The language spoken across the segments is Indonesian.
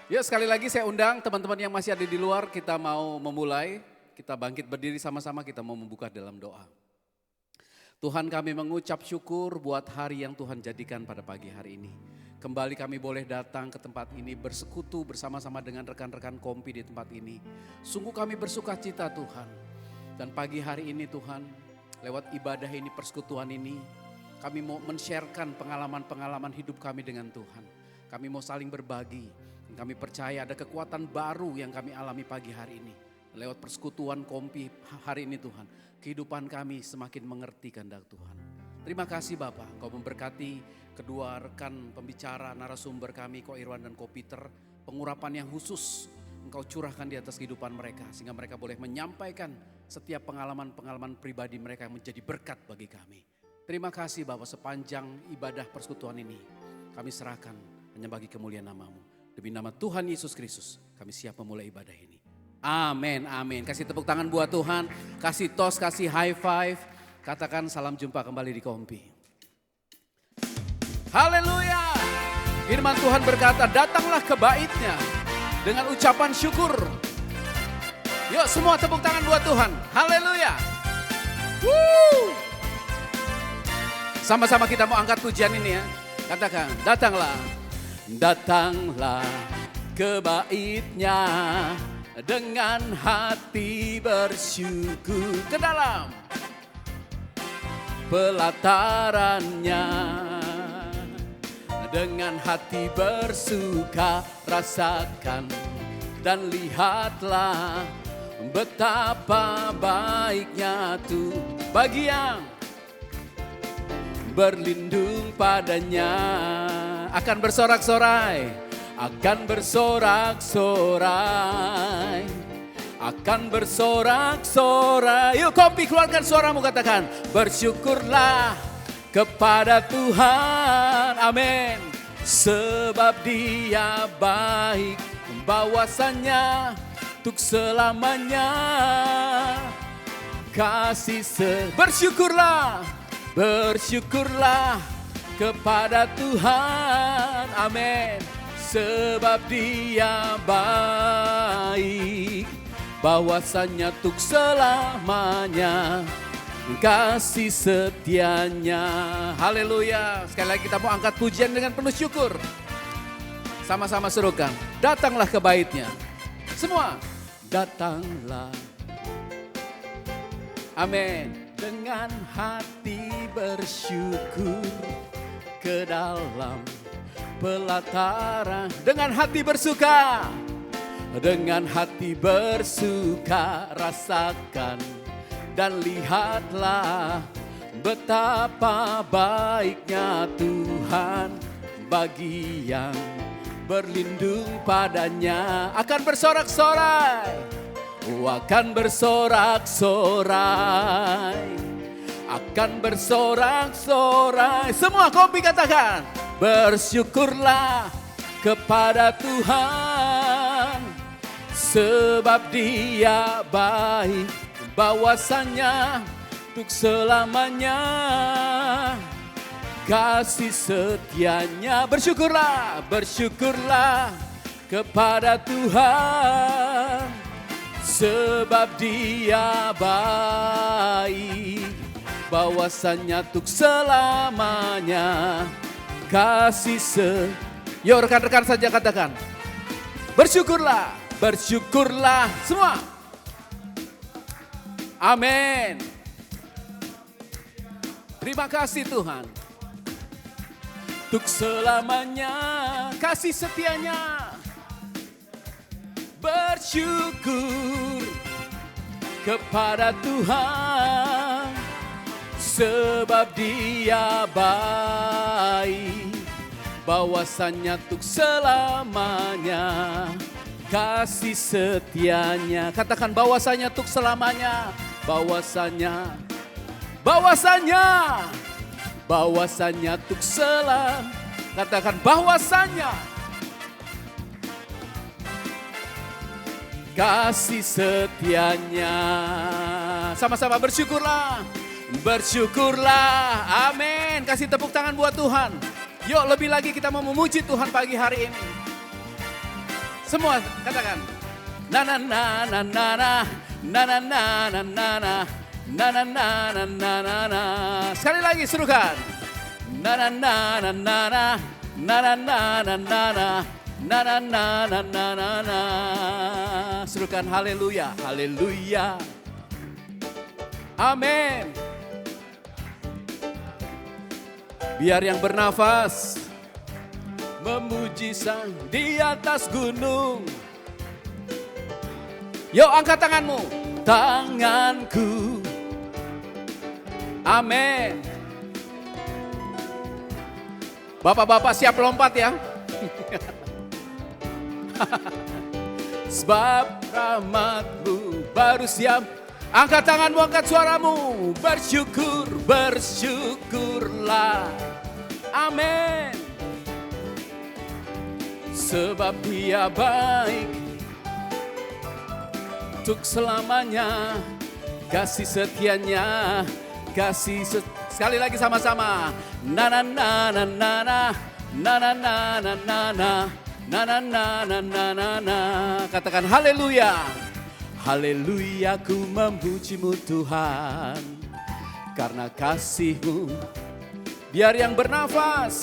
Yuk sekali lagi saya undang teman-teman yang masih ada di luar, kita mau memulai, kita bangkit berdiri sama-sama, kita mau membuka dalam doa. Tuhan, kami mengucap syukur buat hari yang Tuhan jadikan pada pagi hari ini. Kembali kami boleh datang ke tempat ini bersekutu bersama-sama dengan rekan-rekan Kompi di tempat ini. Sungguh kami bersuka cita Tuhan. Dan pagi hari ini Tuhan, lewat ibadah ini, persekutuan ini, kami mau men-sharekan pengalaman-pengalaman hidup kami dengan Tuhan. Kami mau saling berbagi. Kami percaya ada kekuatan baru yang kami alami pagi hari ini. Lewat persekutuan Kompi hari ini Tuhan. Kehidupan kami semakin mengerti kehendak Tuhan. Terima kasih Bapak, Kau memberkati kedua rekan pembicara narasumber kami, Ko Irwan dan Ko Peter. Pengurapan yang khusus Engkau curahkan di atas kehidupan mereka. Sehingga mereka boleh menyampaikan setiap pengalaman-pengalaman pribadi mereka yang menjadi berkat bagi kami. Terima kasih Bapak, sepanjang ibadah persekutuan ini kami serahkan hanya bagi kemuliaan nama-Mu. Demi nama Tuhan Yesus Kristus, kami siap memulai ibadah ini. Amin, amin. Kasih tepuk tangan buat Tuhan, kasih tos, kasih high five. Katakan salam jumpa kembali di Kompi. Haleluya. Firman Tuhan berkata, datanglah ke bait-Nya dengan ucapan syukur. Yuk semua tepuk tangan buat Tuhan. Haleluya. Woo. Sama-sama kita mau angkat pujian ini ya. Katakan, datanglah. Datanglah ke bait-Nya dengan hati bersyukur ke dalam pelataran-Nya. Dengan hati bersuka rasakan dan lihatlah betapa baiknya Tuhan bagi yang berlindung padanya. Akan bersorak-sorai, akan bersorak-sorai, akan bersorak-sorai. Yuk Kompi keluarkan suaramu, katakan bersyukurlah kepada Tuhan, amin. Sebab Dia baik, bahwasanya untuk selamanya kasih bersyukurlah, bersyukurlah kepada Tuhan, amin. Sebab Dia baik, bahwasanya untuk selamanya kasih setianya. Haleluya. Sekali lagi kita mau angkat pujian dengan penuh syukur. Sama-sama serukan, datanglah ke bait-Nya. Semua, datanglah. Amin. Dengan hati bersyukur ke dalam pelataran. Dengan hati bersuka, dengan hati bersuka rasakan dan lihatlah betapa baiknya Tuhan bagi yang berlindung padanya. Akan bersorak-sorai, akan bersorak-sorai, akan bersorak-sorai. Semua Kompi katakan, bersyukurlah kepada Tuhan, sebab Dia baik, bahwasanya untuk selamanya kasih setianya. Bersyukurlah, bersyukurlah kepada Tuhan, sebab Dia baik, bahwasanya untuk selamanya kasih Yuk rekan-rekan saja katakan, bersyukurlah, bersyukurlah semua. Amin. Terima kasih Tuhan. Untuk selamanya kasih setianya. Bersyukur kepada Tuhan, sebab Dia baik, bahwasanya untuk selamanya kasih setianya. Katakan bahwasanya untuk selamanya. Bahwasanya, bahwasanya, bahwasanya untuk selam. Katakan bahwasanya kasih setianya. Sama-sama bersyukurlah, bersyukurlah, amin. Kasih tepuk tangan buat Tuhan. Yuk lebih lagi kita mau memuji Tuhan pagi hari ini. Semua katakan. Na na na na na na na na na na na na na na na na na na na. Sekali lagi serukan. Na na na na na na na na na na na na na na na na na na. Serukan haleluya, haleluya. Amin. Biar yang bernafas memuji Sang di atas gunung. Yuk angkat tanganmu. Tanganku. Amin. Bapak-bapak siap lompat ya. Sebab rahmat-Mu baru siap. Angkat tanganmu, angkat suaramu. Bersyukur, bersyukurlah. Amin. Sebab Dia baik untuk selamanya. Kasih setianya, sekali lagi sama-sama. Na na na na na na na na na na na na na na na na na na. Katakan haleluya. Haleluya, ku memuji-Mu Tuhan, karena kasih-Mu. Biar yang bernafas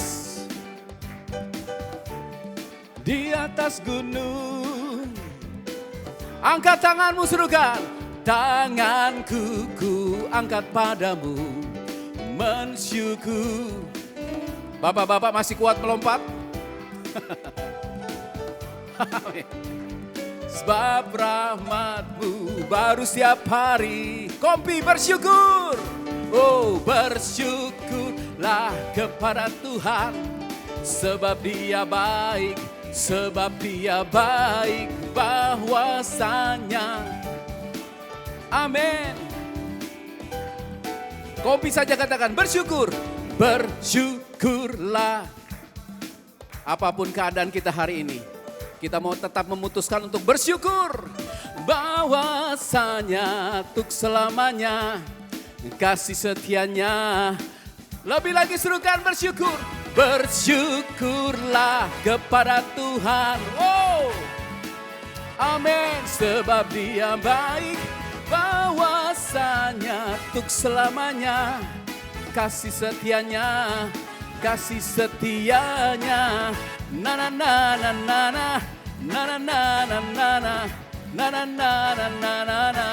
di atas gunung. Angkat tanganmu, serukan. Tanganku ku angkat padamu, mensyukur. Bapak-bapak masih kuat melompat? Sebab rahmat-Mu baru setiap hari. Kompi bersyukur. Oh, bersyukurlah kepada Tuhan. Sebab Dia baik, sebab Dia baik bahwasanya. Amin. Kompi saja katakan bersyukur. Bersyukurlah. Apapun keadaan kita hari ini, kita mau tetap memutuskan untuk bersyukur. Bahwasanya untuk selamanya kasih setianya. Lebih lagi serukan bersyukur. Bersyukurlah kepada Tuhan. Oh, amin. Sebab Dia baik. Bahwasanya untuk selamanya kasih setianya. Kasih setianya. Na na na na na na na na na na na na na na na na na na.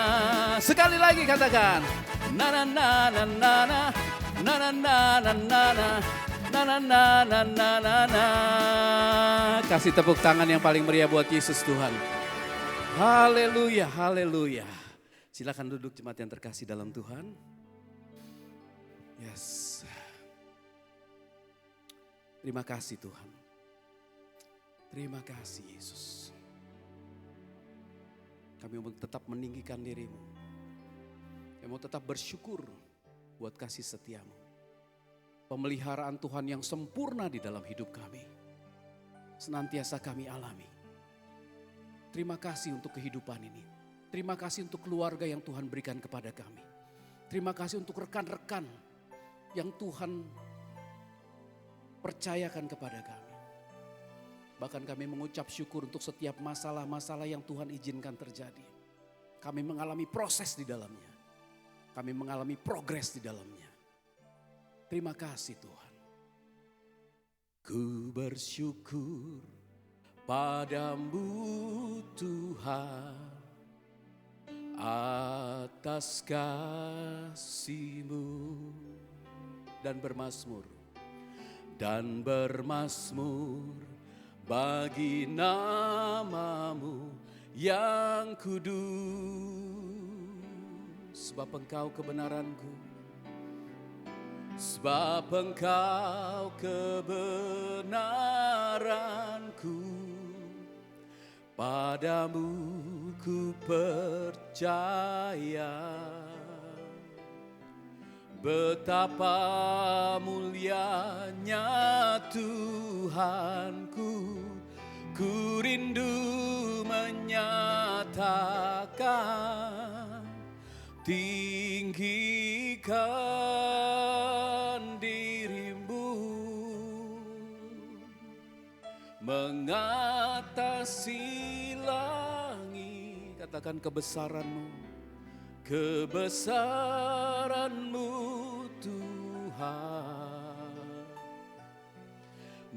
Sekali lagi katakan. Na na na na na na na na na na na na na na na na na. Kasih tepuk tangan yang paling meriah buat Yesus Tuhan. Haleluya, haleluya. Silakan duduk jemaat yang terkasih dalam Tuhan. Yes. Terima kasih Tuhan. Terima kasih Yesus. Kami mau tetap meninggikan diri-Mu. Kami mau tetap bersyukur buat kasih setia-Mu. Pemeliharaan Tuhan yang sempurna di dalam hidup kami. Senantiasa kami alami. Terima kasih untuk kehidupan ini. Terima kasih untuk keluarga yang Tuhan berikan kepada kami. Terima kasih untuk rekan-rekan yang Tuhan percayakan kepada kami. Bahkan kami mengucap syukur untuk setiap masalah-masalah yang Tuhan izinkan terjadi. Kami mengalami proses di dalamnya. Kami mengalami progres di dalamnya. Terima kasih Tuhan. Ku bersyukur padamu Tuhan, atas kasih-Mu, dan bermazmur bagi nama-Mu yang kudus. Sebab Engkau kebenaranku, sebab Engkau kebenaranku, padamu ku percaya. Betapa mulianya Tuhanku, ku rindu menyatakan, tinggikan diri-Mu mengatas langit. Katakan kebesaran-Mu, kebesaran-Mu Tuhan,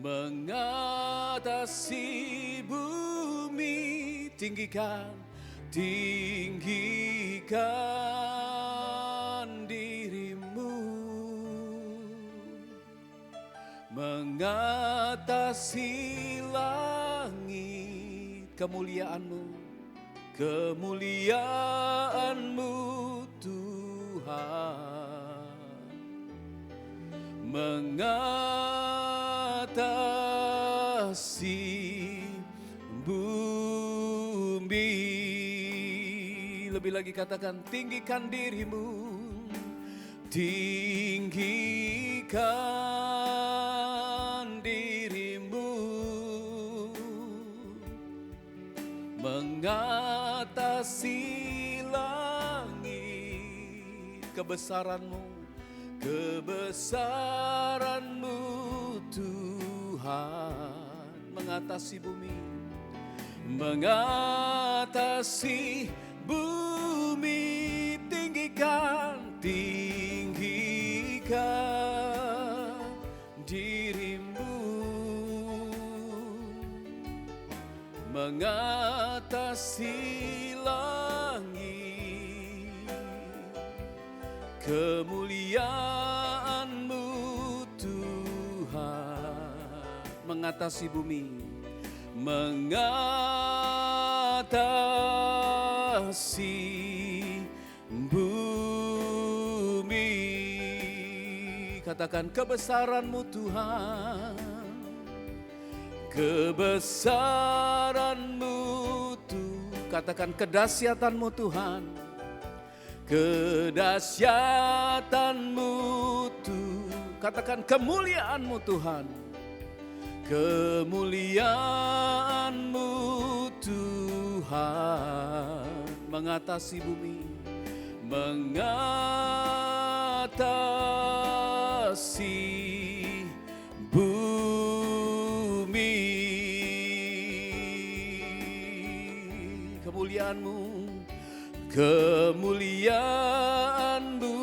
mengatasi bumi. Tinggikan, tinggikan diri-Mu, mengatasi langit. Kemuliaan-Mu, kemuliaan-Mu Tuhan, mengatasi bumi. Lebih lagi katakan, tinggikan diri-Mu, tinggikan diri-Mu, mengatasi langit. Kebesaran-Mu, kebesaran-Mu Tuhan, mengatasi bumi, mengatasi bumi. Tinggikan, tinggikan diri-Mu, mengatasi langit. Kemuliaan-Mu Tuhan, mengatasi bumi, mengatasi bumi. Katakan kebesaran-Mu Tuhan, kebesaran-Mu Tuhan. Katakan kedahsyatan-Mu Tuhan, kedahsyatan-Mu Tuhan. Katakan kemuliaan-Mu Tuhan, kemuliaan-Mu Tuhan, mengatasi bumi, mengatasi bumi. Kemuliaan-Mu, kemuliaan-Mu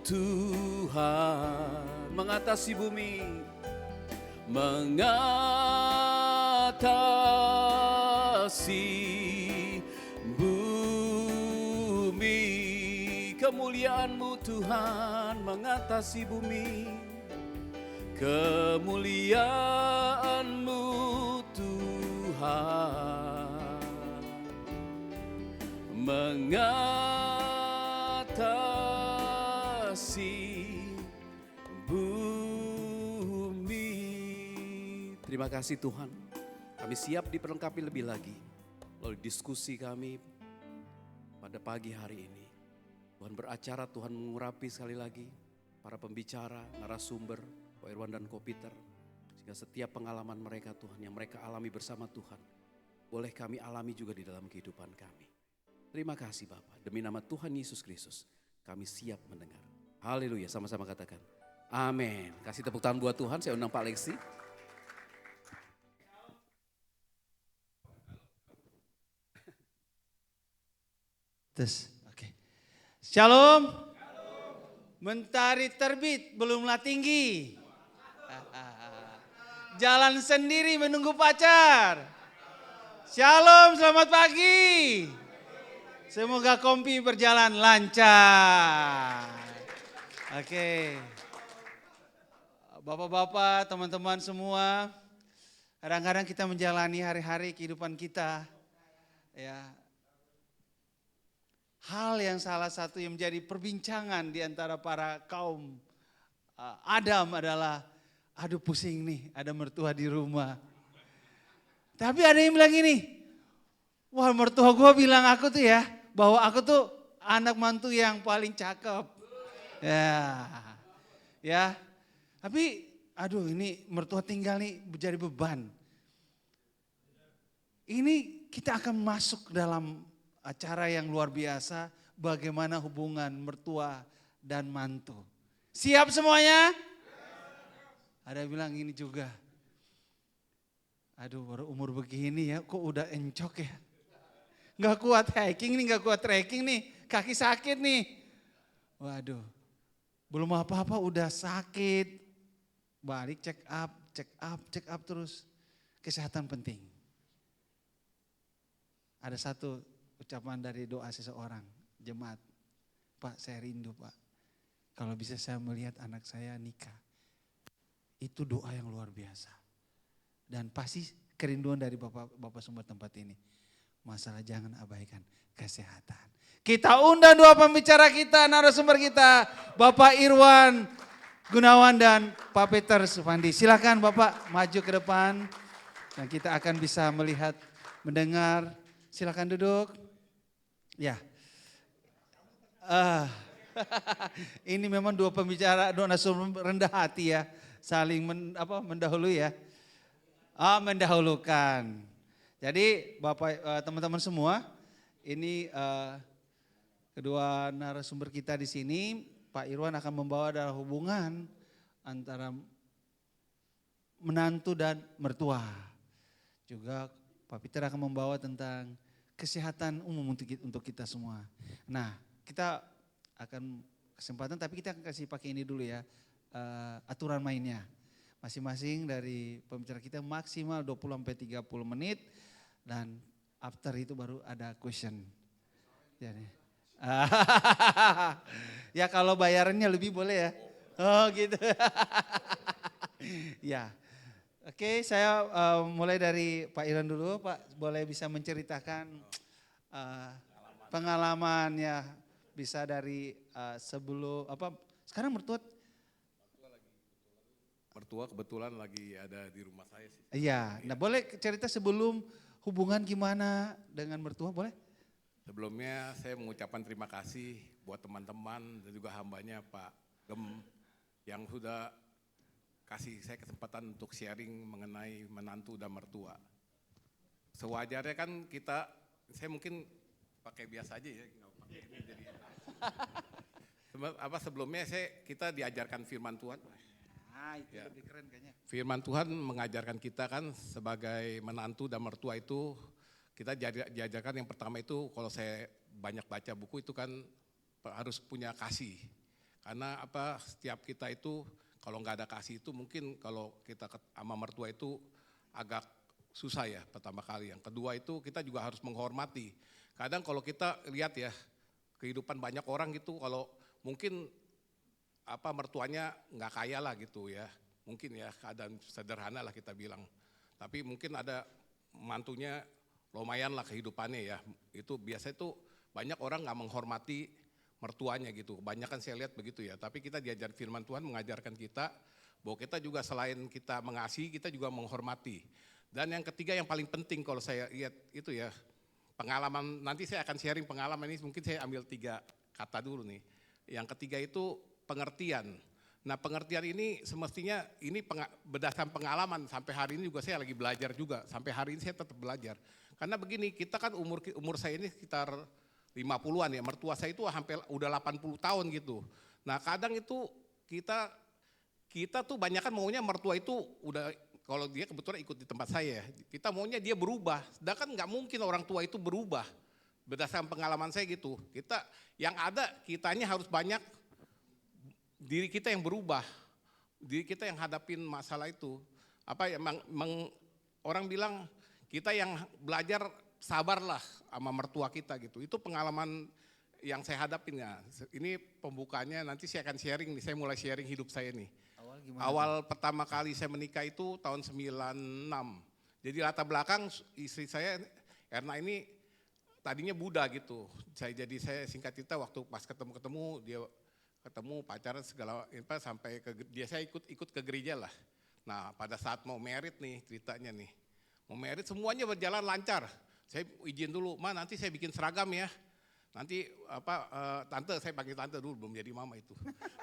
Tuhan, mengatasi bumi, mengatasi bumi. Kemuliaan-Mu Tuhan, mengatasi bumi, kemuliaan-Mu Tuhan, mengatasi bumi. Terima kasih Tuhan, kami siap diperlengkapi lebih lagi melalui diskusi kami pada pagi hari ini. Tuhan beracara, Tuhan mengurapi sekali lagi para pembicara, narasumber, Ko Irwan dan Ko Peter. Sehingga setiap pengalaman mereka Tuhan, yang mereka alami bersama Tuhan, boleh kami alami juga di dalam kehidupan kami. Terima kasih Bapak, demi nama Tuhan Yesus Kristus kami siap mendengar. Haleluya, sama-sama katakan amin. Kasih tepuk tangan buat Tuhan, saya undang Pak Lexi. Oke. Shalom. Mentari terbit belumlah tinggi. Jalan sendiri menunggu pacar. Shalom, selamat pagi. Semoga kompi berjalan lancar. Oke. Bapak-bapak, teman-teman semua. Kadang-kadang kita menjalani hari-hari kehidupan kita. Ya, hal yang salah satu yang menjadi perbincangan di antara para kaum Adam adalah, aduh pusing nih ada mertua di rumah. Tapi ada yang bilang gini, wah mertua gue bilang aku tuh ya, bahwa aku tuh anak mantu yang paling cakep. Ya, tapi aduh ini mertua tinggal nih menjadi beban. Ini kita akan masuk dalam acara yang luar biasa, bagaimana hubungan mertua dan mantu. Siap semuanya? Ada yang bilang ini juga. Aduh baru umur begini ya, kok udah encok ya. Nggak kuat hiking nih, nggak kuat trekking nih, kaki sakit nih. Waduh, belum apa-apa udah sakit. Balik check up terus. Kesehatan penting. Ada satu ucapan dari doa seseorang, jemaat. Pak, saya rindu Pak. Kalau bisa saya melihat anak saya nikah. Itu doa yang luar biasa. Dan pasti kerinduan dari Bapak sumber tempat ini. Masalah jangan abaikan kesehatan. Kita undang dua pembicara kita, narasumber kita. Bapak Irwan Gunawan dan Pak Peter Supandi. Silakan Bapak maju ke depan. Dan kita akan bisa melihat, mendengar. Silakan duduk. Ya. Ini memang dua pembicara, dua narasumber rendah hati ya. Saling mendahului ya. Mendahulukan. Jadi Bapak teman-teman semua, ini kedua narasumber kita di sini, Pak Irwan akan membawa dalam hubungan antara menantu dan mertua. Juga Pak Peter akan membawa tentang kesehatan umum untuk kita semua. Nah, kita akan kesempatan tapi kita akan kasih pakai ini dulu ya, aturan mainnya. Masing-masing dari pembicara kita maksimal 20-30 menit dan after itu baru ada question. Jadi, ya kalau bayarannya lebih boleh ya. Oh gitu. Ya. Oke, saya mulai dari Pak Irwan dulu. Pak, boleh bisa menceritakan pengalamannya, bisa dari sebelum sekarang mertua kebetulan lagi ada di rumah saya sih. Iya, nah boleh cerita sebelum hubungan gimana dengan mertua, boleh? Sebelumnya saya mengucapkan terima kasih buat teman-teman dan juga hambanya Pak Gem yang sudah kasih saya kesempatan untuk sharing mengenai menantu dan mertua. Sewajarnya kan saya mungkin pakai biasa aja ya, nggak pakai ini jadi. Sebelumnya kita diajarkan firman Tuhan. Itu ya. Lebih keren kayaknya. Firman Tuhan mengajarkan kita kan sebagai menantu dan mertua itu kita diajarkan yang pertama itu kalau saya banyak baca buku itu kan harus punya kasih. Karena setiap kita itu kalau nggak ada kasih itu mungkin kalau kita sama mertua itu agak susah ya pertama kali. Yang kedua itu kita juga harus menghormati. Kadang kalau kita lihat ya kehidupan banyak orang gitu kalau mungkin mertuanya nggak kaya lah gitu ya. Mungkin ya keadaan sederhana lah kita bilang. Tapi mungkin ada mantunya lumayan lah kehidupannya ya. Itu biasa itu banyak orang nggak menghormati mertuanya gitu. Kebanyakan saya lihat begitu ya. Tapi kita diajar firman Tuhan mengajarkan kita bahwa kita juga selain kita mengasihi, kita juga menghormati. Dan yang ketiga yang paling penting kalau saya lihat itu ya, pengalaman, nanti saya akan sharing pengalaman ini, mungkin saya ambil 3 kata dulu nih. Yang ketiga itu pengertian. Nah pengertian ini semestinya ini berdasarkan pengalaman, sampai hari ini juga saya lagi belajar juga, sampai hari ini saya tetap belajar. Karena begini, kita kan umur saya ini sekitar 50-an ya, mertua saya itu hampir udah 80 tahun gitu. Nah kadang itu kita tuh banyak kan maunya mertua itu udah, kalau dia kebetulan ikut di tempat saya, kita maunya dia berubah. Sedangkan nggak mungkin orang tua itu berubah. Berdasarkan pengalaman saya gitu, kitanya harus banyak diri kita yang berubah. Diri kita yang hadapin masalah itu. Orang bilang kita yang belajar sabarlah sama mertua kita gitu. Itu pengalaman yang saya hadapin ya. Ini pembukanya nanti saya akan sharing nih, saya mulai sharing hidup saya nih. Awal pertama kali saya menikah itu tahun 96. Jadi latar belakang istri saya Erna ini tadinya Buddha gitu. Saya singkat cerita waktu pas ketemu dia pacaran segala sampai saya ikut ke gereja lah. Nah pada saat mau merit nih ceritanya nih. Mau merit semuanya berjalan lancar. Saya izin dulu, nanti saya bikin seragam ya. Nanti tante, saya panggil tante dulu, belum jadi mama itu.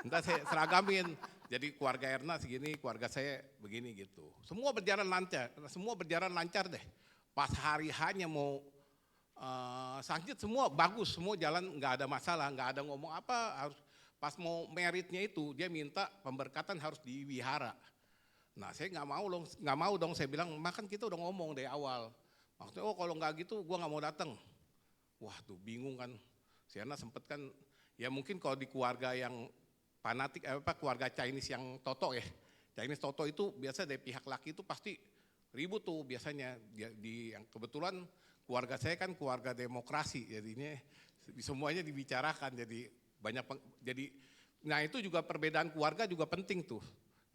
Nanti saya seragamin, jadi keluarga Erna segini, keluarga saya begini gitu. Semua berjalan lancar deh. Pas hari hanya mau sakit semua bagus, semua jalan nggak ada masalah, nggak ada ngomong harus pas mau meritnya itu dia minta pemberkatan harus di wihara. Nah saya nggak mau dong, saya bilang makan kita udah ngomong dari awal. Maksudnya oh kalau nggak gitu gue nggak mau datang. Wah tuh bingung kan. Si Erna sempet kan, ya mungkin kalau di keluarga yang fanatik, keluarga Chinese yang Toto ya. Chinese Toto itu biasa dari pihak laki itu pasti ribut tuh biasanya. Yang kebetulan keluarga saya kan keluarga demokrasi, jadinya semuanya dibicarakan. Nah itu juga perbedaan keluarga juga penting tuh.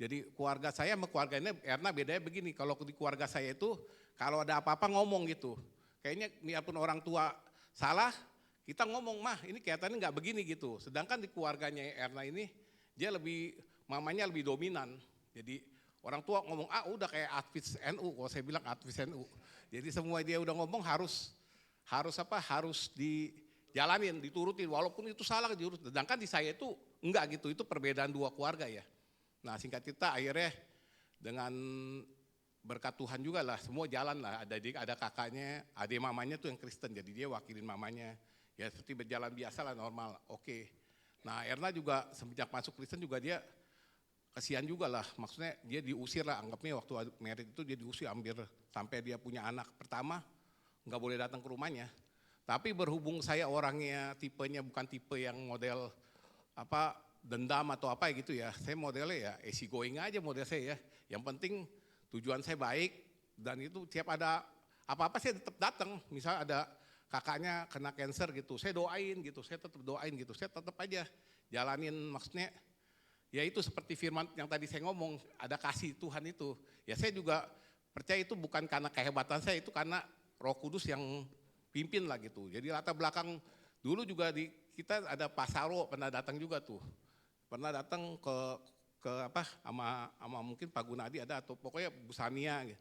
Jadi keluarga saya sama keluarga ini, Erna bedanya begini, kalau di keluarga saya itu kalau ada apa-apa ngomong gitu. Kayaknya biarpun orang tua salah, kita ngomong, mah ini kelihatannya nggak begini gitu. Sedangkan di keluarganya Erna ini, mamanya lebih dominan. Jadi orang tua ngomong, udah kayak aktivis NU, kalau saya bilang aktivis NU. Jadi semua dia udah ngomong harus dijalanin, diturutin, walaupun itu salah diurut. Sedangkan di saya itu enggak gitu, itu perbedaan dua keluarga ya. Nah singkat cerita akhirnya dengan berkat Tuhan juga lah, semua jalan lah. Ada kakaknya, adik mamanya tuh yang Kristen, jadi dia wakilin mamanya. Ya seperti berjalan biasa lah, normal, oke. Nah Erna juga semenjak masuk Kristen juga dia kasihan juga lah, maksudnya dia diusir lah, anggapnya waktu married itu dia diusir hampir sampai dia punya anak pertama, nggak boleh datang ke rumahnya. Tapi berhubung saya orangnya tipenya bukan tipe yang model dendam atau apa gitu ya, saya modelnya ya easy going aja model saya ya. Yang penting tujuan saya baik dan itu tiap ada apa-apa saya tetap datang. Misal ada kakaknya kena cancer gitu, saya doain gitu, saya tetap doain gitu, saya tetap aja jalanin, maksudnya ya itu seperti firman yang tadi saya ngomong, ada kasih Tuhan itu. Ya saya juga percaya itu bukan karena kehebatan saya, itu karena Roh Kudus yang pimpin lah gitu. Jadi latar belakang dulu juga kita ada Pak Saro pernah datang juga tuh. Pernah datang ke sama mungkin Pak Gunadi ada atau pokoknya Bu Sania gitu.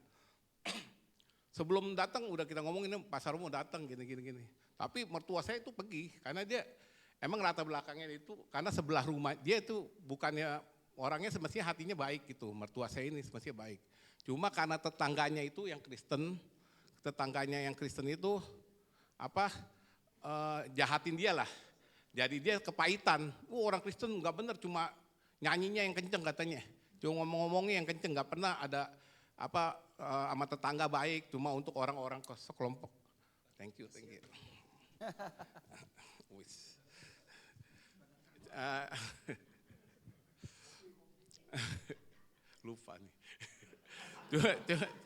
Sebelum datang udah kita ngomong ini Pak Saro mau datang gini. Tapi mertua saya itu pergi karena dia emang latar belakangnya itu karena sebelah rumah dia itu bukannya orangnya semestinya hatinya baik gitu. Mertua saya ini semestinya baik. Cuma karena tetangganya itu yang Kristen, itu jahatin dia lah. Jadi dia kepahitan, orang Kristen nggak bener cuma nyanyinya yang kenceng katanya. Cuma ngomong-ngomongnya yang kenceng, nggak pernah ada sama tetangga baik, cuma untuk orang-orang sekelompok. Thank you. Lupa nih.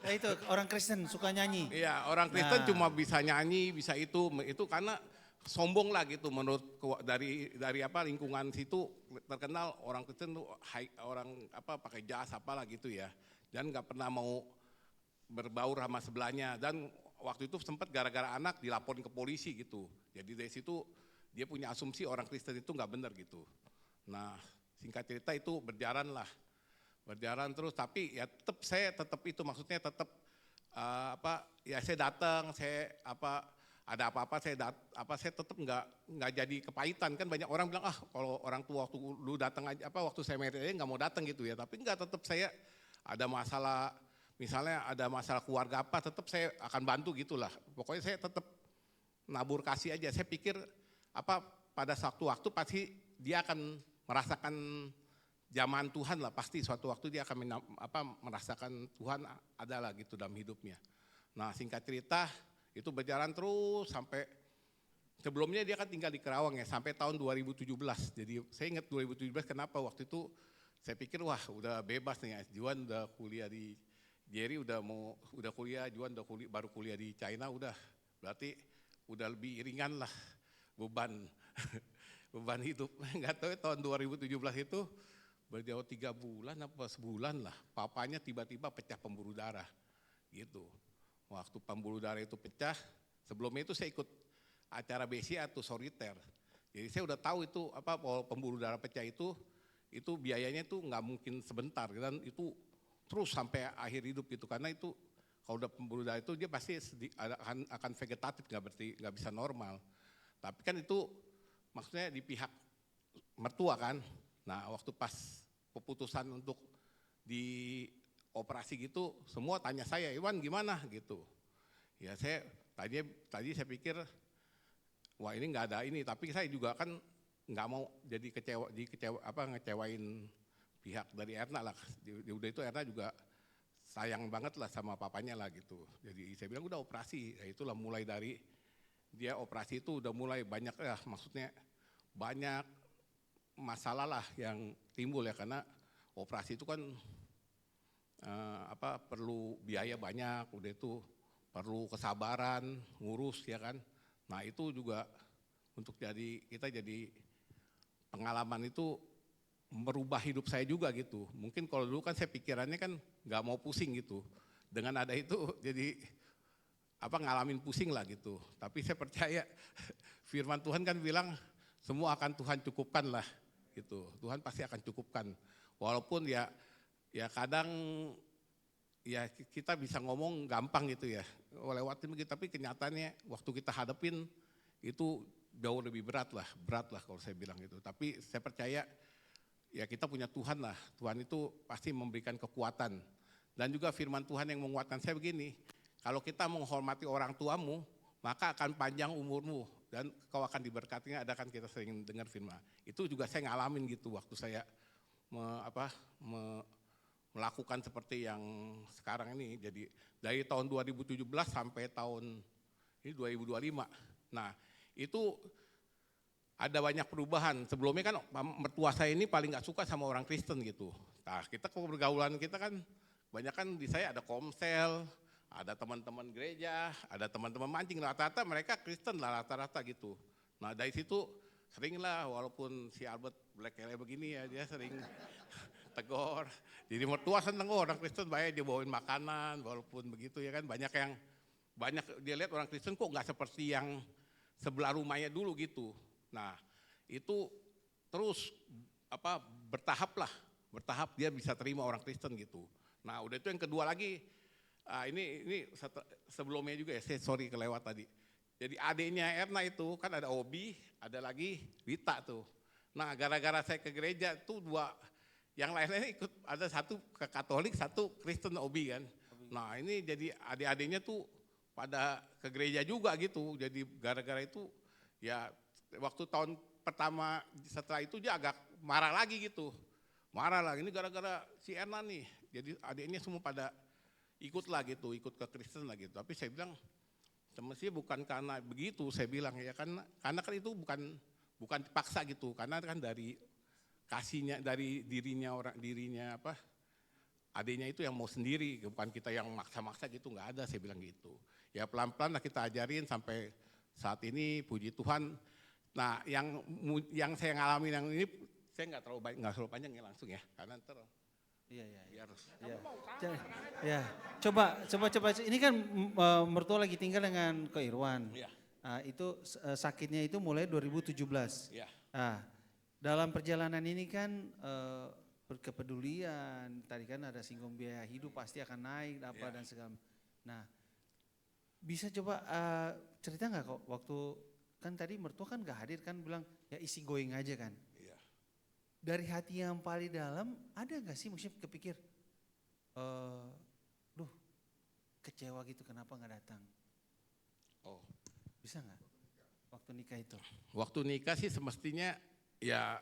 Itu orang Kristen suka nyanyi. Iya, orang Kristen cuma bisa nyanyi, bisa itu karena sombong lah gitu menurut dari lingkungan situ terkenal orang Kristen tuh pakai jas apalah gitu ya. Dan nggak pernah mau berbaur sama sebelahnya dan waktu itu sempat gara-gara anak dilaporin ke polisi gitu. Jadi dari situ dia punya asumsi orang Kristen itu nggak benar gitu. Nah singkat cerita itu berjalan terus tapi ya saya tetap itu maksudnya tetap saya datang, ada apa-apa saya tetap nggak jadi kepahitan. Kan banyak orang bilang kalau orang tua waktu lu datang aja waktu saya married aja nggak mau datang gitu ya, tapi nggak, tetap saya ada masalah, misalnya ada masalah keluarga tetap saya akan bantu gitulah. Pokoknya saya tetap nabur kasih aja. Saya pikir pada suatu waktu pasti dia akan merasakan zaman Tuhan lah, pasti suatu waktu dia akan merasakan Tuhan adalah gitu dalam hidupnya. Nah singkat cerita itu berjalan terus sampai sebelumnya dia kan tinggal di Kerawang ya sampai tahun 2017. Jadi saya ingat 2017 kenapa waktu itu saya pikir udah bebas nih, Juan udah kuliah di Jerry udah kuliah, Juan baru kuliah di China, berarti udah lebih ringan lah beban hidup. Nggak tahu tahun 2017 itu berjauh 3 bulan apa sebulan lah, papanya tiba-tiba pecah pembuluh darah gitu. Waktu pembuluh darah itu pecah, sebelumnya itu saya ikut acara BCA atau soliter. Jadi saya udah tahu itu pembuluh darah pecah itu biayanya itu nggak mungkin sebentar dan itu terus sampai akhir hidup gitu, karena itu kalau udah pembuluh darah itu dia pasti akan vegetatif, nggak bisa normal. Tapi kan itu maksudnya di pihak mertua kan. Nah waktu pas keputusan untuk dioperasi gitu, semua tanya saya, Iwan gimana gitu. Ya tadi saya pikir, wah ini nggak ada ini, tapi saya juga kan nggak mau jadi ngecewain pihak dari Erna lah. Udah itu Erna juga sayang banget lah sama papanya lah gitu. Jadi saya bilang udah operasi, ya itulah mulai dari dia operasi itu udah mulai banyak ya, maksudnya banyak masalah lah yang timbul ya, karena operasi itu kan perlu biaya banyak, udah itu perlu kesabaran, ngurus ya kan. Nah itu juga untuk kita jadi pengalaman itu merubah hidup saya juga gitu. Mungkin kalau dulu kan saya pikirannya kan nggak mau pusing gitu. Dengan ada itu jadi ngalamin pusing lah gitu. Tapi saya percaya firman Tuhan kan bilang semua akan Tuhan cukupkan lah gitu. Tuhan pasti akan cukupkan. Walaupun ya kadang ya kita bisa ngomong gampang gitu ya, lewatin begitu, tapi kenyataannya waktu kita hadapin itu jauh lebih berat lah kalau saya bilang gitu. Tapi saya percaya ya kita punya Tuhan lah, Tuhan itu pasti memberikan kekuatan. Dan juga firman Tuhan yang menguatkan saya begini, kalau kita menghormati orang tuamu, maka akan panjang umurmu dan kau akan diberkatinya, ada kan kita sering dengar firman. Itu juga saya ngalamin gitu waktu saya melakukan seperti yang sekarang ini. Jadi dari tahun 2017 sampai tahun ini 2025. Nah itu ada banyak perubahan. Sebelumnya kan mertua saya ini paling gak suka sama orang Kristen gitu. Nah kita pergaulan kita kan banyak kan di saya ada komsel, ada teman-teman gereja, ada teman-teman mancing. Rata-rata mereka Kristen lah rata-rata gitu. Nah dari situ sering lah, walaupun si Albert Black begini ya, dia sering tegur. Jadi mertua seneng orang Kristen banyak dia bawain makanan, walaupun begitu ya kan banyak dia lihat orang Kristen kok nggak seperti yang sebelah rumahnya dulu gitu. Nah itu terus bertahap dia bisa terima orang Kristen gitu. Nah udah itu yang kedua lagi, ini sebelumnya juga ya, sorry kelewat tadi. Jadi adiknya Erna itu kan ada Obi, ada lagi Rita tuh. Nah gara-gara saya ke gereja tuh dua, yang lainnya ikut, ada satu ke Katolik, satu Kristen Obi kan. Nah ini jadi adik-adiknya tuh pada ke gereja juga gitu. Jadi gara-gara itu ya waktu tahun pertama setelah itu dia agak marah lagi gitu. Marah lagi, ini gara-gara si Erna nih. Jadi adiknya semua pada ikut lah gitu, ikut ke Kristen lah gitu. Tapi saya bilang semestinya bukan karena begitu, saya bilang ya kan, karena kan itu bukan dipaksa gitu, karena kan dari kasihnya, dari dirinya adiknya itu yang mau sendiri, bukan kita yang maksa-maksa gitu, nggak ada, saya bilang gitu. Ya pelan-pelan lah kita ajarin sampai saat ini, puji Tuhan. Nah yang saya ngalamin yang ini, saya nggak terlalu panjang ya langsung ya, karena ntar. Iya. Ya. Coba. Ini kan mertua lagi tinggal dengan Ko Irwan. Ya. Itu sakitnya itu mulai 2017. Ya. Dalam perjalanan ini kan berkepedulian, tadi kan ada singgung biaya hidup pasti akan naik dan segala. Nah, bisa coba cerita nggak kok waktu kan tadi mertua kan nggak hadir kan bilang ya isi going aja kan. Dari hati yang paling dalam, ada gak sih mungkin kepikir, kecewa gitu kenapa gak datang? Oh, bisa gak waktu nikah itu? Waktu nikah sih semestinya ya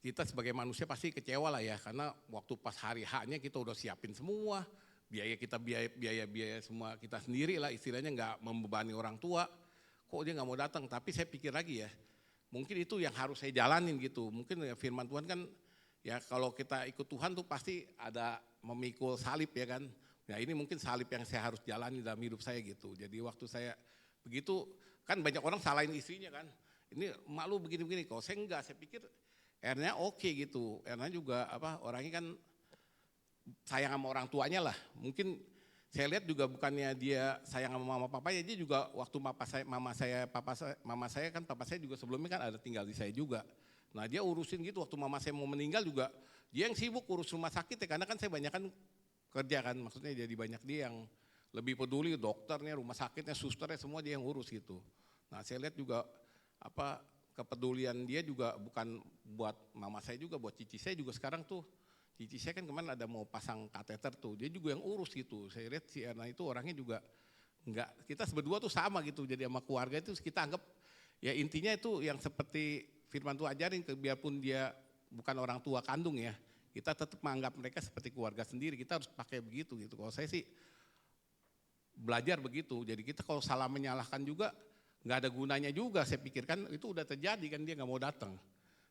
kita sebagai manusia pasti kecewa lah ya, karena waktu pas hari H-nya kita udah siapin semua, biaya semua kita sendiri lah, istilahnya gak membebani orang tua, kok dia gak mau datang. Tapi saya pikir lagi ya, mungkin itu yang harus saya jalanin gitu. Mungkin ya firman Tuhan kan ya kalau kita ikut Tuhan tuh pasti ada memikul salib ya kan. Nah ini mungkin salib yang saya harus jalani dalam hidup saya gitu. Jadi waktu saya begitu kan banyak orang salahin istrinya kan. Ini mak lu begini-begini, kalau saya enggak, saya pikir Erna oke gitu. Erna juga orangnya kan sayang sama orang tuanya lah. Mungkin saya lihat juga bukannya dia sayang sama mama papanya, dia juga waktu mama saya juga sebelumnya kan ada tinggal di saya juga. Nah dia urusin gitu waktu mama saya mau meninggal juga, dia yang sibuk urus rumah sakit ya, karena kan saya banyak kan kerja kan, maksudnya jadi banyak dia yang lebih peduli, dokternya, rumah sakitnya, susternya semua dia yang urus gitu. Nah saya lihat juga kepedulian dia juga bukan buat mama saya juga, buat cici saya juga sekarang tuh. Cici saya kan kemarin ada mau pasang kateter tuh, dia juga yang urus gitu. Saya lihat si Erna itu orangnya juga kita berdua tuh sama gitu, jadi sama keluarga itu kita anggap ya intinya itu yang seperti firman Tuhan ajarin, biarpun dia bukan orang tua kandung ya, kita tetap menganggap mereka seperti keluarga sendiri, kita harus pakai begitu gitu. Kalau saya sih belajar begitu, jadi kita kalau salah menyalahkan juga nggak ada gunanya juga, saya pikirkan itu udah terjadi kan dia nggak mau datang.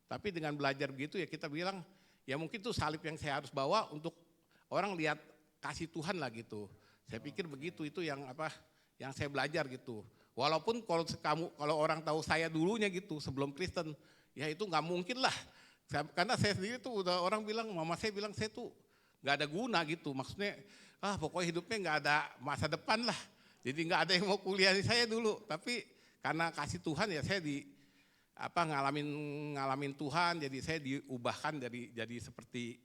Tapi dengan belajar begitu ya kita bilang, ya mungkin itu salib yang saya harus bawa untuk orang lihat kasih Tuhan lah gitu. Saya pikir begitu, itu yang yang saya belajar gitu. Walaupun kalau orang tahu saya dulunya gitu sebelum Kristen, ya itu nggak mungkin lah. Karena saya sendiri tuh udah orang bilang, mama saya bilang saya tuh nggak ada guna gitu. Maksudnya pokoknya hidupnya nggak ada masa depan lah. Jadi nggak ada yang mau kuliah di saya dulu. Tapi karena kasih Tuhan ya saya ngalamin Tuhan, jadi saya diubahkan jadi seperti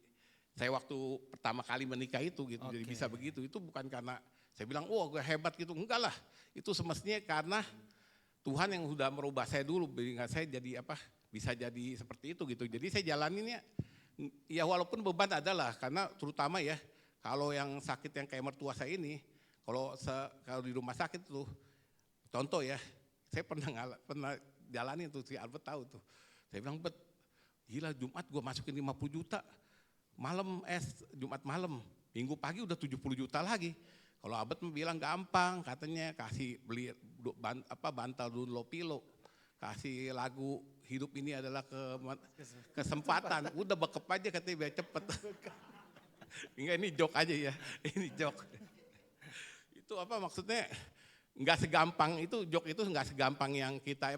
saya waktu pertama kali menikah itu gitu. Jadi bisa begitu. Itu bukan karena saya bilang gue hebat gitu, enggak lah. Itu semestinya karena Tuhan yang sudah merubah saya dulu, sehingga saya jadi bisa jadi seperti itu gitu. Jadi saya jalaninnya ya walaupun beban adalah, karena terutama ya kalau yang sakit yang kayak mertua saya ini, kalau di rumah sakit tuh contoh ya, saya pernah jalanin tuh, si Albert tahu tuh. Saya bilang, Bet, gila Jumat gue masukin 50 juta, Jumat malam, Minggu pagi udah 70 juta lagi. Kalau Albert bilang gampang, katanya kasih beli bantal dulu pilo, kasih lagu hidup ini adalah kesempatan, udah bekep aja katanya biar cepet. Enggak, ini joke aja ya, ini joke. Itu maksudnya nggak segampang itu, joke itu nggak segampang yang kita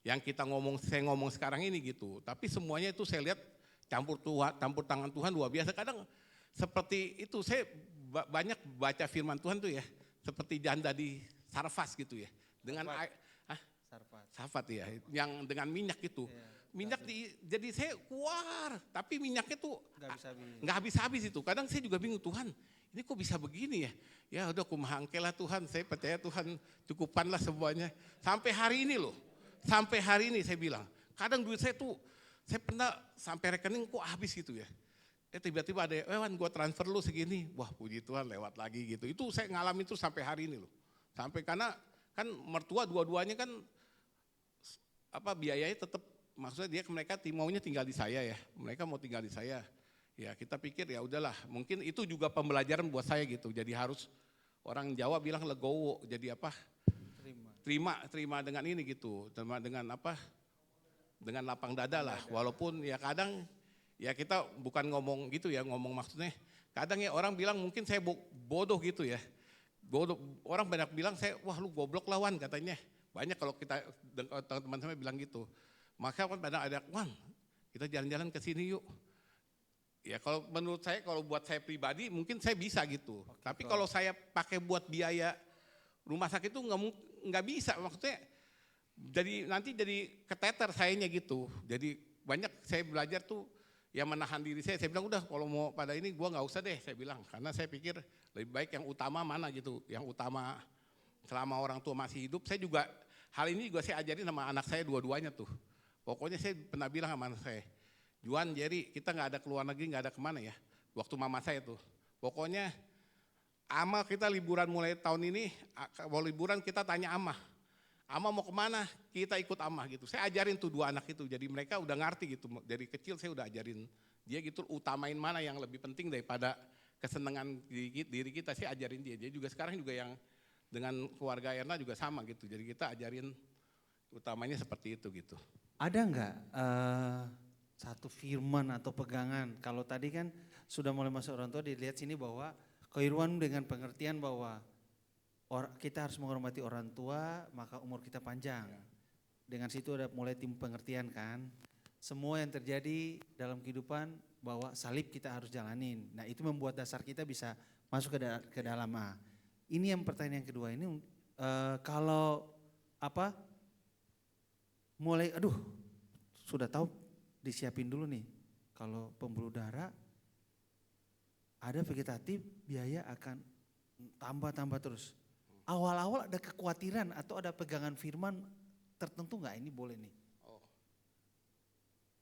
saya ngomong sekarang ini gitu. Tapi semuanya itu saya lihat campur tangan Tuhan luar biasa. Kadang seperti itu saya banyak baca firman Tuhan tuh ya, seperti janda di Sarfas gitu ya, dengan Sarfat ya, yang dengan minyak itu. Minyak jadi saya keluar, tapi minyaknya tuh nggak habis-habis itu. Kadang saya juga bingung, Tuhan ini kok bisa begini ya? Ya udah kumahangkelah Tuhan, saya percaya Tuhan cukupanlah semuanya. Sampai hari ini loh, sampai hari ini saya bilang, kadang duit saya pernah sampai rekening kok habis gitu ya. Tiba-tiba ada, gue transfer lu segini, wah puji Tuhan lewat lagi gitu. Itu saya ngalamin terus sampai hari ini loh. Sampai karena kan mertua dua-duanya kan biayanya tetap, maksudnya mereka maunya tinggal di saya ya, mereka mau tinggal di saya. Ya kita pikir ya udahlah, mungkin itu juga pembelajaran buat saya gitu. Jadi harus, orang Jawa bilang legowo, jadi terima dengan ini gitu, terima dengan dengan lapang dada lah. Walaupun ya kadang ya kita bukan ngomong gitu ya, ngomong maksudnya kadang ya orang bilang mungkin saya bodoh gitu ya. Bodoh, orang banyak bilang saya, wah lu goblok lawan katanya. Banyak kalau kita teman-teman saya bilang gitu. Maka kan kadang ada, Wan kita jalan-jalan ke sini yuk. Ya kalau menurut saya, kalau buat saya pribadi mungkin saya bisa gitu. Tapi kalau saya pakai buat biaya rumah sakit itu nggak bisa, maksudnya nanti jadi keteter sayanya gitu. Jadi banyak saya belajar tuh ya menahan diri saya bilang udah kalau mau pada ini gue nggak usah deh, saya bilang. Karena saya pikir lebih baik yang utama mana gitu, yang utama selama orang tua masih hidup. Saya juga, hal ini juga saya ajarin sama anak saya dua-duanya tuh. Pokoknya saya pernah bilang sama anak saya, Juan, Jerry, kita nggak ada keluar negeri, nggak ada kemana ya. Waktu mama saya tuh, pokoknya Ama kita liburan mulai tahun ini, mau liburan kita tanya Ama mau kemana, kita ikut Ama gitu. Saya ajarin tuh dua anak itu, jadi mereka udah ngerti gitu. Dari kecil saya udah ajarin dia gitu, utamain mana yang lebih penting daripada kesenangan diri kita, saya ajarin dia. Jadi juga sekarang juga yang dengan keluarga Erna juga sama gitu, jadi kita ajarin utamanya seperti itu gitu. Ada enggak satu firman atau pegangan, kalau tadi kan sudah mulai masuk orang tua, dilihat sini bahwa Koirwan dengan pengertian bahwa kita harus menghormati orang tua maka umur kita panjang. Dengan situ ada mulai tim pengertian kan. Semua yang terjadi dalam kehidupan bahwa salib kita harus jalanin. Nah itu membuat dasar kita bisa masuk ke dalam Ini yang pertanyaan yang kedua ini kalau mulai sudah tahu disiapin dulu nih. Kalau pembuluh darah ada vegetatif, biaya akan tambah terus. Awal-awal ada kekhawatiran atau ada pegangan firman tertentu nggak ini boleh nih?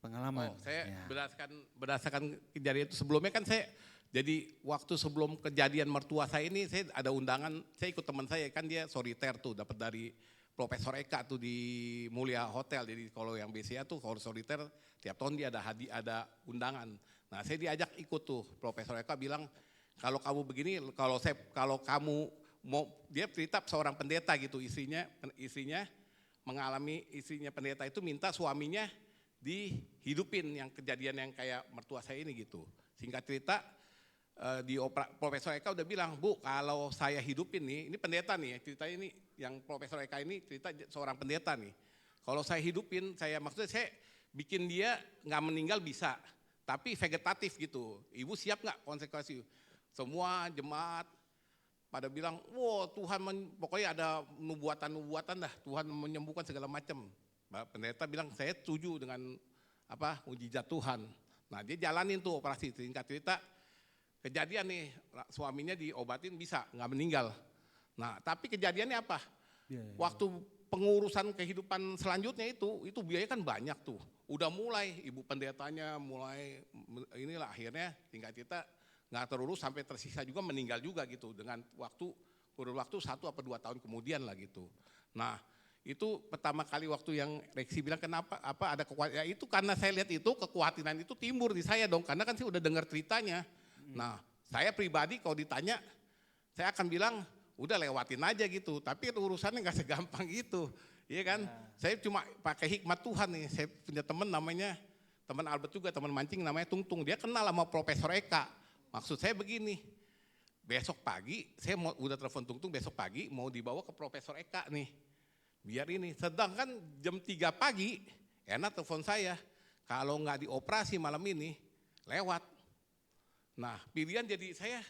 Pengalaman. Saya ya. berdasarkan kejadian itu sebelumnya kan saya, jadi waktu sebelum kejadian mertua saya ini saya ada undangan, saya ikut teman saya kan dia soliter tuh dapat dari Profesor Eka tuh di Mulia Hotel. Jadi kalau yang BCA tuh kalau soliter tiap tahun dia ada undangan. Nah Nah saya diajak ikut tuh, Profesor Eka bilang kalau kamu begini, kalau kamu mau, dia cerita seorang pendeta gitu, istrinya pendeta itu minta suaminya dihidupin yang kejadian yang kayak mertua saya ini gitu. Singkat cerita Profesor Eka udah bilang, Bu kalau saya hidupin nih, ini pendeta nih ceritanya ini, yang Profesor Eka ini cerita seorang pendeta nih. Kalau saya hidupin, maksudnya saya bikin dia nggak meninggal bisa, tapi vegetatif gitu. Ibu siap nggak konsekuensi? Semua jemaat pada bilang, wow Tuhan pokoknya ada nubuatan dah, Tuhan menyembuhkan segala macam. Pendeta bilang saya setuju dengan mujizat Tuhan. Nah dia jalanin tuh operasi, singkat cerita kejadian nih suaminya diobatin bisa nggak meninggal. Nah tapi kejadiannya apa? Waktu pengurusan kehidupan selanjutnya itu biaya kan banyak tuh. Udah mulai ibu pendetanya inilah akhirnya singkat cerita nggak terurus sampai tersisa juga meninggal juga gitu dengan kurun waktu 1 atau 2 tahun kemudian lah gitu. Nah itu pertama kali waktu yang Reksi bilang kenapa ada kekuatan, ya itu karena saya lihat itu kekhawatiran itu timbul di saya dong, karena kan saya udah dengar ceritanya. Nah saya pribadi kalau ditanya saya akan bilang udah lewatin aja gitu, tapi urusannya nggak segampang gitu, iya kan? Saya cuma pakai hikmat Tuhan nih. Saya punya teman Albert juga, teman mancing namanya Tungtung, dia kenal sama Profesor Eka. Maksud saya begini, besok pagi saya udah telepon Tungtung, besok pagi mau dibawa ke Profesor Eka nih, biar ini. Sedangkan jam 3 pagi enak telepon saya, kalau nggak dioperasi malam ini lewat. Nah pilihan jadi saya,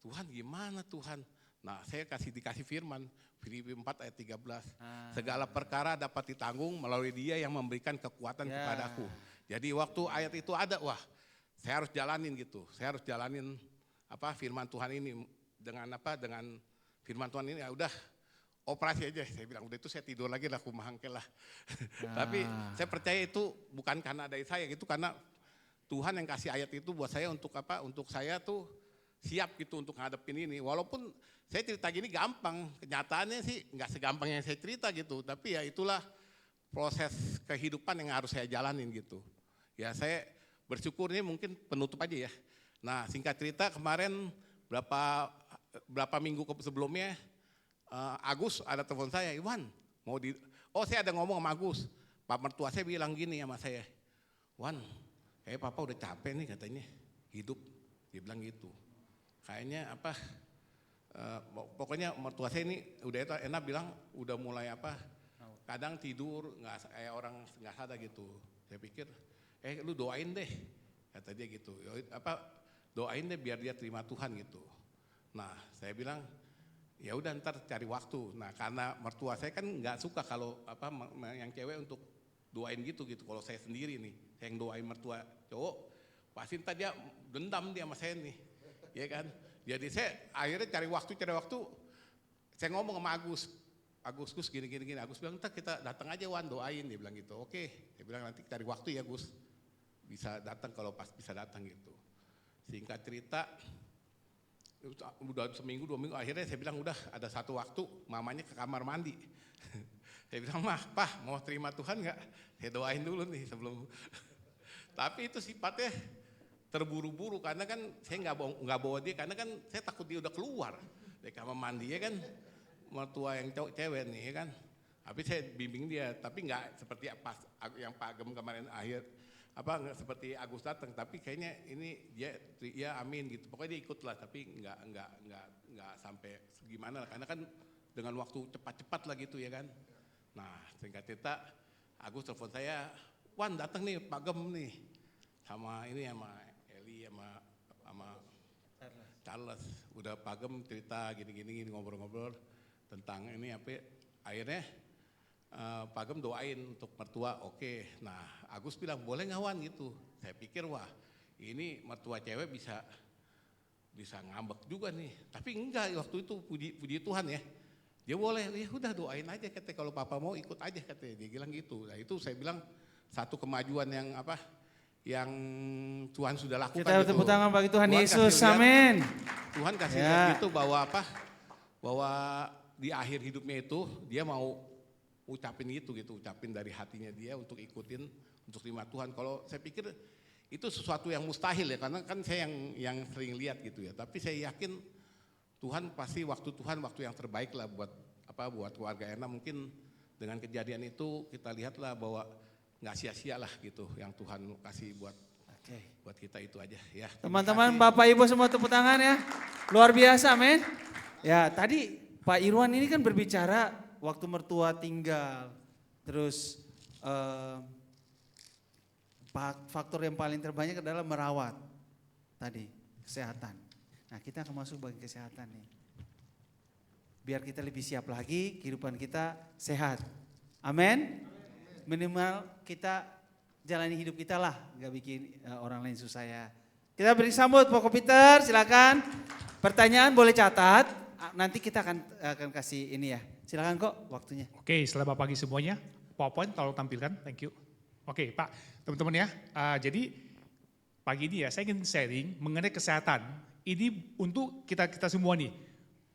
Tuhan gimana Tuhan? Nah saya dikasih firman, Filipi 4 ayat 13. Segala perkara dapat ditanggung melalui Dia yang memberikan kekuatan kepadaku. Jadi waktu ayat itu ada, wah saya harus jalanin gitu. Saya harus jalanin firman Tuhan ini dengan firman Tuhan ini, ya udah operasi aja. Saya bilang udah itu saya tidur lagi lah, aku mahangkel lah. Tapi saya percaya itu bukan karena dari saya gitu, karena Tuhan yang kasih ayat itu buat saya untuk untuk saya tuh siap gitu untuk ngadepin ini. Walaupun saya cerita gini gampang, kenyataannya sih nggak segampang yang saya cerita gitu. Tapi ya itulah proses kehidupan yang harus saya jalanin gitu. Ya saya bersyukur, ini mungkin penutup aja ya. Nah singkat cerita kemarin berapa minggu sebelumnya Agus ada telepon saya, Iwan saya ada ngomong sama Agus. Pak mertua saya bilang gini sama saya, Wan kayak papa udah capek nih katanya hidup, dia bilang gitu. Kayaknya pokoknya mertua saya ini udah enak bilang udah mulai kadang tidur nggak kayak orang nggak sadar gitu. Saya pikir lu doain deh kata dia gitu, doain deh biar dia terima Tuhan gitu. Nah saya bilang ya udah ntar cari waktu. Nah karena mertua saya kan nggak suka kalau yang cewek untuk doain gitu. Kalau saya sendiri nih, saya yang doain mertua cowok, pasti ntar dia dendam dia sama saya nih, ya kan. Jadi saya akhirnya cari waktu, saya ngomong sama Agus gini. Agus bilang ntar kita datang aja Wan doain, dia bilang gitu. Oke, dia bilang nanti cari waktu ya Gus, bisa datang kalau pas bisa datang gitu. Singkat cerita, udah seminggu 2 minggu, akhirnya saya bilang udah ada satu waktu mamanya ke kamar mandi. Saya bilang, Pak mau terima Tuhan nggak? Saya doain dulu nih sebelum. Tapi itu sifatnya terburu-buru karena kan saya nggak bawa dia, karena kan saya takut dia udah keluar dari kamar mandi ya kan, mertua yang cewek nih ya kan. Tapi saya bimbing dia, tapi nggak seperti pas yang Pak Agem kemarin nggak seperti Agus datang, tapi kayaknya ini dia amin gitu. Pokoknya dia ikut lah, tapi nggak sampai gimana lah, karena kan dengan waktu cepat-cepat lah gitu ya kan. Nah singkat cerita Agus telepon saya, Wan datang nih Pak Gem nih sama Eli sama Charles. Udah Pak Gem cerita gini ngobrol-ngobrol tentang ini akhirnya Pak Gem doain untuk mertua. Oke. Nah Agus bilang boleh nggak Wan gitu. Saya pikir wah ini mertua cewek bisa ngambek juga nih. Tapi enggak, waktu itu puji Tuhan ya. Dia boleh, ya udah doain aja katanya, kalau papa mau ikut aja katanya, dia bilang gitu. Nah itu saya bilang satu kemajuan yang Tuhan sudah lakukan. Kita tepuk tangan bagi Tuhan Yesus, amin. Tuhan kasih lihat gitu bahwa di akhir hidupnya itu dia mau ucapin dari hatinya dia untuk ikutin, untuk terima Tuhan. Kalau saya pikir itu sesuatu yang mustahil ya, karena kan saya yang sering lihat gitu ya. Tapi saya yakin Tuhan pasti waktu yang terbaik lah buat keluarga Erna. Mungkin dengan kejadian itu kita lihatlah bahwa nggak sia-sia lah gitu yang Tuhan kasih buat kita itu aja ya. Teman-teman, Bapak Ibu semua tepuk tangan ya. Luar biasa, men. Ya, tadi Pak Irwan ini kan berbicara waktu mertua tinggal. Terus faktor yang paling terbanyak adalah merawat. Tadi, kesehatan. Nah, kita akan masuk bagian kesehatan nih. Biar kita lebih siap lagi, kehidupan kita sehat. Amin. Minimal kita jalani hidup kita lah, nggak bikin orang lain susah ya. Kita beri sambut Pak Peter, silakan. Pertanyaan boleh catat, nanti kita akan kasih ini ya. Silakan kok waktunya. Oke, selamat pagi semuanya. PowerPoint tolong tampilkan, thank you. Oke Pak, teman-teman ya. Jadi pagi ini ya saya ingin sharing mengenai kesehatan. Ini untuk kita semua nih.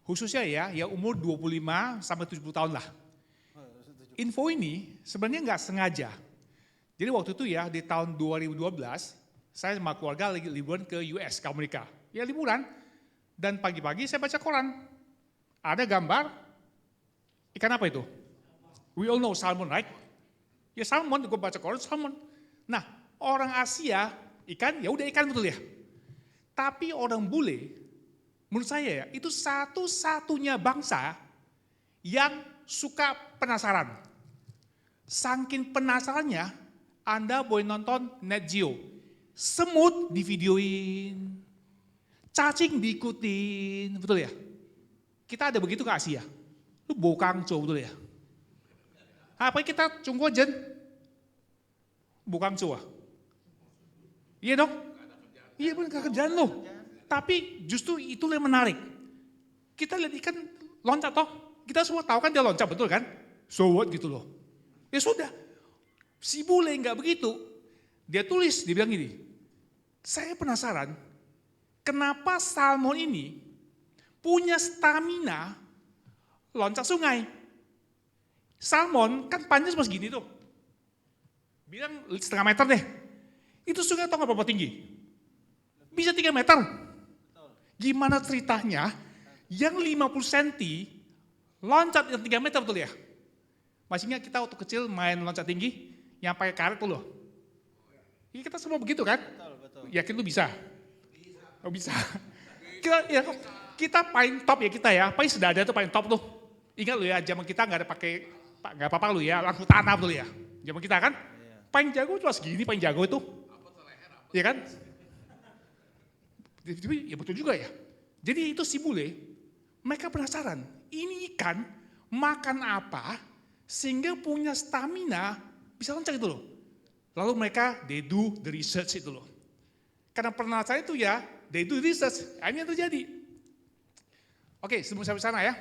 Khususnya ya yang umur 25 sampai 70 tahun lah. Info ini sebenarnya nggak sengaja. Jadi waktu itu ya di tahun 2012 saya sama keluarga lagi liburan ke US, ke Amerika. Ya liburan dan pagi-pagi saya baca koran. Ada gambar ikan apa itu? We all know salmon, right? Ya salmon, gue baca koran salmon. Nah orang Asia ikan, ya udah ikan betul ya. Tapi orang bule, menurut saya ya itu satu-satunya bangsa yang suka penasaran. Saking penasarannya, Anda boleh nonton Net Geo. Semut divideoin, cacing diikutin, betul ya? Kita ada begitu ke Asia. Lu bau kangco, betul ya? Apa kita cunggu jen? Bau kangco ah? Iya dong? Iya bener gak kerjaan loh. Tapi justru itu yang menarik. Kita lihat ikan loncat toh. Kita semua tahu kan dia loncat, betul kan? So what gitu loh. Ya sudah. Si bule nggak begitu. Dia tulis, dia bilang gini. Saya penasaran, kenapa salmon ini punya stamina loncat sungai. Salmon kan panjang cuma segini tuh. Bilang 1,5 meter deh. Itu sungai tau nggak berapa tinggi? Bisa 3 meter. Gimana ceritanya yang 50 cm loncat yang 3 meter betul ya? Masih ingat kita waktu kecil main loncat tinggi yang pakai karet tuh loh. Ya, kita semua begitu kan? Betul. Yakin lu bisa? Oh bisa. Kita paling top ya kita ya, paling sudah ada tuh paling top tuh. Ingat lu ya, zaman kita nggak ada pakai, nggak apa-apa lu ya, lampu tanah betul ya. Zaman kita kan, paling jago cuma segini, paling jago itu. Iya kan? Ya betul juga ya. Jadi itu si bule, mereka penasaran, ini ikan makan apa sehingga punya stamina bisa loncat itu loh. Lalu mereka, they do the research itu loh. Karena penasaran itu ya, they do research, ini yang terjadi. Oke, sebelum sampai sana ya,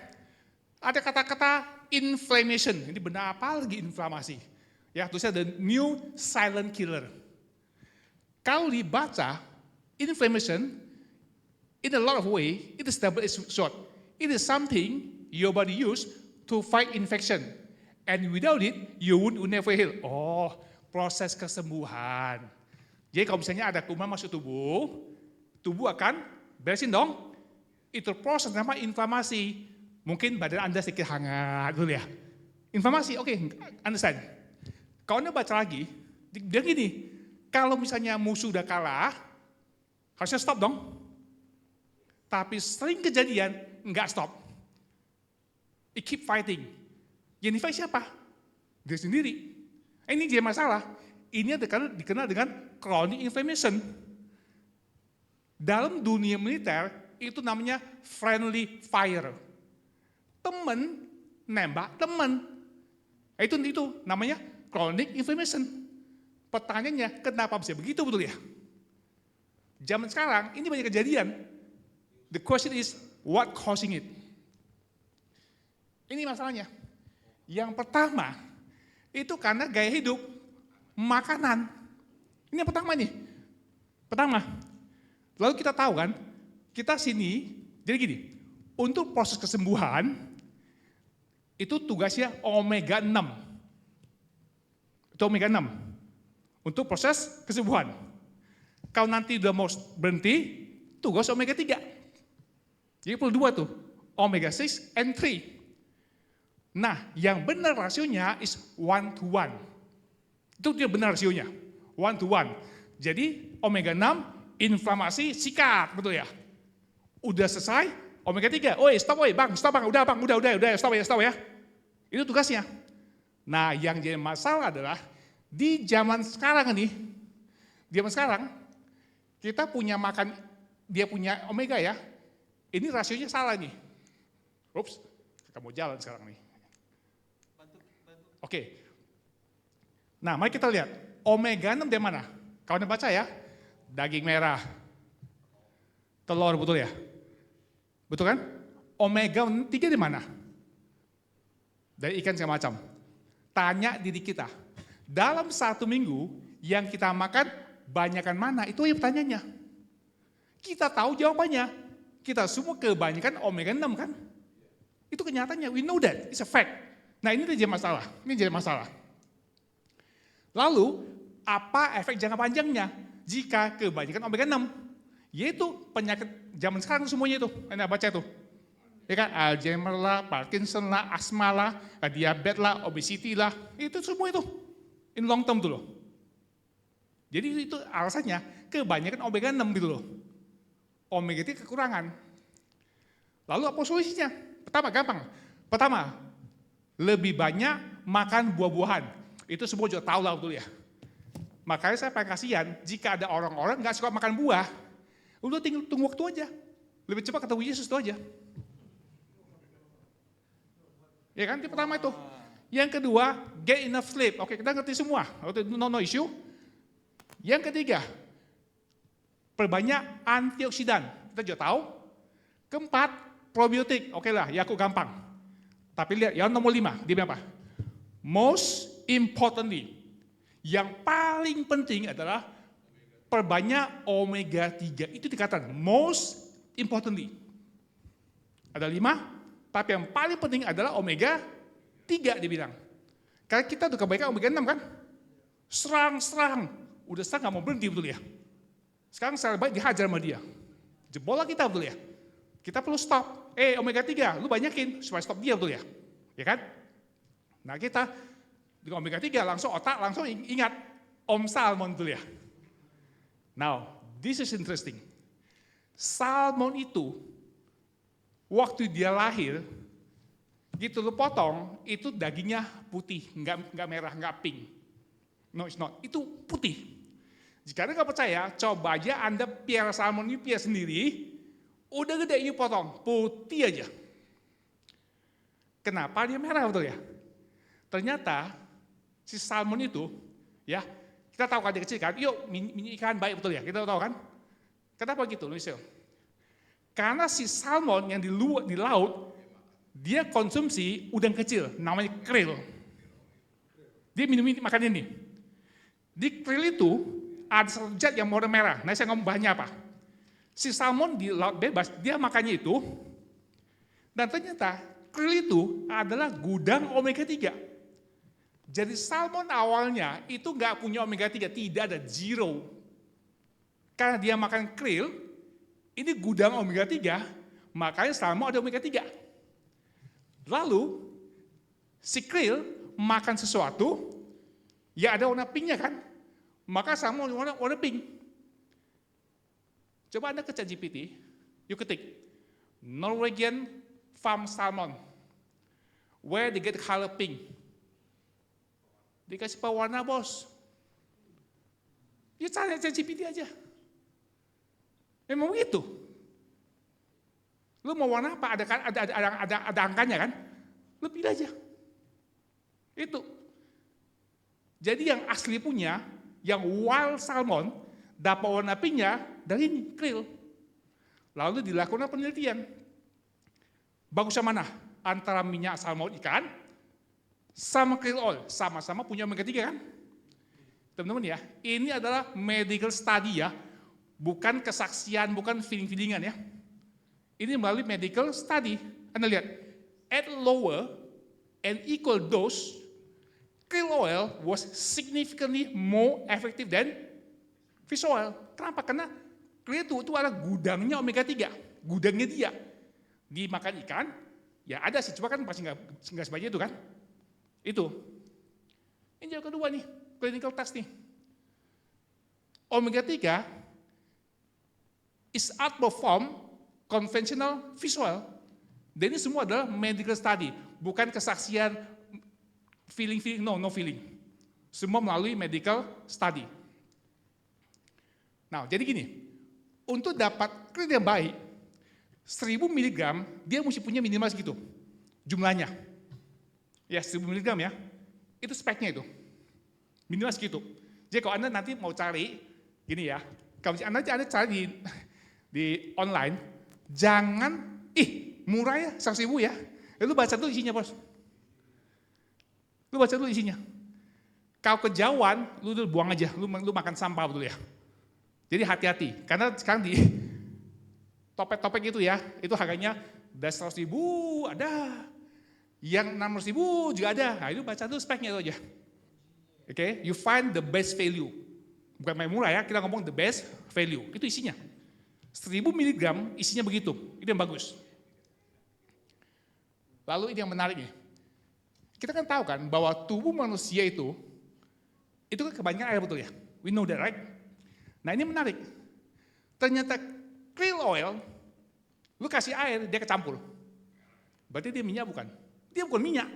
ada kata-kata inflammation, ini benar apa lagi inflamasi. Ya, tulisnya the new silent killer. Kalau dibaca, inflammation, in a lot of way, it is double-edged sword. It is something your body use to fight infection. And without it, your wound will never heal. Oh, proses kesembuhan. Jadi kalau misalnya ada kuman masuk tubuh akan beresin dong. Itu proses nama inflamasi. Mungkin badan Anda sedikit hangat dulu ya. Inflamasi, oke, understand. Kalau Anda baca lagi, dia gini, kalau misalnya musuh udah kalah, harusnya stop dong. Tapi sering kejadian, enggak stop. It keep fighting. Yang di-fight siapa? Dia sendiri. Ini dia masalah. Ini dikenal dengan chronic inflammation. Dalam dunia militer, itu namanya friendly fire. Temen nembak temen. Itu namanya chronic inflammation. Pertanyaannya, kenapa bisa begitu betul ya? Zaman sekarang, ini banyak kejadian. The question is, what causing it? Ini masalahnya. Yang pertama, itu karena gaya hidup, makanan. Ini yang pertama nih. Pertama, lalu kita tahu kan, kita sini, jadi gini, untuk proses kesembuhan, itu tugasnya omega 6. Itu omega 6. Untuk proses kesembuhan. Kalau nanti udah mau berhenti, tugas omega 3. Jadi perlu 2 tuh, omega 6 and 3. Nah, yang benar rasionya is 1:1. Itu dia benar rasionya, 1:1. Jadi omega 6, inflamasi, sikat, betul ya? Udah selesai, omega 3, stop bang, udah stop ya. Itu tugasnya. Nah, yang jadi masalah adalah di zaman sekarang kita punya makan, dia punya omega ya, ini rasionya salah nih. Ups, kita mau jalan sekarang nih. Oke. Nah, mari kita lihat, omega 6 dari mana? Kawan baca ya, daging merah, telur, betul ya? Betul kan? Omega 3 di mana? Dari ikan segala macam. Tanya diri kita, dalam 1 minggu yang kita makan, banyakan mana? Itu yang pertanyaannya. Kita tahu jawabannya. Kita semua kebanyakan omega 6 kan? Itu kenyataannya, we know that, it's a fact. Nah ini jadi masalah, Lalu, apa efek jangka panjangnya jika kebanyakan omega 6? Yaitu penyakit zaman sekarang semuanya itu, Anda baca itu. Ya kan, Alzheimer lah, Parkinson lah, asma lah, diabetes lah, obesity lah, itu semua itu. In long term tuh loh. Jadi itu alasannya, kebanyakan omega 6 gitu loh. Omega 3 kekurangan. Lalu apa solusinya? Pertama, lebih banyak makan buah-buahan. Itu semua juga tahu lah betul ya. Makanya saya paling kasihan, jika ada orang-orang nggak suka makan buah, udah tinggal tunggu waktu aja. Lebih cepat ketemu Yesus itu aja. Ya kan, itu pertama itu. Yang kedua, get enough sleep. Oke, kita ngerti semua. No issue. Yang ketiga, perbanyak antioksidan. Kita juga tahu. Keempat, probiotik. Oke lah, ya aku gampang. Tapi lihat, yang nomor 5, dia bilang apa? Most importantly, yang paling penting adalah perbanyak omega 3. Itu dikatakan most importantly. Ada 5, tapi yang paling penting adalah omega 3 dibilang. Karena kita udah kebaikan omega 6 kan? Serang. Udah serang gak mau berhenti betul ya. Sekarang secara baik dihajar sama dia. Jebol lah kita betul ya. Kita perlu stop. Omega 3, lu banyakin supaya stop dia betul ya. Ya kan? Nah kita di omega 3 langsung otak langsung ingat Om Salmon betul ya. Now, this is interesting. Salmon itu waktu dia lahir, gitu lu potong, itu dagingnya putih, nggak merah, nggak pink. No, it's not. Itu putih. Jika Anda nggak percaya, coba aja Anda piara salmon ini piara sendiri, udah gede ini potong, putih aja. Kenapa dia merah betul ya? Ternyata si salmon itu, ya kita tahu kan dia kecil kan, yuk mini ikan baik betul ya, kita tahu kan? Kenapa gitu, Luisel? Karena si salmon yang di laut, dia konsumsi udang kecil, namanya krill. Dia makan ini. Di krill itu ada satu zat yang warna merah. Nah saya ngomong bahannya apa. Si salmon di laut bebas, dia makannya itu. Dan ternyata krill itu adalah gudang omega 3. Jadi salmon awalnya itu nggak punya omega 3, tidak ada, zero. Karena dia makan krill, ini gudang omega 3, makanya salmon ada omega 3. Lalu, si krill makan sesuatu, ya ada warna pinknya kan, maka salmon warna pink. Coba Anda ke ChatGPT, yuk ketik, Norwegian farm salmon, where they get color pink. Dikasih pewarna bos. Ya cari ChatGPT aja. Memang begitu. Lu mau warna apa? Ada angkanya kan? Lu pilih aja. Itu. Jadi yang asli punya, yang wild salmon, dapat warna pinknya dari ini, krill. Lalu dilakukan penelitian. Bagusnya mana? Antara minyak salmon ikan, sama krill oil, sama-sama punya omega 3 kan? Teman-teman ya, ini adalah medical study ya, bukan kesaksian, bukan feeling-feelingan ya. Ini melalui medical study. Anda lihat, at lower and equal dose, krill oil was significantly more effective than visual. Kenapa? Karena krill itu adalah gudangnya omega 3, gudangnya dia. Dimakan ikan, ya ada sih, coba kan pasti nggak sebanyak itu kan? Itu. Ini yang kedua nih, clinical test nih. Omega 3 is outperform conventional visual. Dan ini semua adalah medical study, bukan kesaksian feeling, no feeling. Semua melalui medical study. Nah, jadi gini, untuk dapat krill yang baik, 1000 mg dia mesti punya minimal segitu jumlahnya. Ya, 1000 mg ya, itu speknya itu. Minimal segitu. Jadi kalau Anda nanti mau cari, gini ya, kalau Anda cari di online, jangan, murah ya, 100.000 ya. Lu baca dulu isinya, bos. Lu baca dulu isinya. Kalau kejauhan, lu buang aja, lu makan sampah betul ya. Jadi hati-hati, karena sekarang di topek-topek itu ya, itu harganya udah 100.000 ada, yang 600.000 juga ada. Nah itu baca dulu speknya itu aja. Oke, you find the best value. Bukan main murah ya, kita ngomong the best value. Itu isinya. 1000 mg isinya begitu, itu yang bagus. Lalu ini yang menarik nih. Kita kan tahu kan bahwa tubuh manusia itu kan kebanyakan air betul ya. We know that, right? Nah ini menarik. Ternyata krill oil, lu kasih air, dia kecampur. Berarti dia minyak bukan? Dia bukan minyak.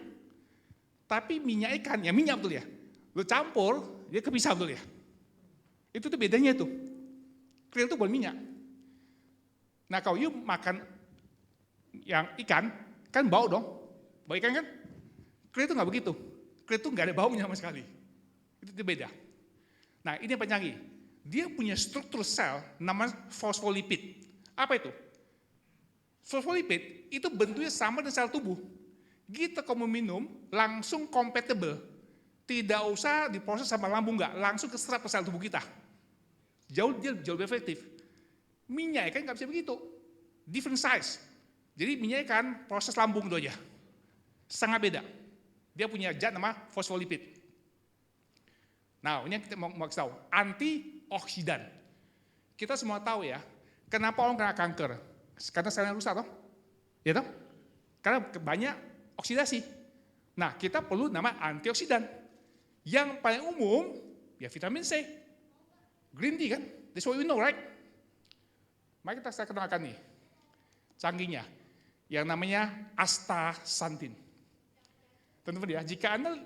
Tapi minyak ikan, ya minyak betul ya. Lu campur, dia kepisah betul ya. Itu tuh bedanya itu. Krill itu bukan minyak. Nah kalau you makan yang ikan, kan bau dong. Bau ikan kan? Krill itu nggak begitu. Krill itu nggak ada baunya sama sekali. Itu beda. Nah ini yang canggih. Dia punya struktur sel namanya fosfolipid. Apa itu? Fosfolipid itu bentuknya sama dengan sel tubuh. Kita kalau minum langsung compatible. Tidak usah diproses sama lambung, nggak. Langsung keserap ke sel tubuh kita. Jauh lebih efektif. Minyak ikan nggak bisa begitu. Different size. Jadi minyak ikan proses lambung itu aja. Sangat beda. Dia punya zat nama fosfolipid. Nah, ini yang kita mau kasih tahu. Antioksidan. Kita semua tahu ya, kenapa orang kena kanker? Karena selnya rusak toh? Ya toh? Karena banyak oksidasi. Nah, kita perlu nama antioksidan. Yang paling umum, ya vitamin C. Green tea kan? That's what we know, right? Mari saya kenalkan nih, canggihnya. Yang namanya astaxanthin. Teman-teman ya, jika Anda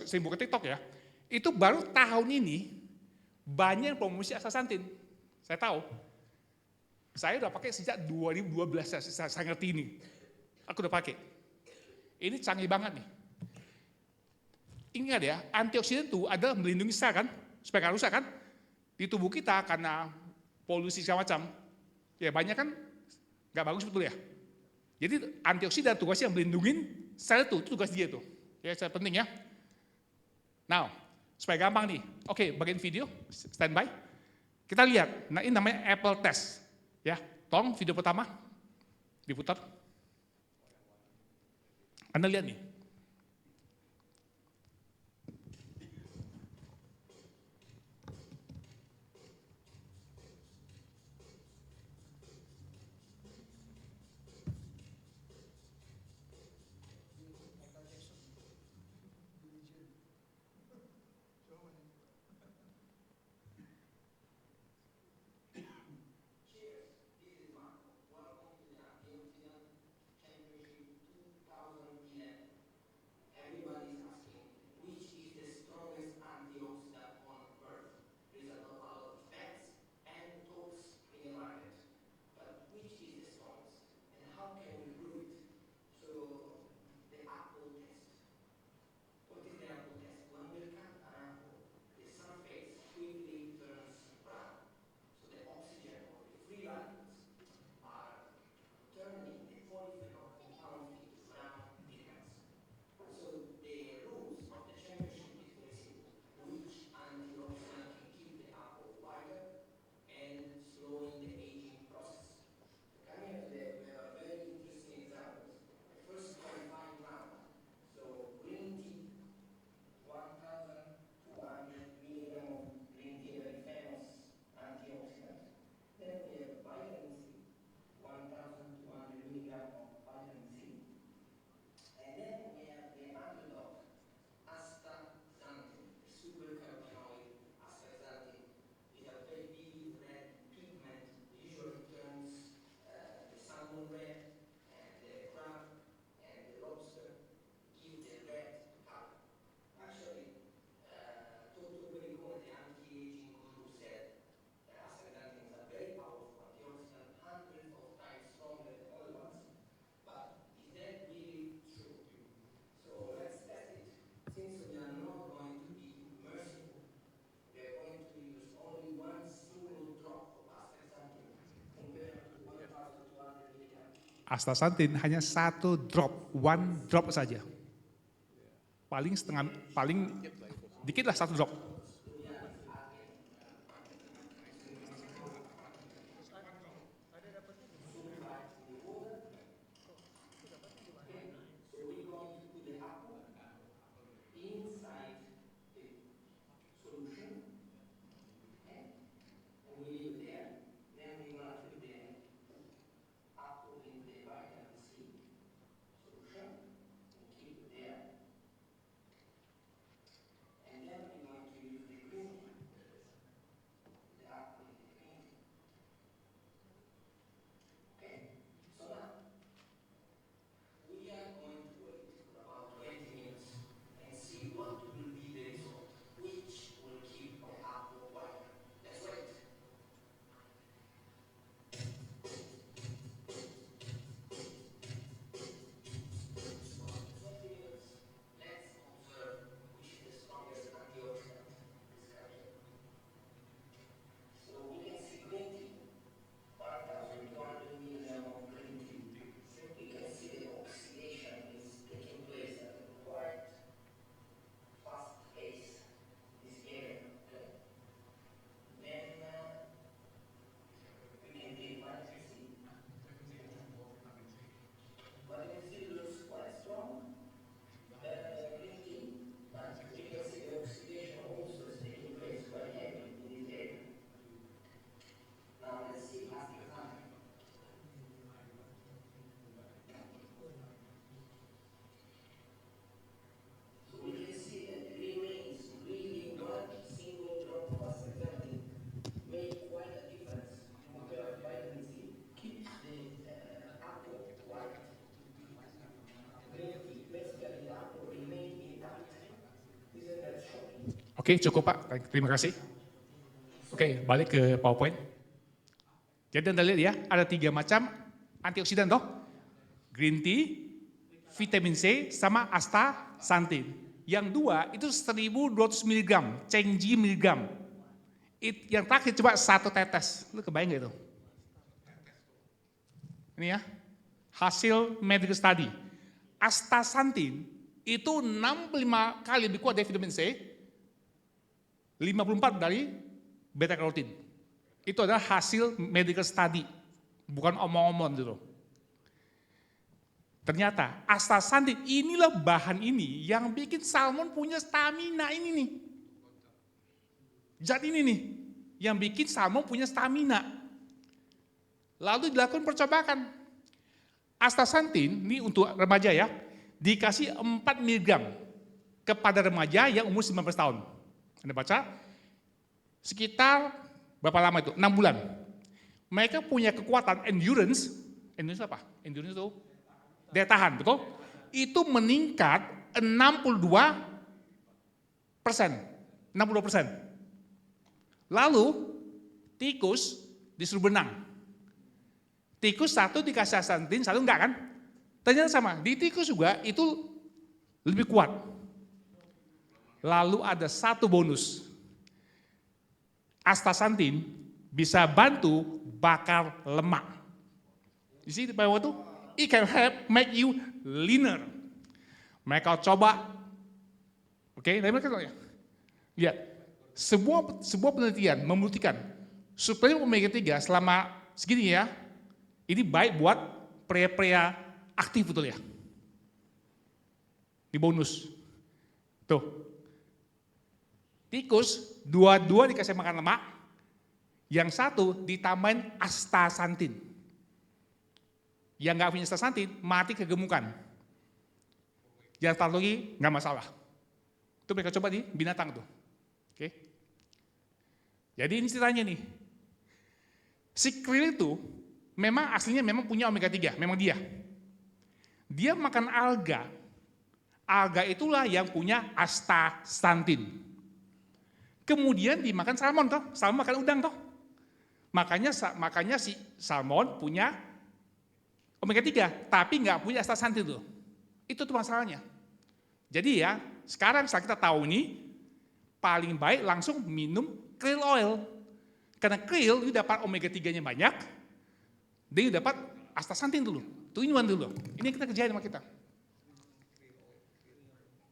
sering buka TikTok ya, itu baru tahun ini banyak promosi astaxanthin. Saya tahu. Saya udah pakai sejak 2012, saya ngerti ini. Aku udah pakai. Ini canggih banget nih. Ingat ya, antioksidan itu adalah melindungi sel kan, supaya nggak rusak kan, di tubuh kita karena polusi segala macam. Ya banyak kan nggak bagus betul ya. Jadi antioksidan tugasnya melindungi sel itu tugas dia tuh. Ya, penting ya. Now, supaya gampang nih. Oke, bagian video, standby. Kita lihat. Nah, ini namanya Apple test. Ya, tolong video pertama diputar. Anda lihat nih. astaxanthin hanya 1 drop, 1 drop saja. Paling dikit lah 1 drop. Oke, cukup Pak. Terima kasih. Oke, balik ke PowerPoint. Jadi Anda lihat ya, ada 3 macam antioksidan toh. Green tea, vitamin C, sama astaxanthin. Yang 2 itu 1200 mg, cengji miligram. Yang terakhir coba 1 tetes. Lu kebayang gak itu? Ini ya, hasil medical study. Astaxanthin itu 65 kali lebih kuat dari vitamin C, 54 dari beta carotene. Itu adalah hasil medical study, bukan omong-omong gitu. Ternyata astaxanthin inilah bahan ini yang bikin salmon punya stamina ini nih. Zat ini nih yang bikin salmon punya stamina. Lalu dilakukan percobaan. Astaxanthin ini untuk remaja ya, dikasih 4 mg kepada remaja yang umur 19 tahun. Anda baca, sekitar berapa lama itu? 6 bulan. Mereka punya kekuatan endurance apa? Endurance itu daya tahan, betul? Itu meningkat 62%. Lalu, tikus disuruh benang. Tikus 1 dikasih astaxanthin, 1 enggak kan? Ternyata sama, di tikus juga itu lebih kuat. Lalu ada 1 bonus. Astaxanthin bisa bantu bakar lemak. Di sini bahwa itu, it can help make you leaner. Mereka coba, oke, mereka ya. Lihat, sebuah penelitian membuktikan suplemen omega 3 selama segini ya, ini baik buat pria-pria aktif betul ya. Ini bonus. Tuh. Tikus, 2 dikasih makan lemak, yang 1 ditambahin astaxanthin. Yang nggak punya astaxanthin, mati kegemukan. Yang taruh lagi, nggak masalah. Itu mereka coba di binatang tuh. Oke. Jadi ini ceritanya nih. Si krill itu, memang aslinya memang punya omega 3, memang dia. Dia makan alga. Alga itulah yang punya astaxanthin. Kemudian dimakan salmon toh, salmon makan udang toh. Makanya si salmon punya omega 3, tapi nggak punya astaxanthin tuh. Itu tuh masalahnya. Jadi ya, sekarang setelah kita tahu ini, paling baik langsung minum krill oil. Karena krill itu dapat omega 3-nya banyak, dia dapat astaxanthin dulu. 2-in-1 dulu. Ini kita kerjain sama kita.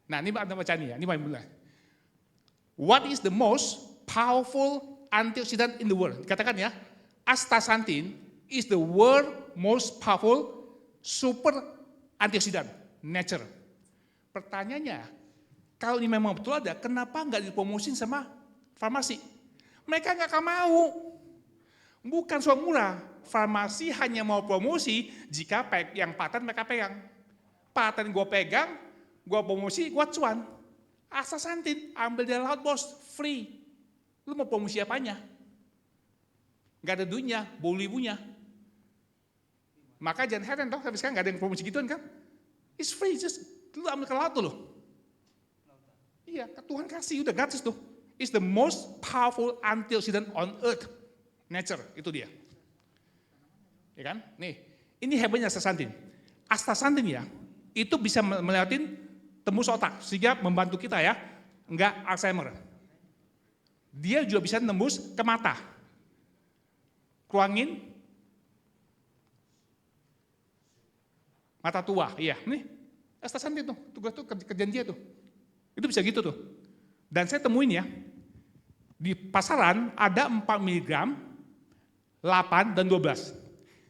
Nah, ini Anda baca nih ya, ini paling mulai. What is the most powerful antioxidant in the world? Katakan ya, astaxanthin is the world most powerful super antioxidant, nature. Pertanyaannya, kalau ini memang betul ada, kenapa nggak dipromosin sama farmasi? Mereka nggak akan mau. Bukan soal murah, farmasi hanya mau promosi jika yang paten mereka pegang. Paten gue pegang, gue promosi, gue cuan. Astaxanthin, ambil dari laut bos, free. Lu mau promosi apanya? Gak ada duitnya, bolu ibunya. Maka jangan heran toh, tapi sekarang gak ada yang promosi gituan kan? It's free, just lu ambil ke laut tuh loh. Iya, Tuhan kasih, udah gratis tuh. It's the most powerful antioxidant on earth. Nature, itu dia. Ya kan? Nih, ini hebatnya astaxanthin. Astaxanthin ya, itu bisa melewatin tembus otak, sehingga membantu kita ya, enggak Alzheimer. Dia juga bisa nembus ke mata. Kurangin mata tua, iya. Nih, astaxanthin tuh, tugas tuh kerjaan dia tuh. Itu bisa gitu tuh. Dan saya temuin ya, di pasaran ada 4 mg, 8 dan 12.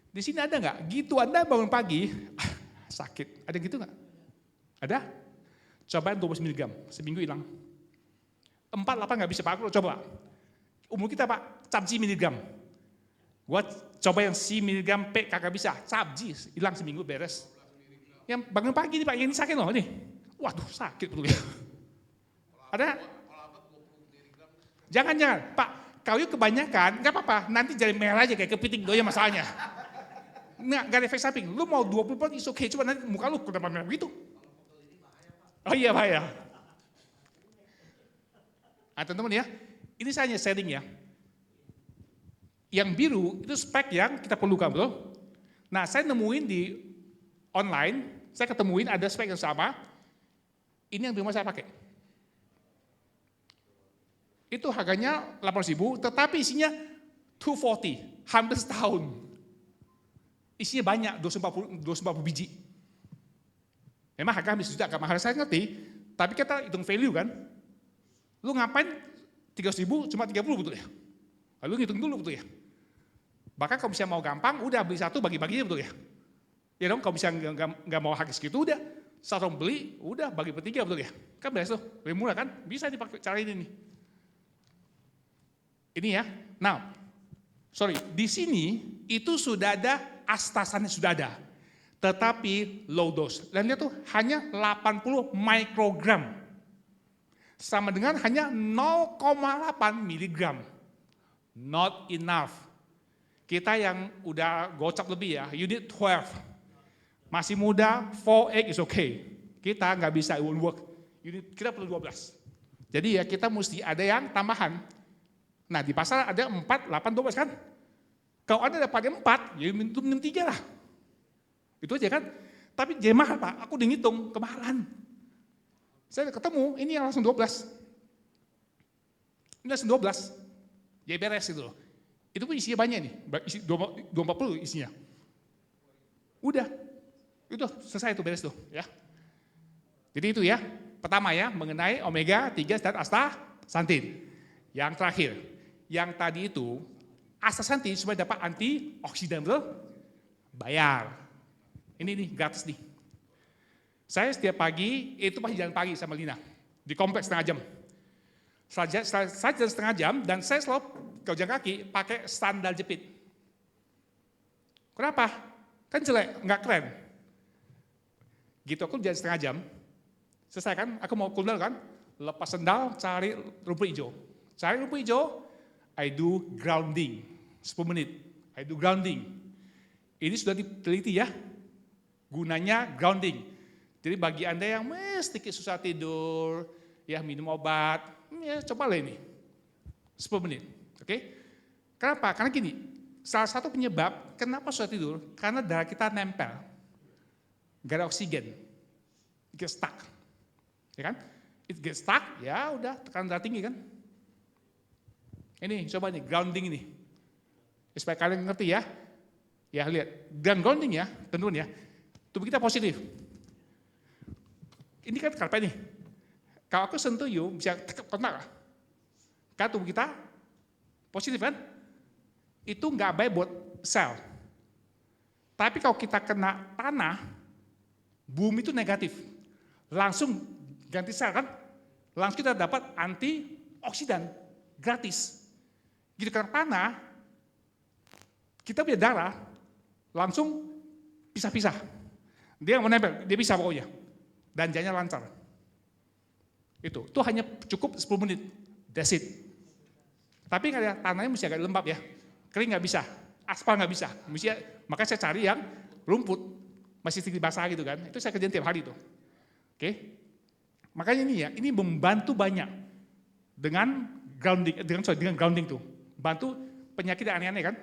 Di sini ada nggak? Gitu Anda bangun pagi, sakit. Ada gitu nggak? Ada? Cobain 12 mg, seminggu hilang. 4, 8 nggak bisa Pak, aku coba. Umur kita Pak, cabji miligram. Gua coba yang si miligram P kagak bisa, cabji, hilang seminggu beres. Yang bangun pagi nih Pak, yang ini sakit loh nih. Waduh sakit betul ya. Ada? Jangan, Pak, kayu kebanyakan, nggak apa-apa, nanti jadi merah aja kayak kepiting doya masalahnya. Nggak ada efek samping, lu mau 20% is okay, coba nanti muka lu kenapa merah begitu. Oh iya bahaya. Nah teman-teman ya, ini saya hanya sharing ya. Yang biru itu spek yang kita perlukan, betul? Nah saya nemuin di online, saya ketemuin ada spek yang sama, ini yang di rumah saya pakai. Itu harganya 800.000, tetapi isinya 240, hampir setahun. Isinya banyak, 240 biji. Memang harga habis juta, mahal saya ngerti, tapi kita hitung value kan. Lu ngapain 300.000 cuma 30 betul ya? Lalu ngitung dulu betul ya? Bahkan kalau misalnya mau gampang, udah beli satu bagi-baginya betul ya? Ya dong, kalau misalnya nggak mau harga segitu, udah satu beli, udah bagi bertiga betul ya? Kan beres tuh, lebih murah kan? Bisa dipakai cara ini nih. Ini ya. Nah, di sini itu sudah ada astaxanthin sudah ada. Tetapi low dose. Dan dia tuh hanya 80 mikrogram. Sama dengan hanya 0,8 miligram. Not enough. Kita yang udah gocap lebih ya, you need 12. Masih muda, 4 egg is okay. Kita nggak bisa, it won't work. Kita perlu 12. Jadi ya kita mesti ada yang tambahan. Nah di pasar ada 4, 8, 12 kan? Kalau Anda dapat 4, ya minum 3 lah. Itu aja kan? Tapi jadi mahal Pak, aku udah ngitung kemahalan. Saya ketemu, ini yang langsung 12. Ini langsung 12. Jadi beres itu loh. Itu pun isinya banyak nih, isi 240 isinya. Udah, itu selesai itu beres tuh ya. Jadi itu ya, pertama ya mengenai omega 3 dan astaxanthin. Yang terakhir, yang tadi itu astaxanthin supaya dapat antioksidan betul? Bayar. Ini nih gratis nih. Saya setiap pagi itu pasti jalan pagi sama Lina di kompleks setengah jam. Saya jalan setengah jam dan saya selalu kalau jalan kaki pakai sandal jepit. Kenapa? Kan jelek, nggak keren. Gitu aku jalan setengah jam, selesai kan, aku mau kundal kan, lepas sandal cari rumput hijau. Cari rumput hijau, I do grounding, 10 menit, I do grounding. Ini sudah diteliti ya, gunanya grounding. Jadi bagi Anda yang sedikit susah tidur, ya minum obat, ya cobalah ini, 10 menit. Oke? Kenapa? Karena gini, salah satu penyebab kenapa susah tidur, karena darah kita nempel. Gak ada oksigen. It gets stuck. Ya kan? It gets stuck, ya udah tekanan darah tinggi kan. Ini coba nih, grounding ini. Supaya kalian ngerti ya. Ya lihat, dan grounding ya, teman-teman ya. tubuh kita positif. Ini kan karpet nih. Kalau aku sentuh you, bisa kontak. Kan tubuh kita positif kan? Itu nggak baik buat sel. Tapi kalau kita kena tanah, bumi itu negatif. Langsung ganti sel kan? Langsung kita dapat antioksidan gratis. Gitu karena tanah, kita punya darah, langsung pisah-pisah. Dia menempel, dia bisa pokoknya. Dan jalannya lancar. Itu hanya cukup 10 menit. That's it. Tapi kalau tanahnya mesti agak lembab ya. Kering nggak bisa, aspal nggak bisa. Makanya saya cari yang rumput, masih tinggi basah gitu kan. Itu saya kerjain tiap hari tuh. Oke. Makanya ini ya, ini membantu banyak dengan grounding tuh. Bantu penyakit yang aneh-aneh kan.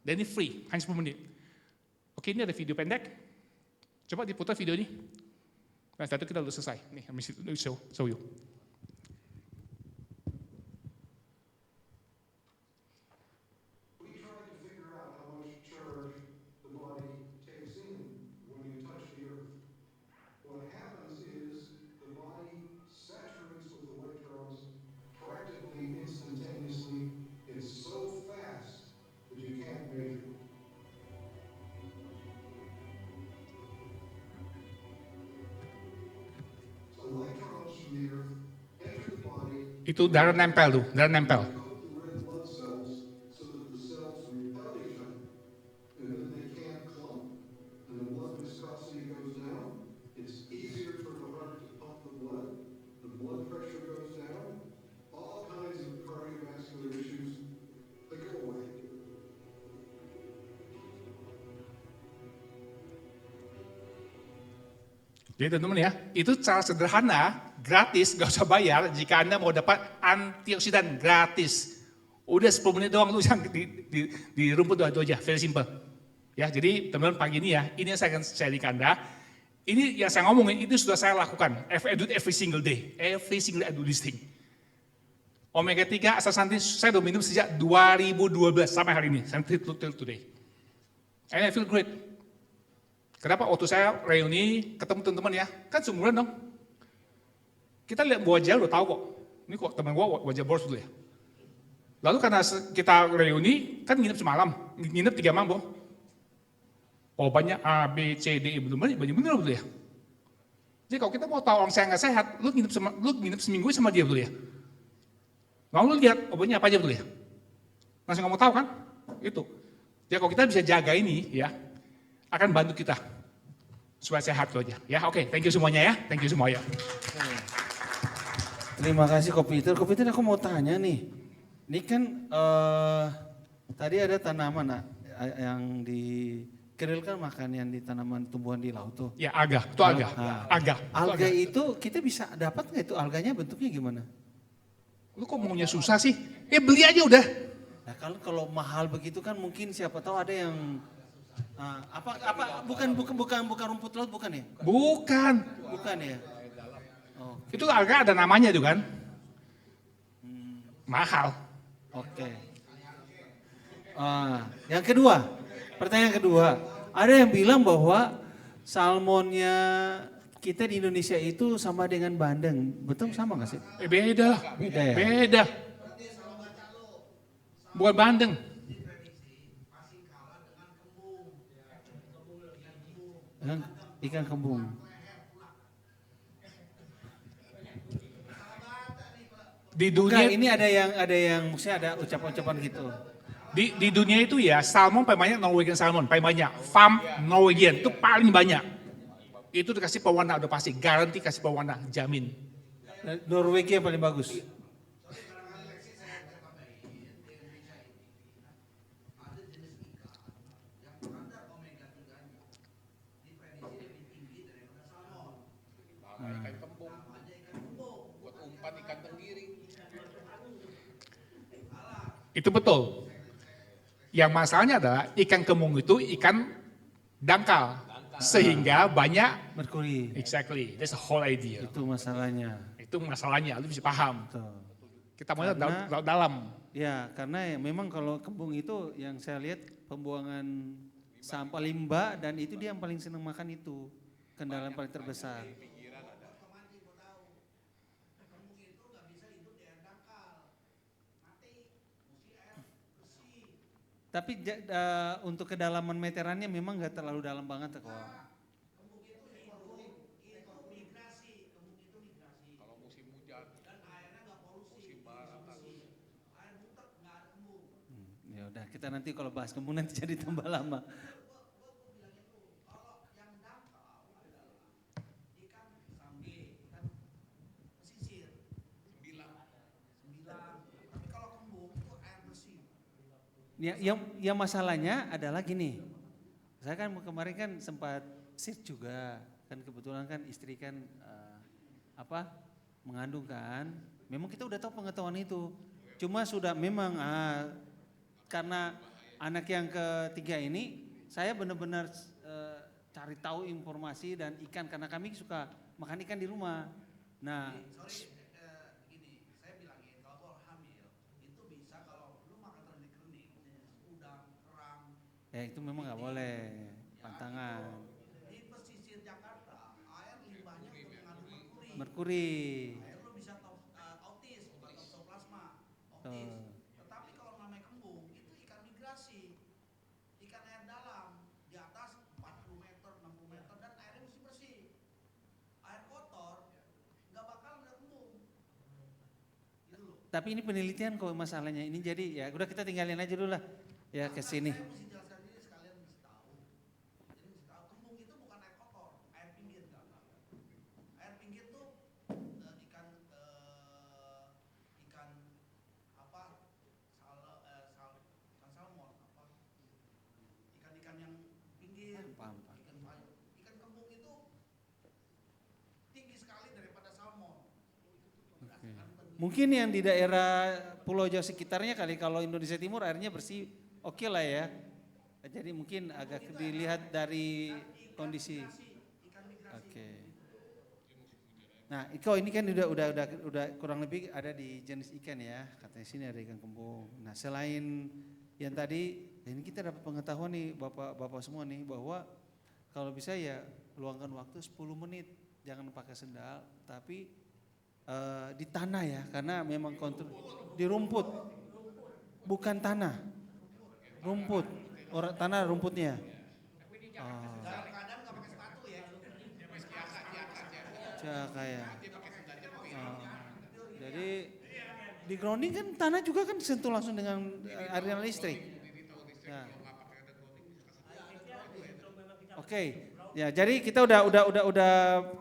Dan ini free, hanya 10 menit. Oke, ini ada video pendek. Coba diputar video ini. Nah, satu kita udah selesai. Nih, show you. We tried to figure out how much charge the body takes in when you touch the earth. What happens is the body saturates with electrons practically instantaneously. It's so fast that you can't measure it. Electrons from the earth enter the body, Itu darah nempel tuh, darah nempel. coat the red blood cells so that the cells repel each other, and then they can't clump, and the blood viscosity goes down. It's easier for the heart to pump the blood pressure goes down, all kinds of cardiovascular issues, they go away. Jadi teman-teman ya, itu cara sederhana, gratis, gak usah bayar jika Anda mau dapat antioksidan gratis. Udah 10 menit doang tuh yang di rumput itu aja, very simple. Ya, jadi teman-teman pagi ini ya, ini yang saya akan share ke Anda. Ini yang saya ngomongin, itu sudah saya lakukan every single day. Every single day I do this thing. Omega 3 astaxanthin saya udah minum sejak 2012 sampai hari ini, sampai till today. And I feel great. Kenapa? Waktu saya reuni ketemu teman-teman ya, kan seumuran dong. Kita lihat wajah udah tahu kok. Ini kok teman gua wajah boros dulu ya. Lalu karena kita reuni, kan nginep semalam, nginep 3 malam. Oh banyak A, B, C, D, belum banyak bener dulu ya. Jadi kalau kita mau tahu orang saya nggak sehat, lu nginep seminggu sama dia dulu ya. Lalu lu lihat obatnya apa aja dulu ya. Langsung nggak mau tahu kan? Itu. Jadi kalau kita bisa jaga ini ya, akan bantu kita supaya sehat itu aja. Ya, oke, thank you semuanya ya. Thank you semuanya. Terima kasih Ko Peter. Ko Peter aku mau tanya nih. Ini kan tadi ada tanaman yang keril kan makan yang di tanaman tumbuhan di laut tuh. Ya, alga, itu alga. Alga. Alga itu kita bisa dapat nggak itu alganya bentuknya gimana? Lu kok maunya susah sih? Beli aja udah. Nah kalau mahal begitu kan mungkin siapa tahu ada yang bukan rumput laut bukan ya? Bukan. Bukan ya? Oh, Itu alga ada namanya tuh kan. Mahal. oke. Yang kedua, pertanyaan kedua. Ada yang bilang bahwa salmonnya kita di Indonesia itu sama dengan bandeng. Betul sama nggak sih? Beda. Beda ya? Beda. Bukan bandeng. Ikan kembung. Di Bukan, dunia ini ada yang maksudnya ada ucapan-ucapan gitu. di dunia itu ya salmon paling banyak Norwegian salmon, paling banyak. Farm Norwegian itu paling banyak. Itu dikasih pewarna udah pasti, garanti kasih pewarna, jamin. Norwegia yang paling bagus. Itu betul. Yang masalahnya adalah ikan kembung itu ikan dangkal. Sehingga banyak, Merkuri. exactly, that's the whole idea. Itu masalahnya. Itu masalahnya, lu bisa paham. Betul. Kita mau lihat Karena- dalam. Ya, karena memang kalau kembung itu yang saya lihat pembuangan sampah limbah, dan itu dia yang paling senang makan itu. Kendala yang paling terbesar. Tapi untuk kedalaman meterannya memang nggak terlalu dalam banget kok. Kalau musim hujan, musim baratan. Ya udah, kita nanti kalau bahas kembung nanti jadi tambah lama. Yang masalahnya adalah gini, saya kan kemarin kan sempat sit juga, kan kebetulan kan istri kan mengandung kan, memang kita udah tahu pengetahuan itu, cuma sudah memang karena anak yang ketiga ini, saya benar-benar cari tahu informasi dan ikan, karena kami suka makan ikan di rumah. Nah, ya itu memang nggak boleh, pantangan. Di pesisir Jakarta, air limbahnya mengandung merkuri. Merkuri. Air lu bisa autis, bukan toksoplasma, autis. Tetapi kalau namanya kembung, itu ikan migrasi. Ikan air dalam, di atas 40 meter, 60 meter, dan airnya mesti bersih. Air kotor, nggak bakal ada kembung. Gitu loh. Tapi ini penelitian kok masalahnya ini, jadi ya udah kita tinggalin aja dulu lah ya ke sini. Saya mesti jelaskan ini sekalian mesti tahu. Jadi mesti tahu kembung itu bukan air kotor, air pinggir kan. Air pinggir tuh ikan ikan apa ikan salmon apa ikan-ikan yang pinggir, Paham. ikan payu. Ikan kembung itu tinggi sekali daripada salmon. Mungkin yang di daerah Pulau Jawa sekitarnya kali, kalau Indonesia Timur airnya bersih, oke lah ya. Jadi mungkin agak dilihat dari kondisi. Oke. Nah, Iko ini kan udah kurang lebih ada di jenis ikan ya. Katanya sini ada ikan kembung. Nah, selain yang tadi, ini kita dapat pengetahuan nih Bapak semua nih, bahwa kalau bisa ya luangkan waktu 10 menit, jangan pakai sendal, tapi di tanah ya, karena memang di rumput, bukan tanah, rumput, tanah rumputnya. Kadang-kadang nggak pakai sepatu ya. Caka ya. Jadi di grounding kan tanah juga kan disentuh langsung dengan aliran listrik. Nah. Oke, ya jadi kita udah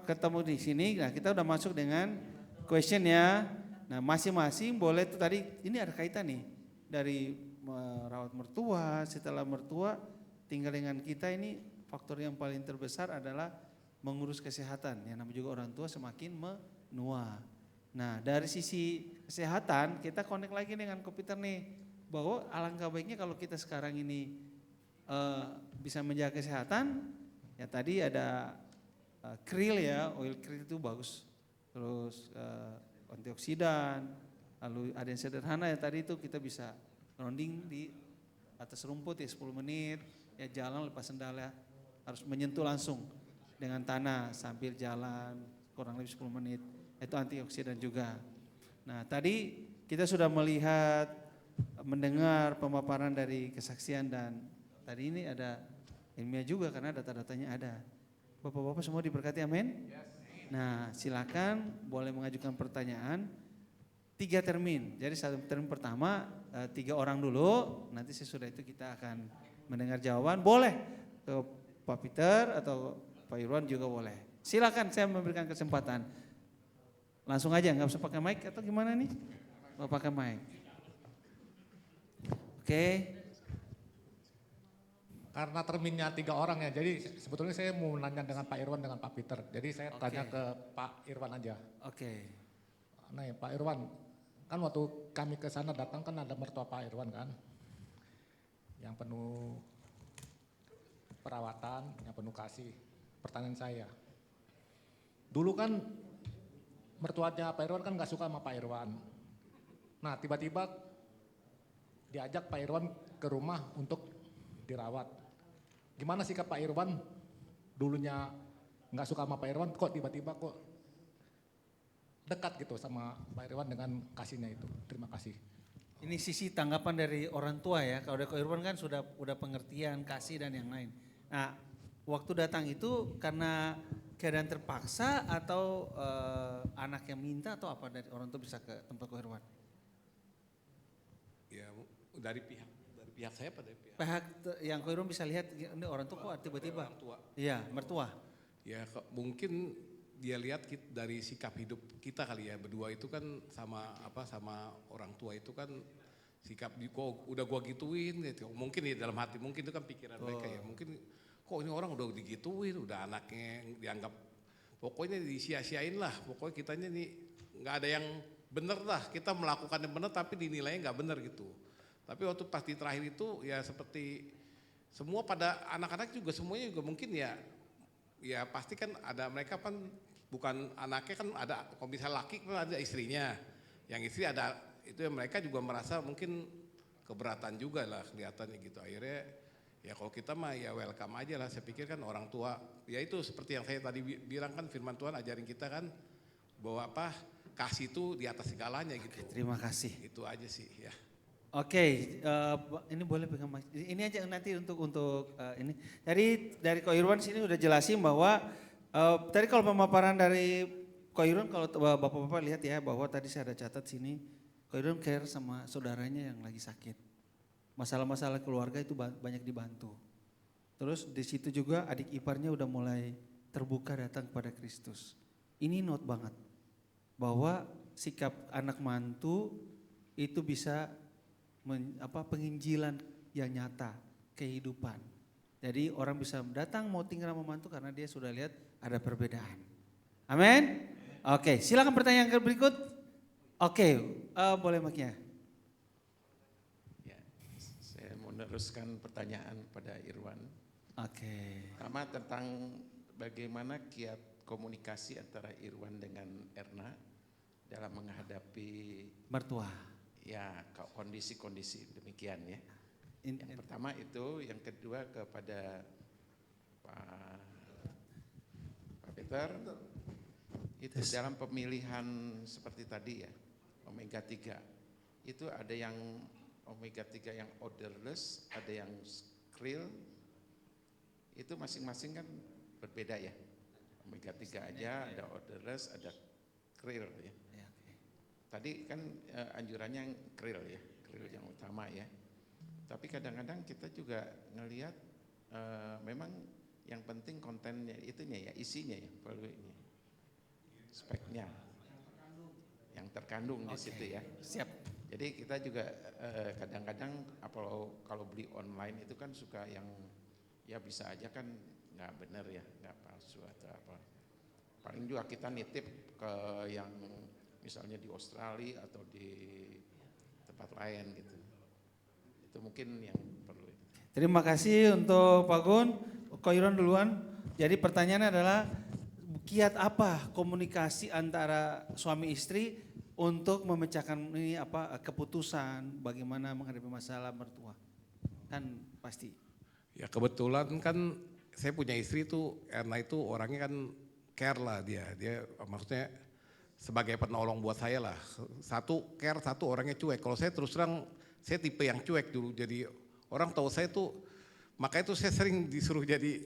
ketemu di sini. Nah, kita udah masuk dengan question ya. Nah, masing-masing boleh tuh, tadi ini ada kaitan nih dari merawat mertua, setelah mertua tinggal dengan kita, ini faktor yang paling terbesar adalah mengurus kesehatan. Yang namanya juga orang tua semakin menua. Nah, dari sisi kesehatan kita connect lagi dengan komputer nih, bahwa alangkah baiknya kalau kita sekarang ini bisa menjaga kesehatan. Ya tadi ada krill ya, oil krill itu bagus. Terus antioksidan, lalu ada yang sederhana ya tadi itu kita bisa grounding di atas rumput ya 10 menit, ya jalan lepas sendal ya, harus menyentuh langsung dengan tanah sambil jalan kurang lebih 10 menit, itu antioksidan juga. Nah tadi kita sudah melihat, mendengar pemaparan dari kesaksian, dan tadi ini ada ilmiah juga karena data-datanya ada. Bapak-bapak semua diberkati, amin. Nah silakan boleh mengajukan pertanyaan. 3 termin, jadi satu termin pertama 3 orang dulu, nanti sesudah itu kita akan mendengar jawaban. Boleh ke Pak Peter atau Pak Irwan juga boleh. Silakan, saya memberikan kesempatan. Langsung aja, nggak usah pakai mic atau gimana nih? Mau pakai mic. Oke. Karena terminnya 3 orang ya, jadi sebetulnya saya mau nanya dengan Pak Irwan dengan Pak Peter. Jadi saya tanya ke Pak Irwan aja. Oke. Nah ya, Pak Irwan, kan waktu kami ke sana datang kan ada mertua Pak Irwan kan, yang penuh perawatan, yang penuh kasih. Pertanyaan saya, dulu kan mertuanya Pak Irwan kan nggak suka sama Pak Irwan. Nah tiba-tiba diajak Pak Irwan ke rumah untuk dirawat. Gimana sikap Pak Irwan? Dulunya nggak suka sama Pak Irwan, kok tiba-tiba kok dekat gitu sama Pak Irwan dengan kasihnya itu. Terima kasih. Ini sisi tanggapan dari orang tua ya. Kalau dari Ko Irwan kan sudah pengertian, kasih dan yang lain. Nah, waktu datang itu karena keadaan terpaksa atau anak yang minta atau apa dari orang tua bisa ke tempat Ko Irwan? Ya dari pihak saya pada pihak Pihak yang Ko Irwan bisa lihat ini orang tua kok tiba-tiba. orang tua. Iya, mertua. Ya mungkin dia lihat dari sikap hidup kita kali ya, berdua itu kan sama orang tua itu kan sikap kok udah gua gituin gitu. Mungkin ya dalam hati, mungkin itu kan pikiran mereka ya. Mungkin kok ini orang udah digituin, udah anaknya dianggap pokoknya disia-siain lah. Pokoknya kitanya nih nggak ada yang bener lah. Kita melakukan yang bener tapi dinilainya nggak bener gitu. Tapi waktu pas di terakhir itu ya seperti semua pada anak-anak juga semuanya juga mungkin ya pasti kan ada mereka kan bukan anaknya kan ada, kalau misalnya laki kan ada istrinya, yang istri ada, itu yang mereka juga merasa mungkin keberatan juga lah kelihatannya gitu. Akhirnya ya kalau kita mah ya welcome aja lah, saya pikir kan orang tua, ya itu seperti yang saya tadi bilang kan firman Tuhan ajarin kita kan bahwa kasih itu di atas segalanya gitu. Terima kasih. Itu aja sih ya. Oke, ini boleh pegang mic. Ini aja nanti untuk ini. Jadi dari Ko Irwan sini udah jelasin bahwa tadi kalau pemaparan dari Ko Irwan, kalau bapak-bapak lihat ya bahwa tadi saya ada catat sini, Ko Irwan care sama saudaranya yang lagi sakit. Masalah-masalah keluarga itu banyak dibantu. Terus di situ juga adik iparnya udah mulai terbuka datang kepada Kristus. Ini note banget bahwa sikap anak mantu itu bisa penginjilan yang nyata, kehidupan. Jadi orang bisa datang mau tinggal sama mantu karena dia sudah lihat ada perbedaan. Amin. Oke, silakan pertanyaan berikut. Oke, boleh mic-nya. Ya, saya mau meneruskan pertanyaan pada Irwan. Oke. Pertama tentang bagaimana kiat komunikasi antara Irwan dengan Erna dalam menghadapi Mertua. ya kondisi-kondisi demikian ya. Yang pertama itu, yang kedua kepada Pak Peter, itu dalam pemilihan seperti tadi ya, omega 3, itu ada yang omega 3 yang odorless, ada yang krill, itu masing-masing kan berbeda ya. Omega 3 aja ada odorless, ada krill ya. Tadi kan anjurannya yang krill ya, krill yang utama ya. Tapi kadang-kadang kita juga ngelihat memang yang penting kontennya itunya ya, isinya ya, valuenya, speknya, yang terkandung di situ ya. Siap. Jadi kita juga kadang-kadang kalau beli online itu kan suka yang ya bisa aja kan nggak benar ya, nggak palsu atau apa. Paling juga kita nitip ke yang misalnya di Australia atau di tempat lain gitu. Itu mungkin yang perlu. Terima kasih untuk Pak Gun. Ko Irwan duluan. Jadi pertanyaannya adalah kiat apa komunikasi antara suami istri untuk memecahkan ini keputusan bagaimana menghadapi masalah mertua. Kan pasti. Ya kebetulan kan saya punya istri tuh, Erna itu orangnya kan care lah dia maksudnya sebagai penolong buat saya lah. Satu care, satu orangnya cuek. Kalau saya terus terang, saya tipe yang cuek dulu. Jadi orang tahu saya tuh, makanya tuh saya sering disuruh jadi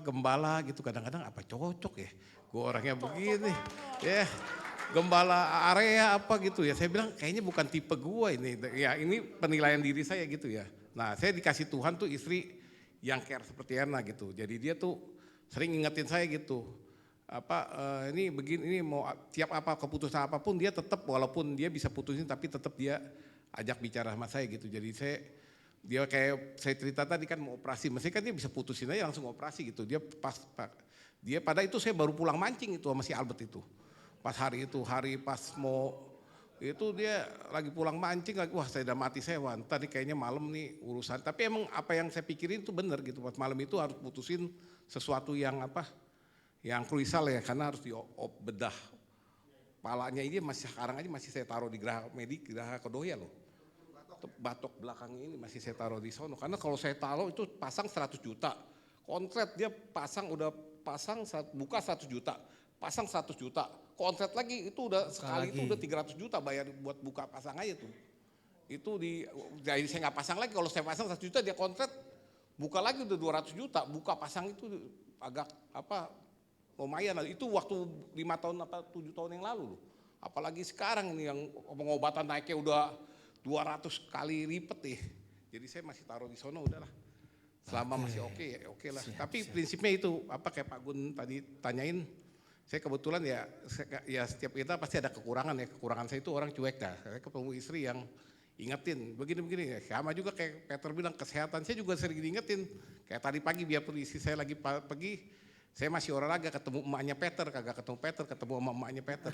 gembala gitu. Kadang-kadang apa cocok ya, gue orangnya begini. Ya, gembala area apa gitu ya. Saya bilang kayaknya bukan tipe gue ini. Ya ini penilaian diri saya gitu ya. Nah saya dikasih Tuhan tuh istri yang care seperti Erna gitu. Jadi dia tuh sering ingetin saya gitu. Ini begini, ini mau tiap keputusan apapun dia tetap, walaupun dia bisa putusin tapi tetap dia ajak bicara sama saya gitu. Jadi dia kayak saya cerita tadi kan mau operasi, mesti kan dia bisa putusin aja langsung operasi gitu. Dia pada itu saya baru pulang mancing itu sama si Albert itu. Pas hari pas mau itu dia lagi pulang mancing lagi, wah saya udah mati sewan. Tadi kayaknya malam nih urusan. Tapi emang apa yang saya pikirin itu benar gitu. Pas malam itu harus putusin sesuatu yang yang krusial ya, karena harus bedah palanya ini sekarang aja masih saya taruh di Geraha Medik, Geraha Kedoya loh. batok belakang ini masih saya taruh di sono. Karena kalau saya taruh itu pasang 100 juta. Kontrak dia buka 100 juta, pasang 100 juta. Kontrak lagi itu udah sekali itu udah 300 juta bayar buat buka pasang aja tuh. Itu jadi saya nggak pasang lagi, kalau saya pasang 1 juta dia kontrak buka lagi udah 200 juta, buka pasang itu agak lumayan. Itu waktu 5 tahun 7 tahun yang lalu loh. Apalagi sekarang ini yang pengobatan naiknya udah 200 kali lipat nih. Jadi saya masih taruh di sono udahlah. Selama masih oke ya oke lah. Tapi prinsipnya itu kayak Pak Gun tadi tanyain, saya kebetulan ya setiap kita pasti ada kekurangan ya. Kekurangan saya itu orang cuek dah. Saya ketemu istri yang ingetin begini-begini ya. Sama juga kayak Peter bilang, kesehatan saya juga sering diingetin. Kayak tadi pagi biarpun istri saya lagi pergi, saya masih olahraga ketemu emaknya Peter, kagak ketemu Peter, ketemu sama emaknya Peter.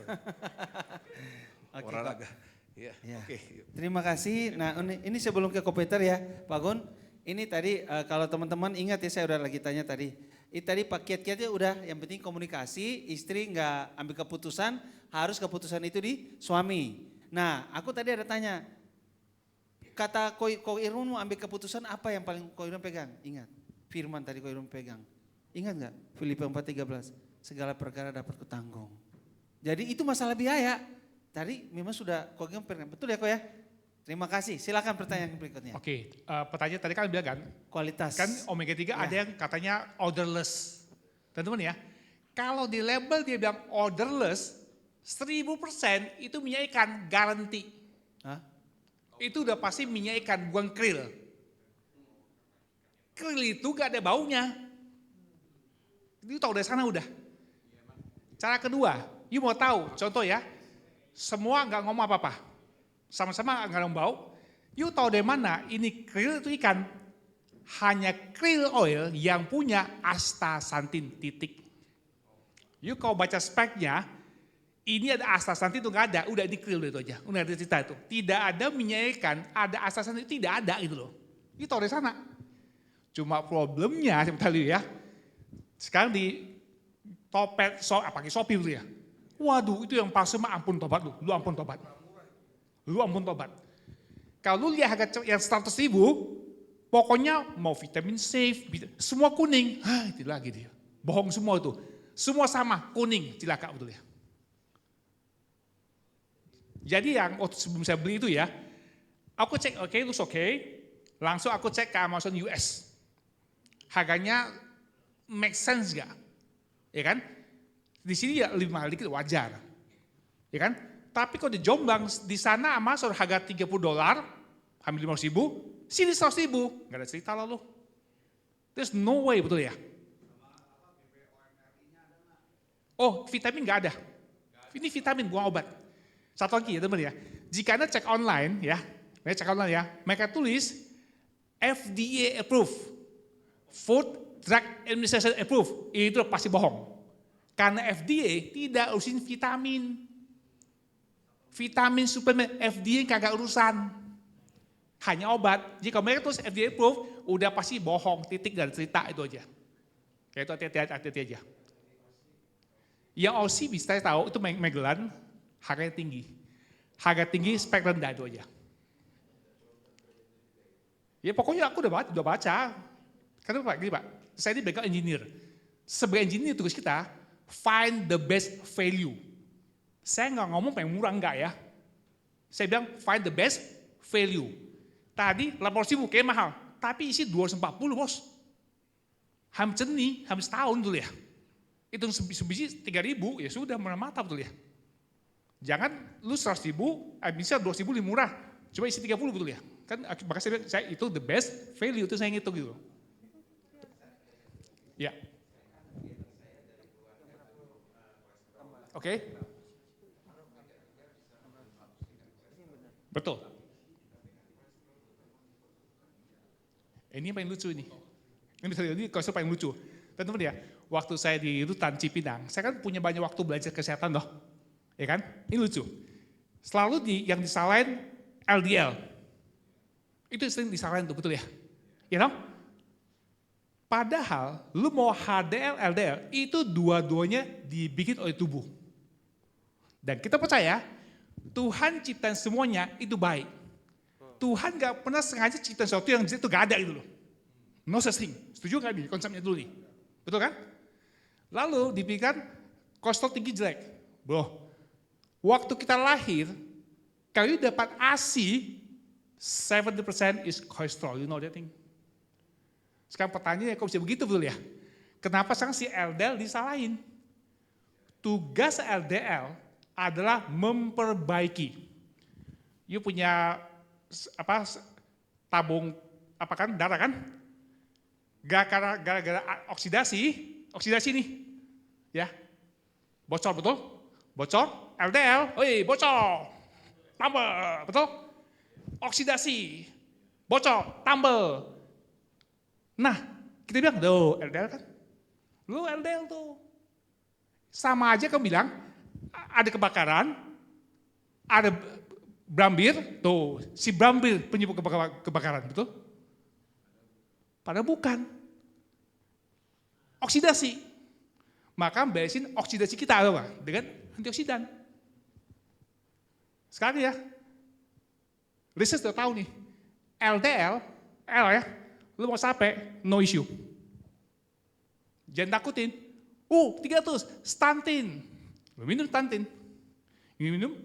Olahraga. Ya, oke. Terima kasih. Nah ini sebelum ke Peter ya Pak Gun. Ini tadi kalau teman-teman ingat ya, saya udah lagi tanya tadi. Tadi kiat-kiatnya udah, yang penting komunikasi, istri nggak ambil keputusan, harus keputusan itu di suami. Nah aku tadi ada tanya, kata Ko Irun mau ambil keputusan apa yang paling Ko Irun pegang? Ingat, firman tadi Ko Irun pegang. Ingat nggak? Filipi 4:13, segala perkara dapat kutanggung. Jadi itu masalah biaya. Tadi memang sudah Ko Irun pegang, betul ya Ko ya? Terima kasih, silakan pertanyaan berikutnya. Oke, pertanyaan tadi kan bilang kan, Kualitas. kan omega 3 ada yang katanya odorless. Teman-teman ya, kalau di label dia bilang odorless, 1000% itu minyak ikan, garanti. Hah? Itu udah pasti minyak ikan, bukan krill. Krill itu gak ada baunya. Itu tahu dari sana udah. Cara kedua, you mau tahu, contoh ya, semua gak ngomong apa-apa. Sama-sama nggak ada bau, you tahu dari mana ini krill itu ikan? Hanya krill oil yang punya astaxanthin titik. You kalau baca speknya, ini ada astaxanthin itu nggak ada, udah di krill itu aja, udah ada cerita itu. Tidak ada minyak ikan, ada astaxanthin itu tidak ada gitu loh. You tahu dari sana. Cuma problemnya, saya tahu ya, sekarang di Topet, apalagi Shopee gitu ya. Waduh itu yang palsu mah ampun tobat lu ampun tobat. Lu ampun tobat. Kalau lu lihat harga yang 100.000, pokoknya mau vitamin C, semua kuning. Itu lagi dia. Bohong semua itu. Semua sama, kuning, cilaka betul ya. Jadi yang sebelum saya beli itu ya, aku cek looks okay. Langsung aku cek ke Amazon US. Harganya make sense gak? Ya kan? Di sini ya lebih mahal dikit wajar. Ya kan? Tapi kalau di Jombang, di sana Amazon harga $30, hampir 500.000, sini 100.000, nggak ada cerita lalu. There's no way, betul ya? Oh, vitamin nggak ada. Ini vitamin, bukan obat. Satu lagi ya teman ya, jika Anda cek online ya, mereka tulis FDA approved, Food Drug Administration approved, itu pasti bohong. Karena FDA tidak urusin vitamin. Vitamin, suplemen, FDA kagak urusan. Hanya obat. Jika mereka tulis FDA approved, udah pasti bohong, titik dan cerita itu aja. Kayak itu hati-hati aja. Yang OC bisa tahu, itu Magellan, harganya tinggi. Harga tinggi, spek rendah itu aja. Ya pokoknya aku udah baca. Karena Pak, gini Pak, saya ini background engineer. Sebagai engineer tugas kita, find the best value. Saya nggak ngomong yang murah enggak ya. Saya bilang find the best value. Tadi 800.000 kayak mahal, tapi isi 240 bos. Hampir setahun dulu ya. Itu sebiji 3.000 ya sudah mata betul ya. Jangan lu 100.000, bisa 200.000 lebih murah. Coba isi 30 betul ya. Kan maka saya bilang saya itu the best value itu saya ngitung gitu. Ya. Oke. Betul. Ini yang paling lucu ini. Ini konsep paling lucu. Teman-teman ya, waktu saya di Rutan Cipinang, saya kan punya banyak waktu belajar kesehatan loh. Ya kan? Ini lucu. Selalu yang disalahin LDL. Itu sering disalahin tuh, betul ya? Ya dong? Padahal lu mau HDL, LDL, itu dua-duanya dibikin oleh tubuh. Dan kita percaya, Tuhan ciptain semuanya itu baik. Tuhan gak pernah sengaja cipta sesuatu yang itu gak ada gitu loh. No such thing. Setuju gak nih konsepnya dulu nih? Betul kan? Lalu dipikirkan kolesterol tinggi jelek. Bro, waktu kita lahir, kalau dapat ASI, 70% is cholesterol. You know that thing? Sekarang pertanyaannya kok bisa begitu betul ya? Kenapa sekarang si LDL disalahin? Tugas LDL adalah memperbaiki. You punya tabung darah kan? Gara-gara oksidasi nih, ya bocor betul? Bocor, LDL, bocor, tambah, betul? Oksidasi, bocor, tambah. Nah, kita bilang, LDL kan? Lu LDL tuh. Sama aja kamu bilang, ada kebakaran, ada Brambir, tuh si Brambir penyebab kebakaran, betul? Padahal bukan. Oksidasi. Maka beresin oksidasi kita apa? Dengan antioksidan. Sekarang ya, riset udah tahu nih, LDL, L ya, lu mau sampai, no issue. Jangan takutin. 300, stantin. Lu minum stantin. Minum.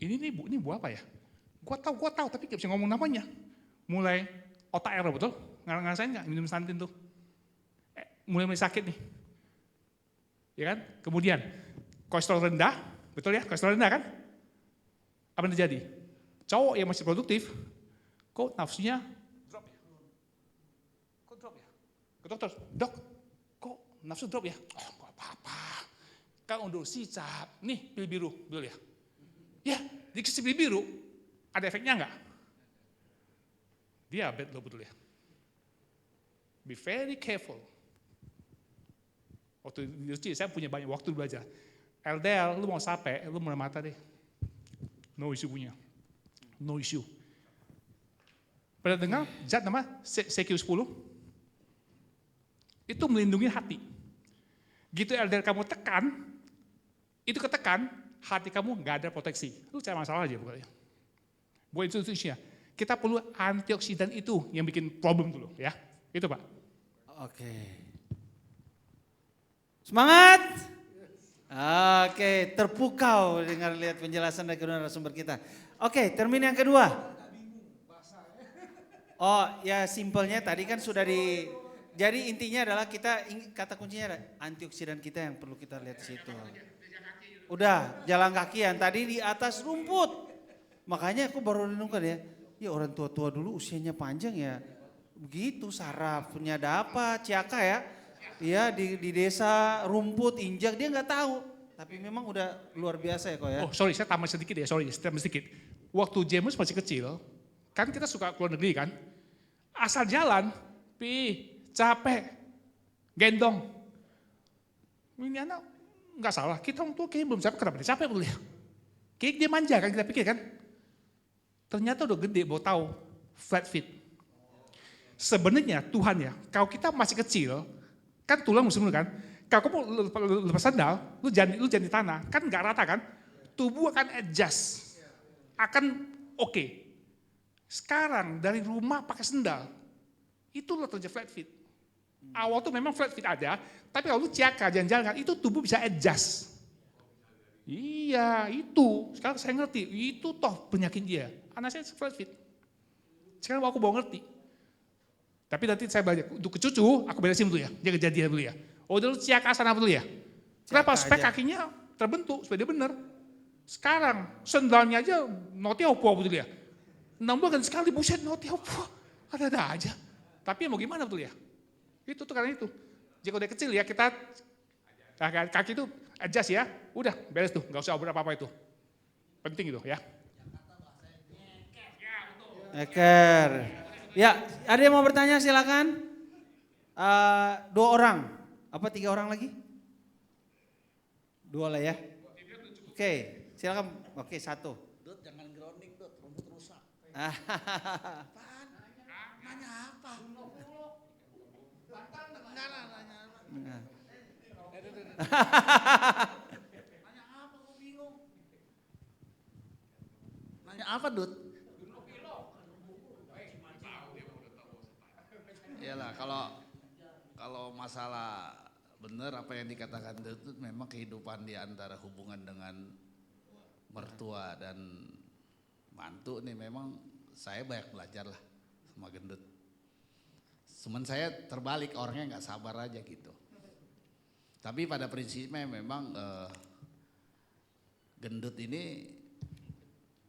Ini buah apa ya? Gua tahu, tapi gak bisa ngomong namanya. Mulai otak error, betul? Ngerasain nggak minum stantin tuh? Mulai sakit nih. Ya kan? Kemudian, kolesterol rendah, betul ya? Kolesterol rendah kan? Apa yang terjadi? Cowok yang masih produktif, kok nafsunya drop ya? Kok drop ya? Ke dokter, dok, kok nafsu drop ya? Oh, gak apa-apa. Kan udah sicap. Nih, pil biru, betul ya? Ya, dikasih pil biru, ada efeknya enggak? Diabetes lo betul ya? Be very careful. Waktu di saya punya banyak waktu belajar. LDL, lu mau sampai, lu mau mata deh. No issue punya. No issue. Pernah dengar zat nama CQ10? Itu melindungi hati. Gitu LDL kamu tekan, itu ketekan, hati kamu nggak ada proteksi. Lu cari masalah aja pokoknya. Buat institusinya. Kita perlu antioksidan itu yang bikin problem dulu ya. Itu Pak. Oke. Semangat. Oke, terpukau dengan lihat penjelasan dari kedua narasumber kita. Oke, termin yang kedua. Oh ya simpelnya tadi kan sudah jadi intinya adalah kata kuncinya antioksidan kita yang perlu kita lihat di situ. Udah jalan kakian tadi di atas rumput. Makanya aku baru renungkan ya orang tua-tua dulu usianya panjang ya. Begitu sarafnya dapat ciaka ya. Iya di desa rumput injak dia nggak tahu. Tapi memang udah luar biasa ya kok ya. Oh sorry saya tambah sedikit ya, tambah sedikit. Waktu James masih kecil, kan kita suka keluar negeri kan. Asal jalan, capek, gendong. Ini anak nggak salah, kita orang tua kayaknya belum capek, kenapa dia capek dulu ya? Kayak dia manja kan kita pikir kan. Ternyata udah gede baru tahu flat feet. Sebenarnya Tuhan ya, kalau kita masih kecil, kan tulang musim kan. Kalau kamu lepas sandal, lu jangan di tanah, kan nggak rata kan. Tubuh akan adjust, akan oke. Sekarang dari rumah pakai sandal, itu lo terjadi flat feet. Awal tuh memang flat feet ada, tapi kalau lu ciaka jalan-jalan, itu tubuh bisa adjust. Iya itu, sekarang saya ngerti, itu toh penyakit dia. Anak saya flat feet. Sekarang aku baru ngerti. Tapi nanti saya belajar, untuk ke cucu, aku beresin dulu ya, dia kejadian dulu ya. Oh dulu ciaka sana dulu ya. Kenapa? Supaya kakinya terbentuk, supaya dia benar. Sekarang, sendalnya aja noti opo betul ya. 6 bulan sekali, buset noti opo, ada aja. Tapi mau gimana betul ya? Itu tuh karena itu. Jika udah kecil ya kita kaki itu adjust ya. Udah beres tuh, nggak usah apa-apa itu. Penting itu ya. Eker. Ya, ada yang mau bertanya silakan. 2 orang. Apa 3 orang lagi? 2 lah ya. Oke, silakan. Oke, 1. Dut, jangan grounding, Dut. Rumput rusak. Nanya apa? Nanya apa, kok bingung? Nanya apa, Dut? Iyalah, kalau masalah benar apa yang dikatakan Dut, memang kehidupan di antara hubungan dengan mertua dan mantu nih memang saya banyak belajar lah sama Gendut. Cuman saya terbalik, orangnya nggak sabar aja gitu. Tapi pada prinsipnya memang Gendut ini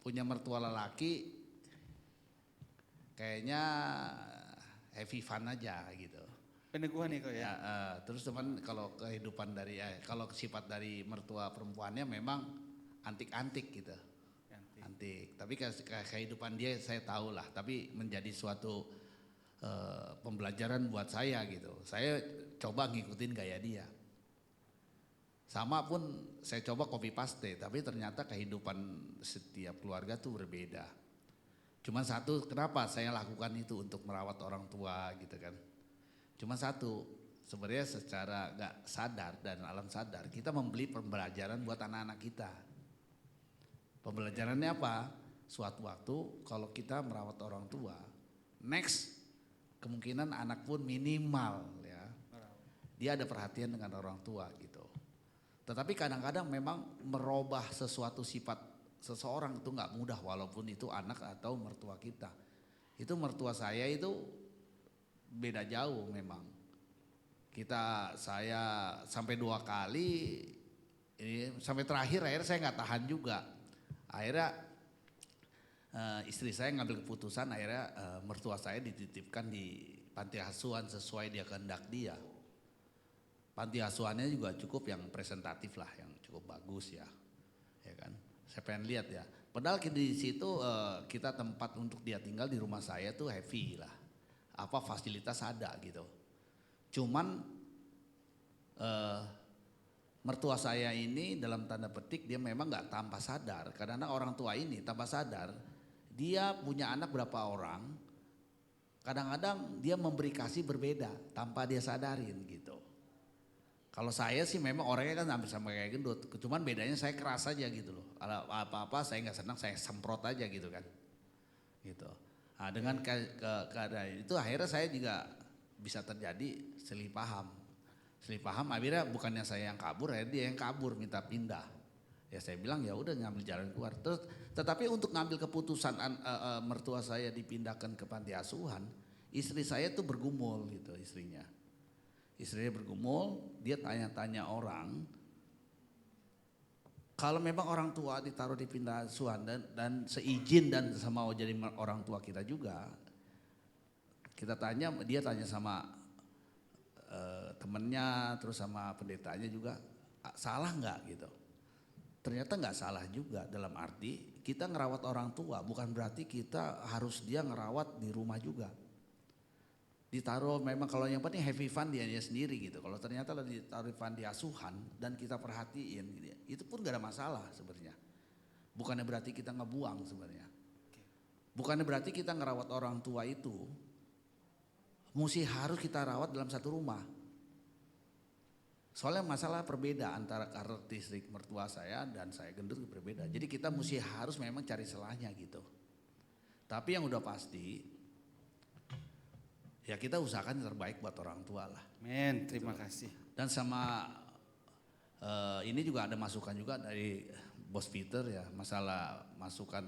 punya mertua lelaki kayaknya heavy fun aja gitu. Peneguhan nih kok ya. Ya, terus teman kalau kehidupan dari kalau sifat dari mertua perempuannya memang antik-antik gitu. Antik. Tapi kehidupan dia saya tahu lah. Tapi menjadi suatu pembelajaran buat saya gitu. Saya coba ngikutin gaya dia. Sama pun saya coba copy paste. Tapi ternyata kehidupan setiap keluarga tuh berbeda. Cuman satu, kenapa saya lakukan itu untuk merawat orang tua gitu kan. Cuma satu, sebenarnya secara gak sadar dan alam sadar kita membeli pembelajaran buat anak-anak kita. Pembelajarannya apa? Suatu waktu kalau kita merawat orang tua, next kemungkinan anak pun minimal ya, dia ada perhatian dengan orang tua gitu. Tetapi kadang-kadang memang merubah sesuatu sifat seseorang itu nggak mudah walaupun itu anak atau mertua kita. Itu mertua saya itu beda jauh memang. Saya sampai 2 kali, ini sampai terakhir akhirnya saya nggak tahan juga. Akhirnya istri saya ngambil keputusan, akhirnya mertua saya dititipkan di panti asuhan sesuai dia kehendak dia. Panti asuhannya juga cukup yang presentatif lah, yang cukup bagus ya kan. Saya pengen lihat ya. Padahal di situ kita tempat untuk dia tinggal di rumah saya tuh heavy lah. Apa fasilitas ada gitu. Cuman mertua saya ini dalam tanda petik dia memang nggak tanpa sadar. Karena orang tua ini tanpa sadar dia punya anak berapa orang. Kadang-kadang dia memberi kasih berbeda tanpa dia sadarin gitu. Kalau saya sih memang orangnya kan hampir sama kayak Gendut. Cuman bedanya saya keras aja gitu loh. Kalau apa-apa saya nggak senang saya semprot aja gitu kan. Gitu. Nah, dengan keadaan itu akhirnya saya juga bisa terjadi selih paham. Selih paham akhirnya bukannya saya yang kabur, akhirnya dia yang kabur minta pindah. Ya saya bilang ya udah ngambil jalan keluar. Terus tetapi untuk ngambil keputusan mertua saya dipindahkan ke panti asuhan, istri saya tuh bergumul gitu istrinya. Istrinya bergumul, dia tanya-tanya orang. Kalau memang orang tua ditaruh di pintu asuhan dan seizin dan sama mau jadi orang tua kita juga, kita tanya, dia tanya sama temennya, terus sama pendetanya juga, salah nggak gitu? Ternyata nggak salah juga dalam arti kita ngerawat orang tua bukan berarti kita harus dia ngerawat di rumah juga. Ditaruh memang kalau yang penting heavy fun dia sendiri gitu. Kalau ternyata ditaruh fun di asuhan dan kita perhatiin gitu, itu pun gak ada masalah sebenarnya. Bukannya berarti kita ngebuang sebenarnya. Bukannya berarti kita ngerawat orang tua itu mesti harus kita rawat dalam satu rumah. Soalnya masalah perbeda antara karakteristik mertua saya dan saya Gendut berbeda. Jadi kita mesti harus memang cari celahnya gitu. Tapi yang udah pasti ya kita usahakan yang terbaik buat orang tua lah. Men, terima kasih. Dan sama ini juga ada masukan juga dari Bos Peter ya, masalah masukan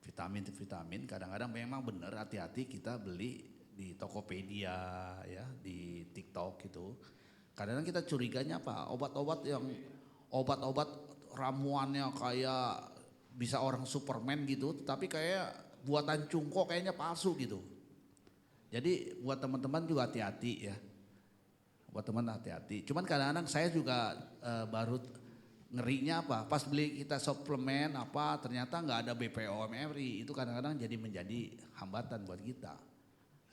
vitamin. Kadang-kadang memang benar hati-hati kita beli di Tokopedia ya, di TikTok gitu. Kadang-kadang kita curiganya apa? Obat-obat ramuannya kayak bisa orang Superman gitu, tapi kayak buatan cungko kayaknya palsu gitu. Jadi buat teman-teman juga hati-hati ya. Buat teman hati-hati. Cuman kadang-kadang saya juga baru ngerinya apa? Pas beli kita suplemen apa ternyata nggak ada BPOM RI. Itu kadang-kadang jadi menjadi hambatan buat kita.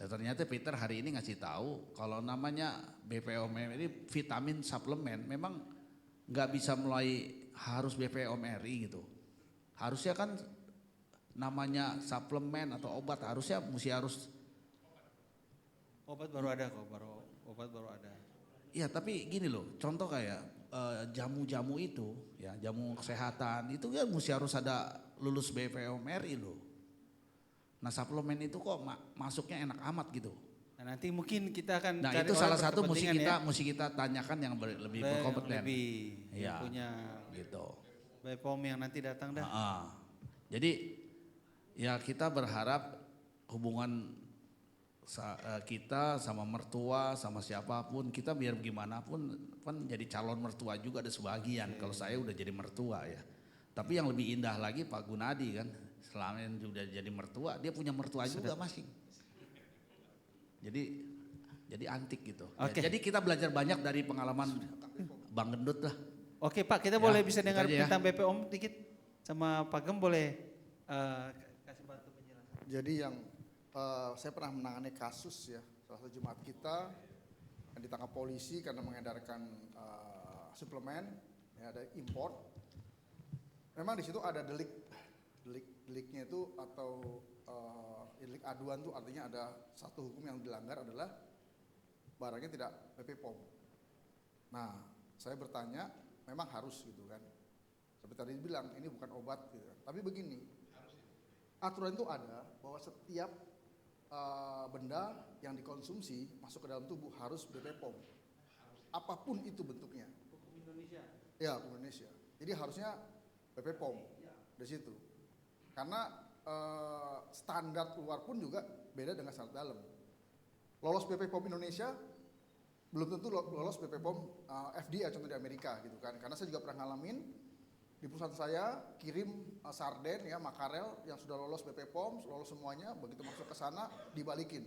Dan ternyata Peter hari ini ngasih tahu kalau namanya BPOM RI vitamin suplemen memang nggak bisa mulai harus BPOM RI gitu. Harusnya kan namanya suplemen atau obat harus Obat baru ada kok, obat baru ada. Iya tapi gini loh, contoh kayak jamu-jamu itu, ya jamu kesehatan itu kan mesti harus ada lulus BPOM RI loh. Nah suplemen itu kok masuknya enak amat gitu. Nah, nanti mungkin kita akan Nah cari itu orang salah satu berkepentingan mesti kita tanyakan yang lebih berkompeten. lebih Iya, punya gitu. BPOM yang nanti datang dah. Jadi ya kita berharap hubungan kita sama mertua sama siapapun kita biar gimana pun kan jadi calon mertua juga ada sebagian. Kalau saya udah jadi mertua ya. Tapi yang lebih indah lagi Pak Gunadi kan selama ini sudah jadi mertua dia punya mertua juga masing. Jadi antik gitu. Oke. Ya, jadi kita belajar banyak dari pengalaman Bang Gendut lah. Oke Pak, kita Ya, boleh bisa dengar itu aja ya. tentang BPOM dikit sama Pak Gem boleh kasih bantu penjelasan. Jadi yang saya pernah menangani kasus ya, salah satu jemaat kita yang ditangkap polisi karena mengedarkan suplemen, ya, ada import. Memang di situ ada deliknya itu atau delik aduan tuh artinya ada satu hukum yang dilanggar adalah barangnya tidak BPOM. Nah, saya bertanya, memang harus gitu kan. Seperti tadi bilang ini bukan obat gitu kan. Tapi begini, aturan itu ada bahwa setiap benda yang dikonsumsi masuk ke dalam tubuh harus BPOM. Apapun itu bentuknya. Hukum Indonesia. Ya, hukum Indonesia. Jadi harusnya BPOM di situ. Karena standar luar pun juga beda dengan standar dalam. Lolos BPOM Indonesia belum tentu lolos BPOM FDA contoh di Amerika gitu kan. Karena saya juga pernah ngalamin di perusahaan saya kirim sarden ya makarel yang sudah lolos BPOM, lolos semuanya, begitu masuk ke sana dibalikin.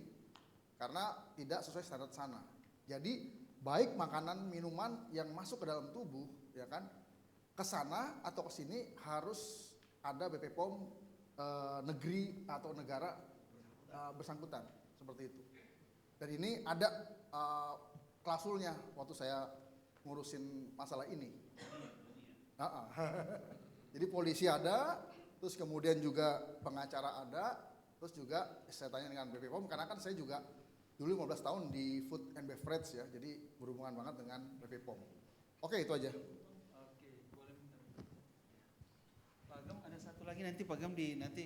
Karena tidak sesuai standar sana. Jadi baik makanan minuman yang masuk ke dalam tubuh ya kan ke sana atau ke sini harus ada BPOM negeri atau negara bersangkutan seperti itu. Dan ini ada klausulnya waktu saya ngurusin masalah ini. Jadi polisi ada, terus kemudian juga pengacara ada, terus juga saya tanya dengan BPOM karena kan saya juga dulu 15 tahun di food and beverage ya, jadi berhubungan banget dengan BPOM. Oke, itu aja. Oke, boleh bentar. Pak Gem ada satu lagi nanti Pak Gem nanti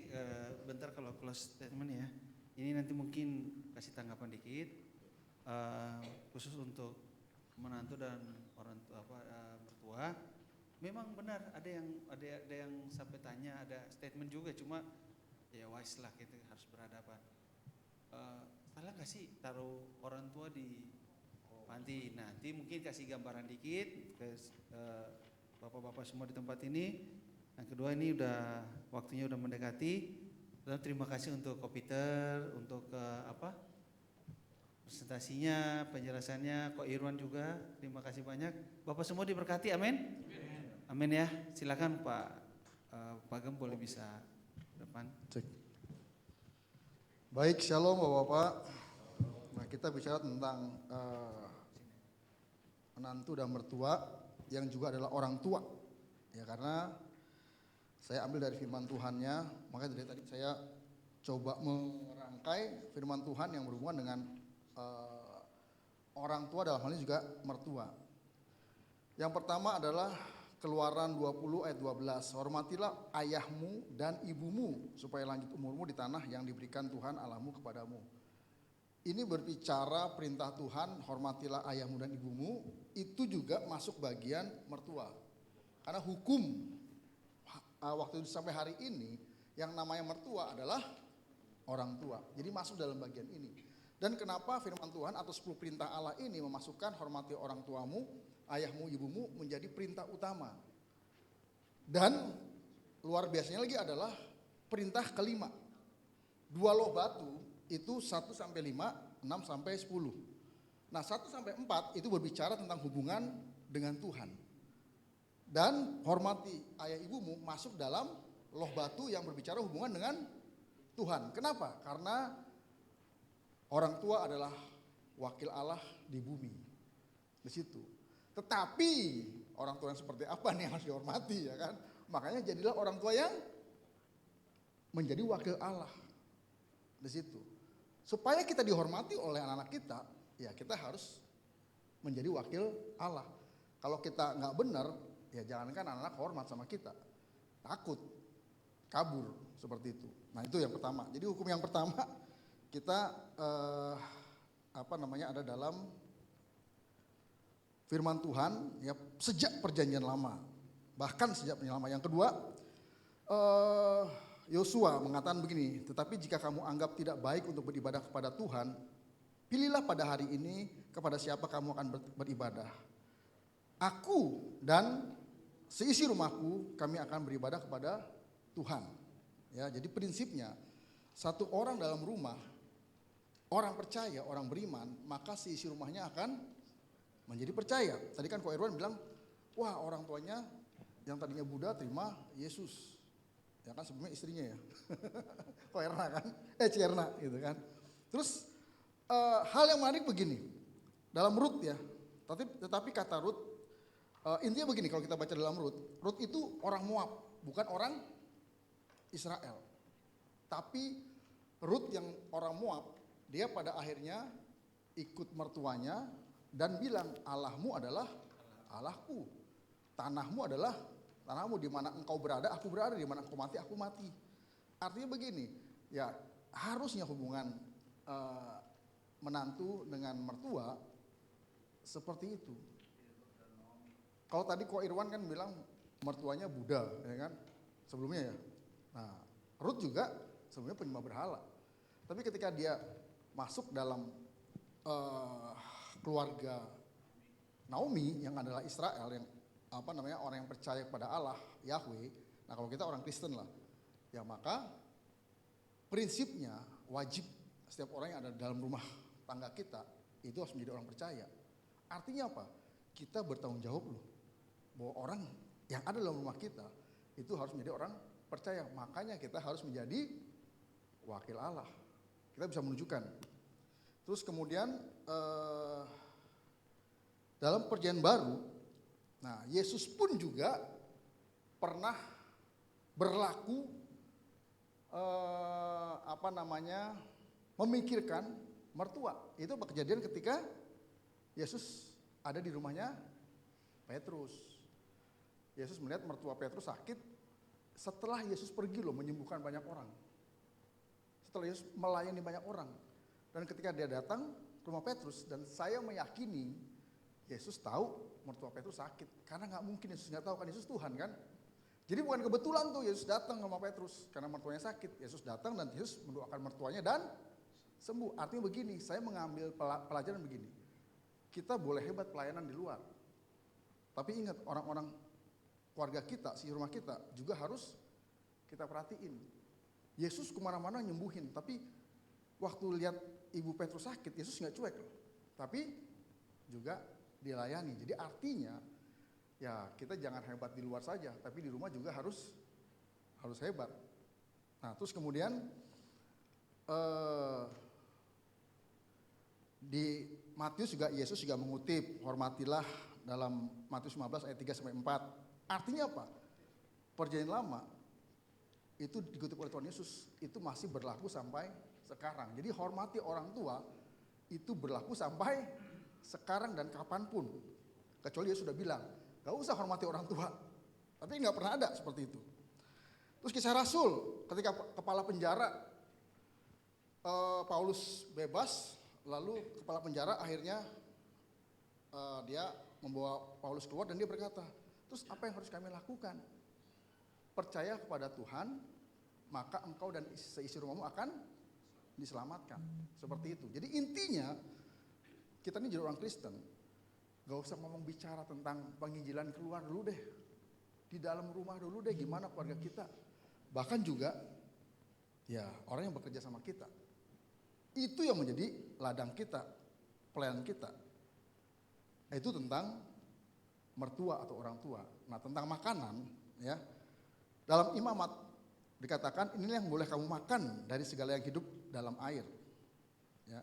bentar kalau close statement ya. Ini nanti mungkin kasih tanggapan dikit khusus untuk menantu dan orang tua mertua. Memang benar ada yang sampai tanya, ada statement juga cuma ya wise lah kita harus berhadapan. Salah nggak sih taruh orang tua di panti? Nanti mungkin kasih gambaran dikit ke bapak-bapak semua di tempat ini. Yang kedua ini udah waktunya udah mendekati. Dan terima kasih untuk Ko Peter, untuk presentasinya, penjelasannya, Ko Irwan juga. Terima kasih banyak. Bapak semua diberkati, amin. Amin ya. Silakan Pak Gem boleh bisa depan. Cek. Baik, shalom Bapak-bapak. Nah, kita bicara tentang menantu dan mertua yang juga adalah orang tua. Ya karena saya ambil dari firman Tuhannya, makanya dari tadi saya coba merangkai firman Tuhan yang berhubungan dengan orang tua dalam hal ini juga mertua. Yang pertama adalah Keluaran 20 ayat 12. Hormatilah ayahmu dan ibumu supaya lanjut umurmu di tanah yang diberikan Tuhan Allahmu kepadamu. Ini berbicara perintah Tuhan, hormatilah ayahmu dan ibumu, itu juga masuk bagian mertua. Karena hukum waktu itu sampai hari ini yang namanya mertua adalah orang tua. Jadi masuk dalam bagian ini. Dan kenapa firman Tuhan atau 10 perintah Allah ini memasukkan hormati orang tuamu, ayahmu, ibumu menjadi perintah utama. Dan luar biasanya lagi adalah perintah kelima. 2 loh batu itu 1 sampai 5, 6 sampai 10. Nah 1 sampai 4 itu berbicara tentang hubungan dengan Tuhan. Dan hormati ayah ibumu masuk dalam loh batu yang berbicara hubungan dengan Tuhan. Kenapa? Karena orang tua adalah wakil Allah di bumi. Di situ. Tetapi orang tua yang seperti apa nih yang harus dihormati ya kan? Makanya jadilah orang tua yang menjadi wakil Allah. Di situ. Supaya kita dihormati oleh anak-anak kita, ya kita harus menjadi wakil Allah. Kalau kita nggak benar, ya jangankan anak-anak hormat sama kita, takut, kabur seperti itu. Nah itu yang pertama. Jadi hukum yang pertama kita ada dalam firman Tuhan ya sejak perjanjian lama, bahkan sejak perjanjian lama. Yang kedua, Yosua mengatakan begini, tetapi jika kamu anggap tidak baik untuk beribadah kepada Tuhan, pilihlah pada hari ini kepada siapa kamu akan beribadah. Aku dan seisi rumahku kami akan beribadah kepada Tuhan. Ya, jadi prinsipnya satu orang dalam rumah, orang percaya, orang beriman, maka seisi rumahnya akan menjadi percaya. Tadi kan Ko Irwan bilang, wah orang tuanya yang tadinya Buddha terima Yesus. Ya kan sebelumnya istrinya ya. Ko Erna kan, Cierna gitu kan. Terus hal yang menarik begini, dalam Rut ya, tetapi kata Rut, intinya begini kalau kita baca dalam Rut itu orang Moab, bukan orang Israel. Tapi Rut yang orang Moab, dia pada akhirnya ikut mertuanya dan bilang, Allahmu adalah Allahku, tanahmu adalah tanahmu, di mana engkau berada aku berada, di mana engkau mati aku mati. Artinya begini, ya harusnya hubungan menantu dengan mertua seperti itu. Kalau tadi Ko Irwan kan bilang mertuanya Buddha, ya kan? Sebelumnya ya. Nah, Rut juga sebelumnya penyembah berhala. Tapi ketika dia masuk dalam keluarga Naomi yang adalah Israel, yang orang yang percaya kepada Allah, Yahweh. Nah, kalau kita orang Kristen lah, ya maka prinsipnya wajib setiap orang yang ada dalam rumah tangga kita itu harus menjadi orang percaya. Artinya apa? Kita bertanggung jawab loh, bahwa orang yang ada dalam rumah kita itu harus menjadi orang percaya. Makanya kita harus menjadi wakil Allah. Kita bisa menunjukkan. Terus kemudian dalam perjanjian baru, nah Yesus pun juga pernah berlaku memikirkan mertua. Itu kejadian ketika Yesus ada di rumahnya Petrus. Yesus melihat mertua Petrus sakit setelah Yesus pergi loh menyembuhkan banyak orang. Setelah Yesus melayani banyak orang. Dan ketika dia datang ke rumah Petrus, dan saya meyakini Yesus tahu mertua Petrus sakit. Karena nggak mungkin Yesus nggak tahu, kan Yesus Tuhan kan. Jadi bukan kebetulan tuh Yesus datang ke rumah Petrus karena mertuanya sakit. Yesus datang dan Yesus mendoakan mertuanya dan sembuh. Artinya begini, saya mengambil pelajaran begini. Kita boleh hebat pelayanan di luar. Tapi ingat, orang-orang keluarga kita, si rumah kita juga harus kita perhatiin. Yesus kemana-mana nyembuhin, tapi waktu lihat ibu Petrus sakit, Yesus nggak cuek loh. Tapi juga dilayani. Jadi artinya ya kita jangan hebat di luar saja, tapi di rumah juga harus hebat. Nah terus kemudian di Matius juga Yesus juga mengutip, hormatilah dalam Matius 15 ayat 3-4. Artinya apa? Perjanjian lama itu dikutip oleh Tuhan Yesus, itu masih berlaku sampai sekarang. Jadi hormati orang tua itu berlaku sampai sekarang dan kapanpun. Kecuali dia sudah bilang, gak usah hormati orang tua. Tapi gak pernah ada seperti itu. Terus kisah Rasul, ketika kepala penjara Paulus bebas, lalu kepala penjara akhirnya dia membawa Paulus keluar dan dia berkata, terus apa yang harus kami lakukan? Percaya kepada Tuhan, maka engkau dan seisi rumahmu akan diselamatkan. Seperti itu. Jadi intinya, kita ini jadi orang Kristen, gak usah ngomong bicara tentang penginjilan keluar dulu deh. Di dalam rumah dulu deh, gimana keluarga kita. Bahkan juga, ya orang yang bekerja sama kita. Itu yang menjadi ladang kita, pelayanan kita. Itu tentang mertua atau orang tua. Nah tentang makanan, ya dalam Imamat dikatakan inilah yang boleh kamu makan dari segala yang hidup dalam air. Ya.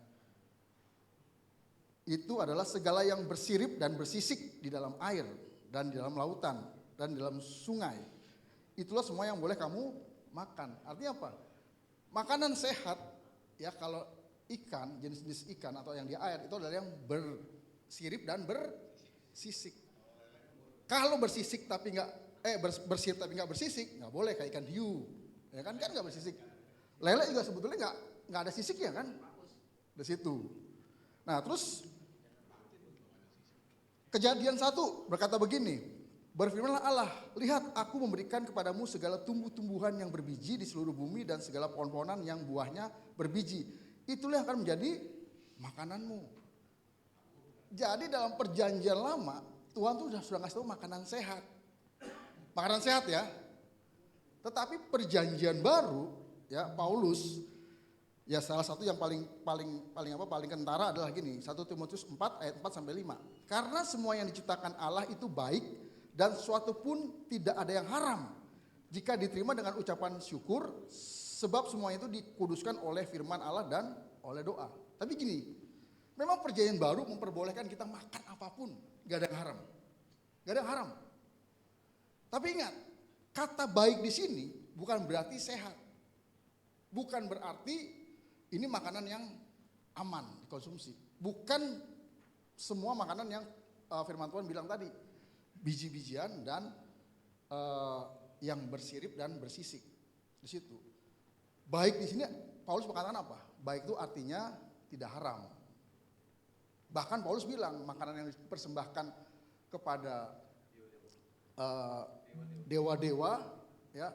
Itu adalah segala yang bersirip dan bersisik di dalam air dan di dalam lautan dan di dalam sungai. Itulah semua yang boleh kamu makan. Artinya apa? Makanan sehat, ya kalau ikan, jenis-jenis ikan atau yang di air itu adalah yang bersirip dan bersisik. Kalau bersisik tapi nggak bersih tapi nggak bersisik, nggak boleh kayak ikan hiu, ya kan nggak bersisik. Lele juga sebetulnya nggak ada sisiknya kan, di situ. Nah terus Kejadian 1 berkata begini, berfirmanlah Allah, lihat aku memberikan kepadamu segala tumbuh-tumbuhan yang berbiji di seluruh bumi dan segala pohon-pohonan yang buahnya berbiji. Itulah yang akan menjadi makananmu. Jadi dalam perjanjian lama, Tuhan tuh sudah ngasih tahu makanan sehat. Makanan sehat ya. Tetapi perjanjian baru, ya Paulus, ya salah satu yang paling kentara adalah gini, 1 Timotius 4 ayat 4 sampai 5. Karena semua yang diciptakan Allah itu baik dan sesuatu pun tidak ada yang haram jika diterima dengan ucapan syukur, sebab semuanya itu dikuduskan oleh firman Allah dan oleh doa. Tapi gini, memang perjanjian baru memperbolehkan kita makan apapun, gak ada yang haram. Gak ada yang haram. Tapi ingat, kata baik di sini bukan berarti sehat. Bukan berarti ini makanan yang aman dikonsumsi. Bukan semua makanan yang firman Tuhan bilang tadi. Biji-bijian dan yang bersirip dan bersisik. Di situ. Baik di sini Paulus mengatakan apa? Baik itu artinya tidak haram. Bahkan Paulus bilang makanan yang dipersembahkan kepada dewa-dewa ya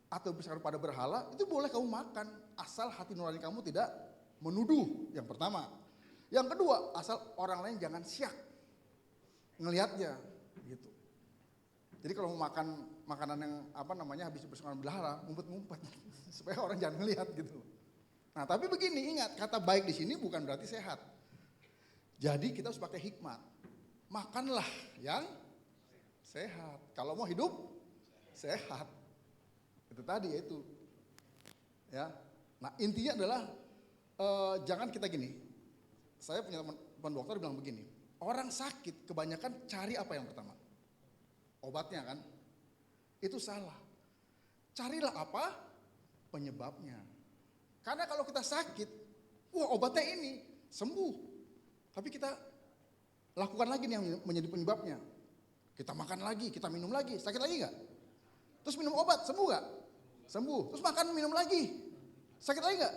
atau misalkan pada berhala itu boleh kamu makan asal hati nurani kamu tidak menuduh. Yang pertama. Yang kedua, asal orang lain jangan syak ngelihatnya gitu. Jadi kalau mau makan makanan yang habis dipersembahkan berhala, ngumpet-ngumpet supaya orang jangan ngelihat gitu. Nah, tapi begini, ingat kata baik di sini bukan berarti sehat. Jadi kita harus pakai hikmat. Makanlah yang sehat. Kalau mau hidup sehat. Itu tadi itu. Ya. Nah, intinya adalah jangan kita gini. Saya punya teman dokter bilang begini. Orang sakit kebanyakan cari apa yang pertama? Obatnya kan? Itu salah. Carilah apa? Penyebabnya. Karena kalau kita sakit, wah obatnya ini sembuh. Tapi kita lakukan lagi nih yang menjadi penyebabnya. Kita makan lagi, kita minum lagi, sakit lagi gak? Terus minum obat, sembuh gak? Sembuh. Terus makan, minum lagi, sakit lagi gak?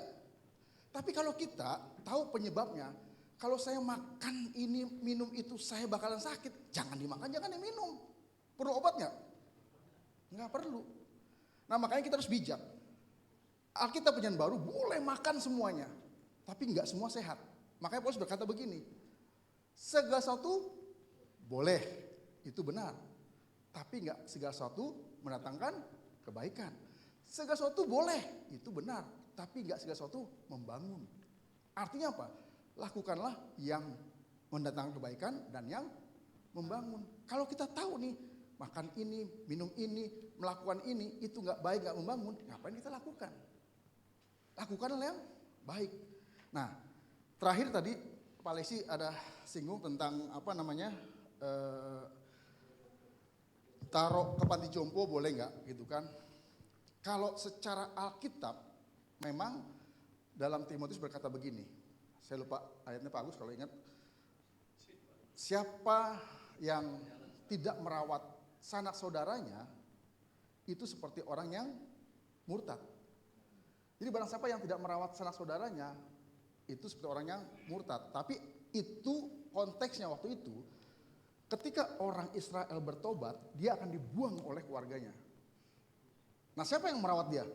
Tapi kalau kita tahu penyebabnya, kalau saya makan ini, minum itu, saya bakalan sakit. Jangan dimakan, jangan diminum. Perlu obat gak? Nggak perlu. Nah makanya kita harus bijak. Alkitab Perjanjian Baru boleh makan semuanya, tapi nggak semua sehat. Makanya Paulus berkata begini, segala sesuatu boleh, itu benar. Tapi nggak segala sesuatu mendatangkan kebaikan. Segala sesuatu boleh, itu benar. Tapi nggak segala sesuatu membangun. Artinya apa? Lakukanlah yang mendatangkan kebaikan dan yang membangun. Kalau kita tahu nih, makan ini, minum ini, melakukan ini, itu nggak baik, nggak membangun, ngapain kita lakukan? Lakukanlah yang baik. Nah, terakhir tadi Pak Lesi ada singgung tentang taruh ke panti jompo boleh nggak gitu kan? Kalau secara Alkitab memang dalam Timotius berkata begini, saya lupa ayatnya Pak Agus kalau ingat, siapa yang tidak merawat sanak saudaranya itu seperti orang yang murtad. Jadi barang siapa yang tidak merawat sanak saudaranya itu seperti orang yang murtad. Tapi itu konteksnya waktu itu ketika orang Israel bertobat, dia akan dibuang oleh keluarganya. Nah, siapa yang merawat dia?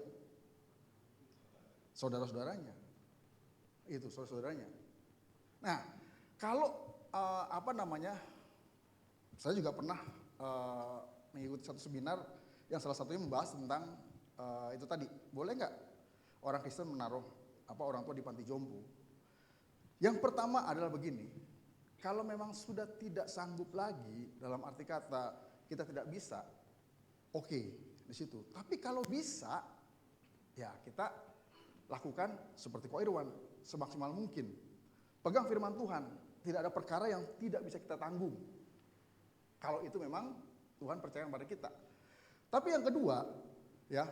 Saudara-saudaranya. Itu saudara-saudaranya. Nah, kalau saya juga pernah mengikuti satu seminar yang salah satunya membahas tentang itu tadi, boleh nggak orang Kristen menaruh orang tua di panti jompo? Yang pertama adalah begini, kalau memang sudah tidak sanggup lagi, dalam arti kata kita tidak bisa, oke, di situ. Tapi kalau bisa, ya kita lakukan seperti Ko Irwan, semaksimal mungkin. Pegang firman Tuhan, tidak ada perkara yang tidak bisa kita tanggung. Kalau itu memang Tuhan percaya kepada kita. Tapi yang kedua, ya,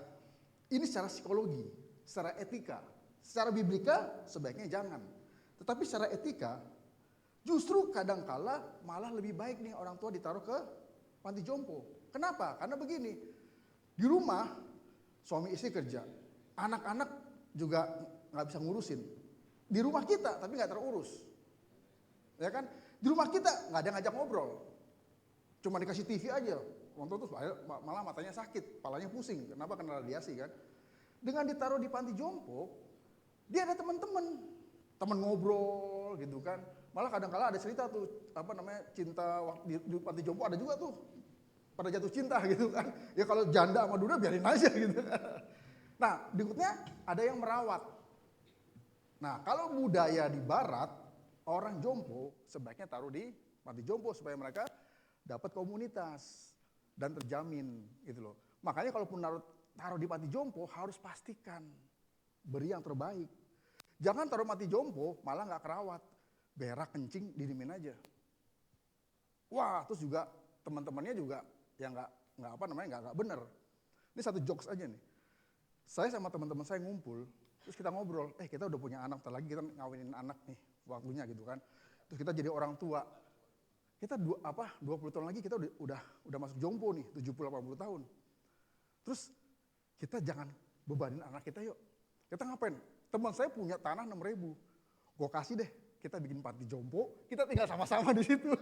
ini secara psikologi, secara etika, secara biblika sebaiknya jangan. Tetapi secara etika, justru kadangkala malah lebih baik nih orang tua ditaruh ke panti jompo. Kenapa? Karena begini, di rumah suami istri kerja, anak-anak juga nggak bisa ngurusin. Di rumah kita tapi nggak terurus, ya kan? Di rumah kita nggak ada yang ngajak ngobrol, cuma dikasih TV aja, nonton terus malah matanya sakit, kepalanya pusing, kenapa? Kena radiasi kan? Dengan ditaruh di panti jompo, dia ada teman-teman, teman ngobrol gitu kan. Malah kadang-kala ada cerita tuh, cinta di panti jompo ada juga tuh, pada jatuh cinta gitu kan. Ya kalau janda sama duda biarin aja gitu kan. Nah, berikutnya ada yang merawat. Nah, kalau budaya di barat, orang jompo sebaiknya taruh di panti jompo supaya mereka dapat komunitas dan terjamin gitu loh. Makanya kalaupun taruh di panti jompo harus pastikan beri yang terbaik. Jangan taruh panti jompo malah nggak kerawat, berak kencing didiemin aja. Wah, terus juga teman-temannya juga yang nggak bener. Ini satu jokes aja nih. Saya sama teman-teman saya ngumpul, terus kita ngobrol, kita udah punya anak, ntar lagi kita ngawinin anak nih waktunya gitu kan. Terus kita jadi orang tua. Kita 20 tahun lagi kita udah masuk jompo nih, 70-80 tahun. Terus kita jangan bebanin anak kita yuk. Kita ngapain? Teman saya punya tanah 6.000. Gue kasih deh, kita bikin panti jompo, kita tinggal sama-sama di situ.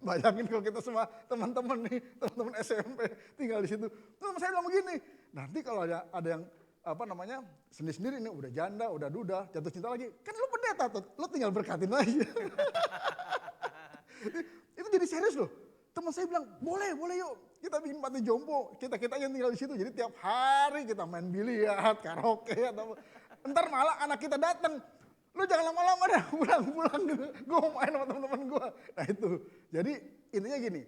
Bayangin kalau kita semua teman-teman SMP tinggal di situ. Terus saya bilang begini, nanti kalau ada yang sendiri-sendiri nih, udah janda, udah duda, jatuh cinta lagi, kan lu pendeta tuh, lu tinggal berkatin aja. Itu jadi serius loh. Teman saya bilang, boleh yuk, kita bikin panti jompo, kita yang tinggal di situ. Jadi tiap hari kita main biliar, karaoke, atau ntar malah anak kita datang. Lu jangan lama-lama dah, pulang gitu. Gue mau main sama teman-teman gue. Nah itu, jadi intinya gini,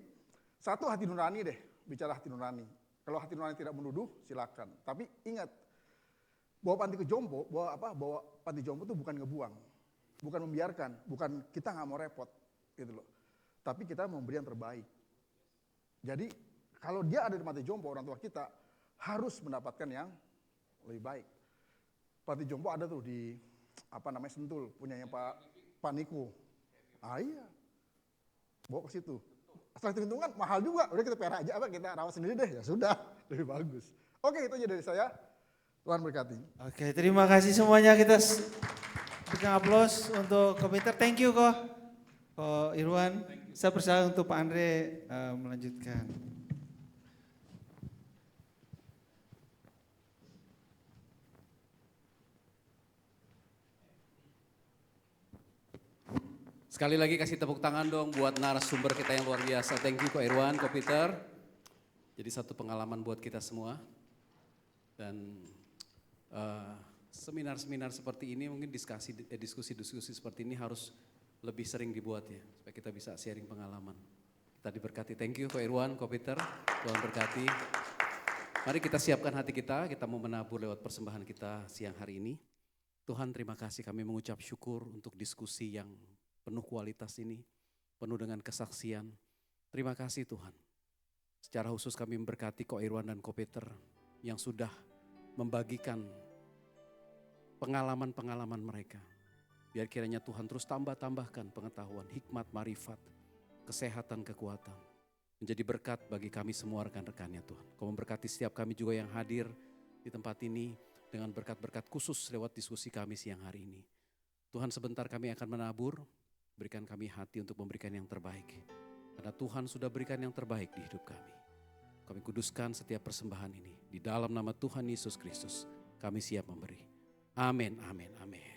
satu hati nurani deh, bicara hati nurani. Kalau hati nurani tidak menuduh, silakan. Tapi ingat, bawa panti jompo itu bukan ngebuang, bukan membiarkan, bukan kita nggak mau repot, gitu loh. Tapi kita memberi yang terbaik. Jadi kalau dia ada di panti jompo, orang tua kita harus mendapatkan yang lebih baik. Panti jompo ada tuh di Sentul, punyanya Pak Niko. Iya, bawa ke situ. Setelah hitung-hitungan mahal juga, udah kita pelihara aja, kita rawat sendiri deh, ya sudah, lebih bagus. Oke, itu aja dari saya. Tuhan berkati. Oke, terima kasih semuanya. Kita berikan aplaus untuk Komiter. Thank you Ko Irwan. Saya persilakan untuk Pak Andre melanjutkan. Sekali lagi kasih tepuk tangan dong buat narasumber kita yang luar biasa. Thank you Ko Irwan, Ko Peter. Jadi satu pengalaman buat kita semua. Dan seminar-seminar seperti ini mungkin diskusi-diskusi seperti ini harus lebih sering dibuat ya. Supaya kita bisa sharing pengalaman. Kita diberkati. Thank you Ko Irwan, Ko Peter. Tuhan berkati. Mari kita siapkan hati kita mau menabur lewat persembahan kita siang hari ini. Tuhan terima kasih, kami mengucap syukur untuk diskusi yang penuh kualitas ini, penuh dengan kesaksian. Terima kasih Tuhan. Secara khusus kami memberkati Ko Irwan dan Ko Peter yang sudah membagikan pengalaman-pengalaman mereka. Biar kiranya Tuhan terus tambahkan pengetahuan, hikmat, marifat, kesehatan, kekuatan. Menjadi berkat bagi kami semua rekan-rekannya Tuhan. Kau memberkati setiap kami juga yang hadir di tempat ini dengan berkat-berkat khusus lewat diskusi kami siang hari ini. Tuhan sebentar kami akan menabur. Berikan kami hati untuk memberikan yang terbaik. Karena Tuhan sudah berikan yang terbaik di hidup kami. Kami kuduskan setiap persembahan ini. Di dalam nama Tuhan Yesus Kristus, kami siap memberi. Amin, amin, amin.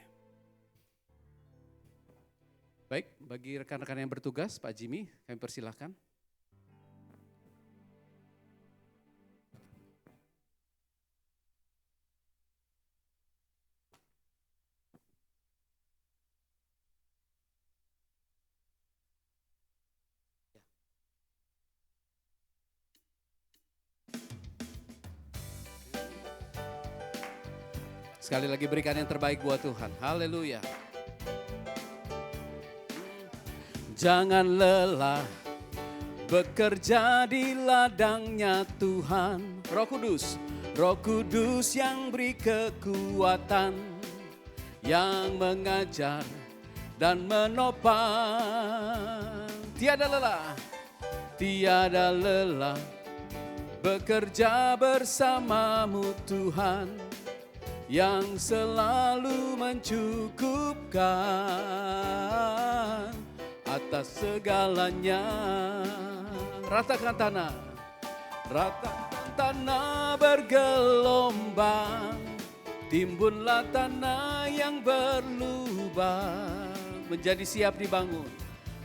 Baik, bagi rekan-rekan yang bertugas, Pak Jimmy, kami persilahkan. Sekali lagi berikan yang terbaik buat Tuhan. Haleluya. Jangan lelah bekerja di ladangnya Tuhan. Roh Kudus yang beri kekuatan, yang mengajar dan menopang. Tiada lelah tiada lelah bekerja bersamamu Tuhan yang selalu mencukupkan atas segalanya. Ratakan tanah, ratakan tanah bergelombang, timbunlah tanah yang berlubang, menjadi siap dibangun,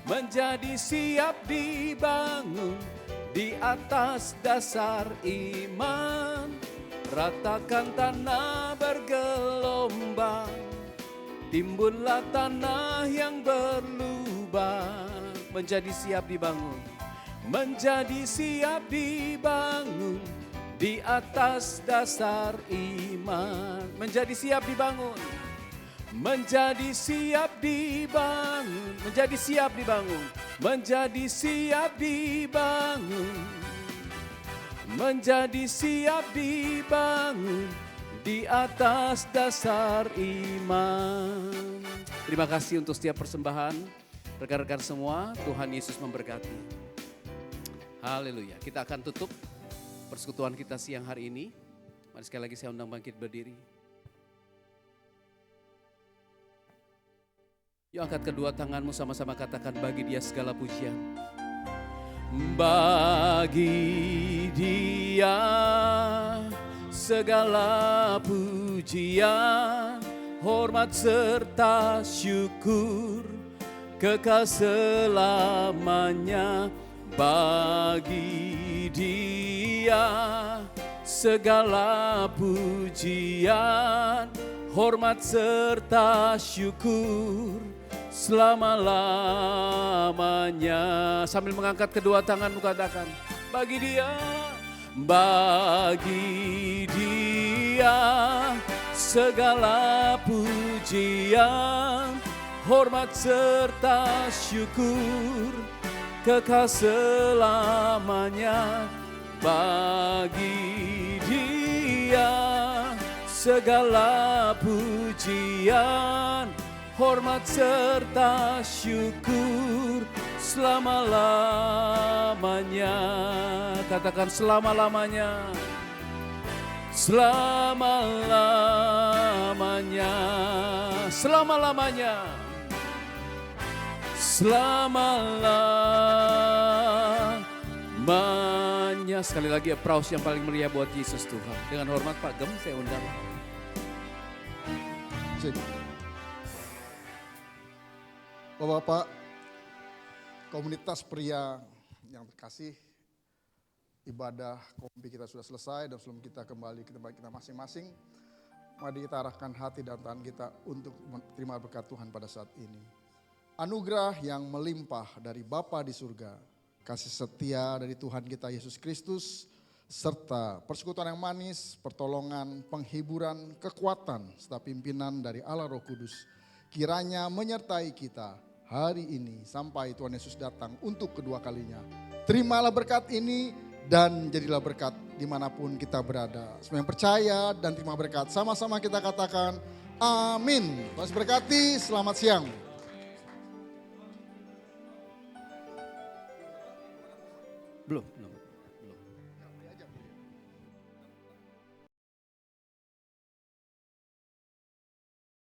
menjadi siap dibangun di atas dasar iman. Ratakan tanah bergelombang, timbunlah tanah yang berlubang, menjadi siap dibangun, menjadi siap dibangun di atas dasar iman. Menjadi siap dibangun, menjadi siap dibangun, menjadi siap dibangun, menjadi siap dibangun, menjadi siap dibangun di atas dasar iman. Terima kasih untuk setiap persembahan. Rekan-rekan semua, Tuhan Yesus memberkati. Haleluya. Kita akan tutup persekutuan kita siang hari ini. Mari sekali lagi saya undang bangkit berdiri. Yuk angkat kedua tanganmu, sama-sama katakan, bagi Dia segala pujian. Bagi Dia segala pujian, hormat serta syukur, kekal selamanya. Bagi Dia segala pujian, hormat serta syukur selama-lamanya. Sambil mengangkat kedua tanganmu katakan, bagi Dia, bagi Dia segala pujian, hormat serta syukur, kekal selamanya. Bagi Dia segala pujian, hormat serta syukur selama-lamanya. Katakan selama-lamanya. Selama-lamanya. Selama-lamanya. Selama-lamanya. Sekali lagi applause yang paling meriah buat Yesus Tuhan. Dengan hormat Pak Gem, saya undang. Bapak-bapak, komunitas pria yang terkasih, ibadah kompi kita sudah selesai dan sebelum kita kembali ke tempat kita masing-masing, mari kita arahkan hati dan tangan kita untuk menerima berkat Tuhan pada saat ini. Anugerah yang melimpah dari Bapa di surga, kasih setia dari Tuhan kita Yesus Kristus, serta persekutuan yang manis, pertolongan, penghiburan, kekuatan, serta pimpinan dari Allah Roh Kudus, kiranya menyertai kita hari ini sampai Tuhan Yesus datang untuk kedua kalinya. Terimalah berkat ini dan jadilah berkat dimanapun kita berada. Semua yang percaya dan terima berkat, sama-sama kita katakan amin. Tuhan berkati, selamat siang. Belum.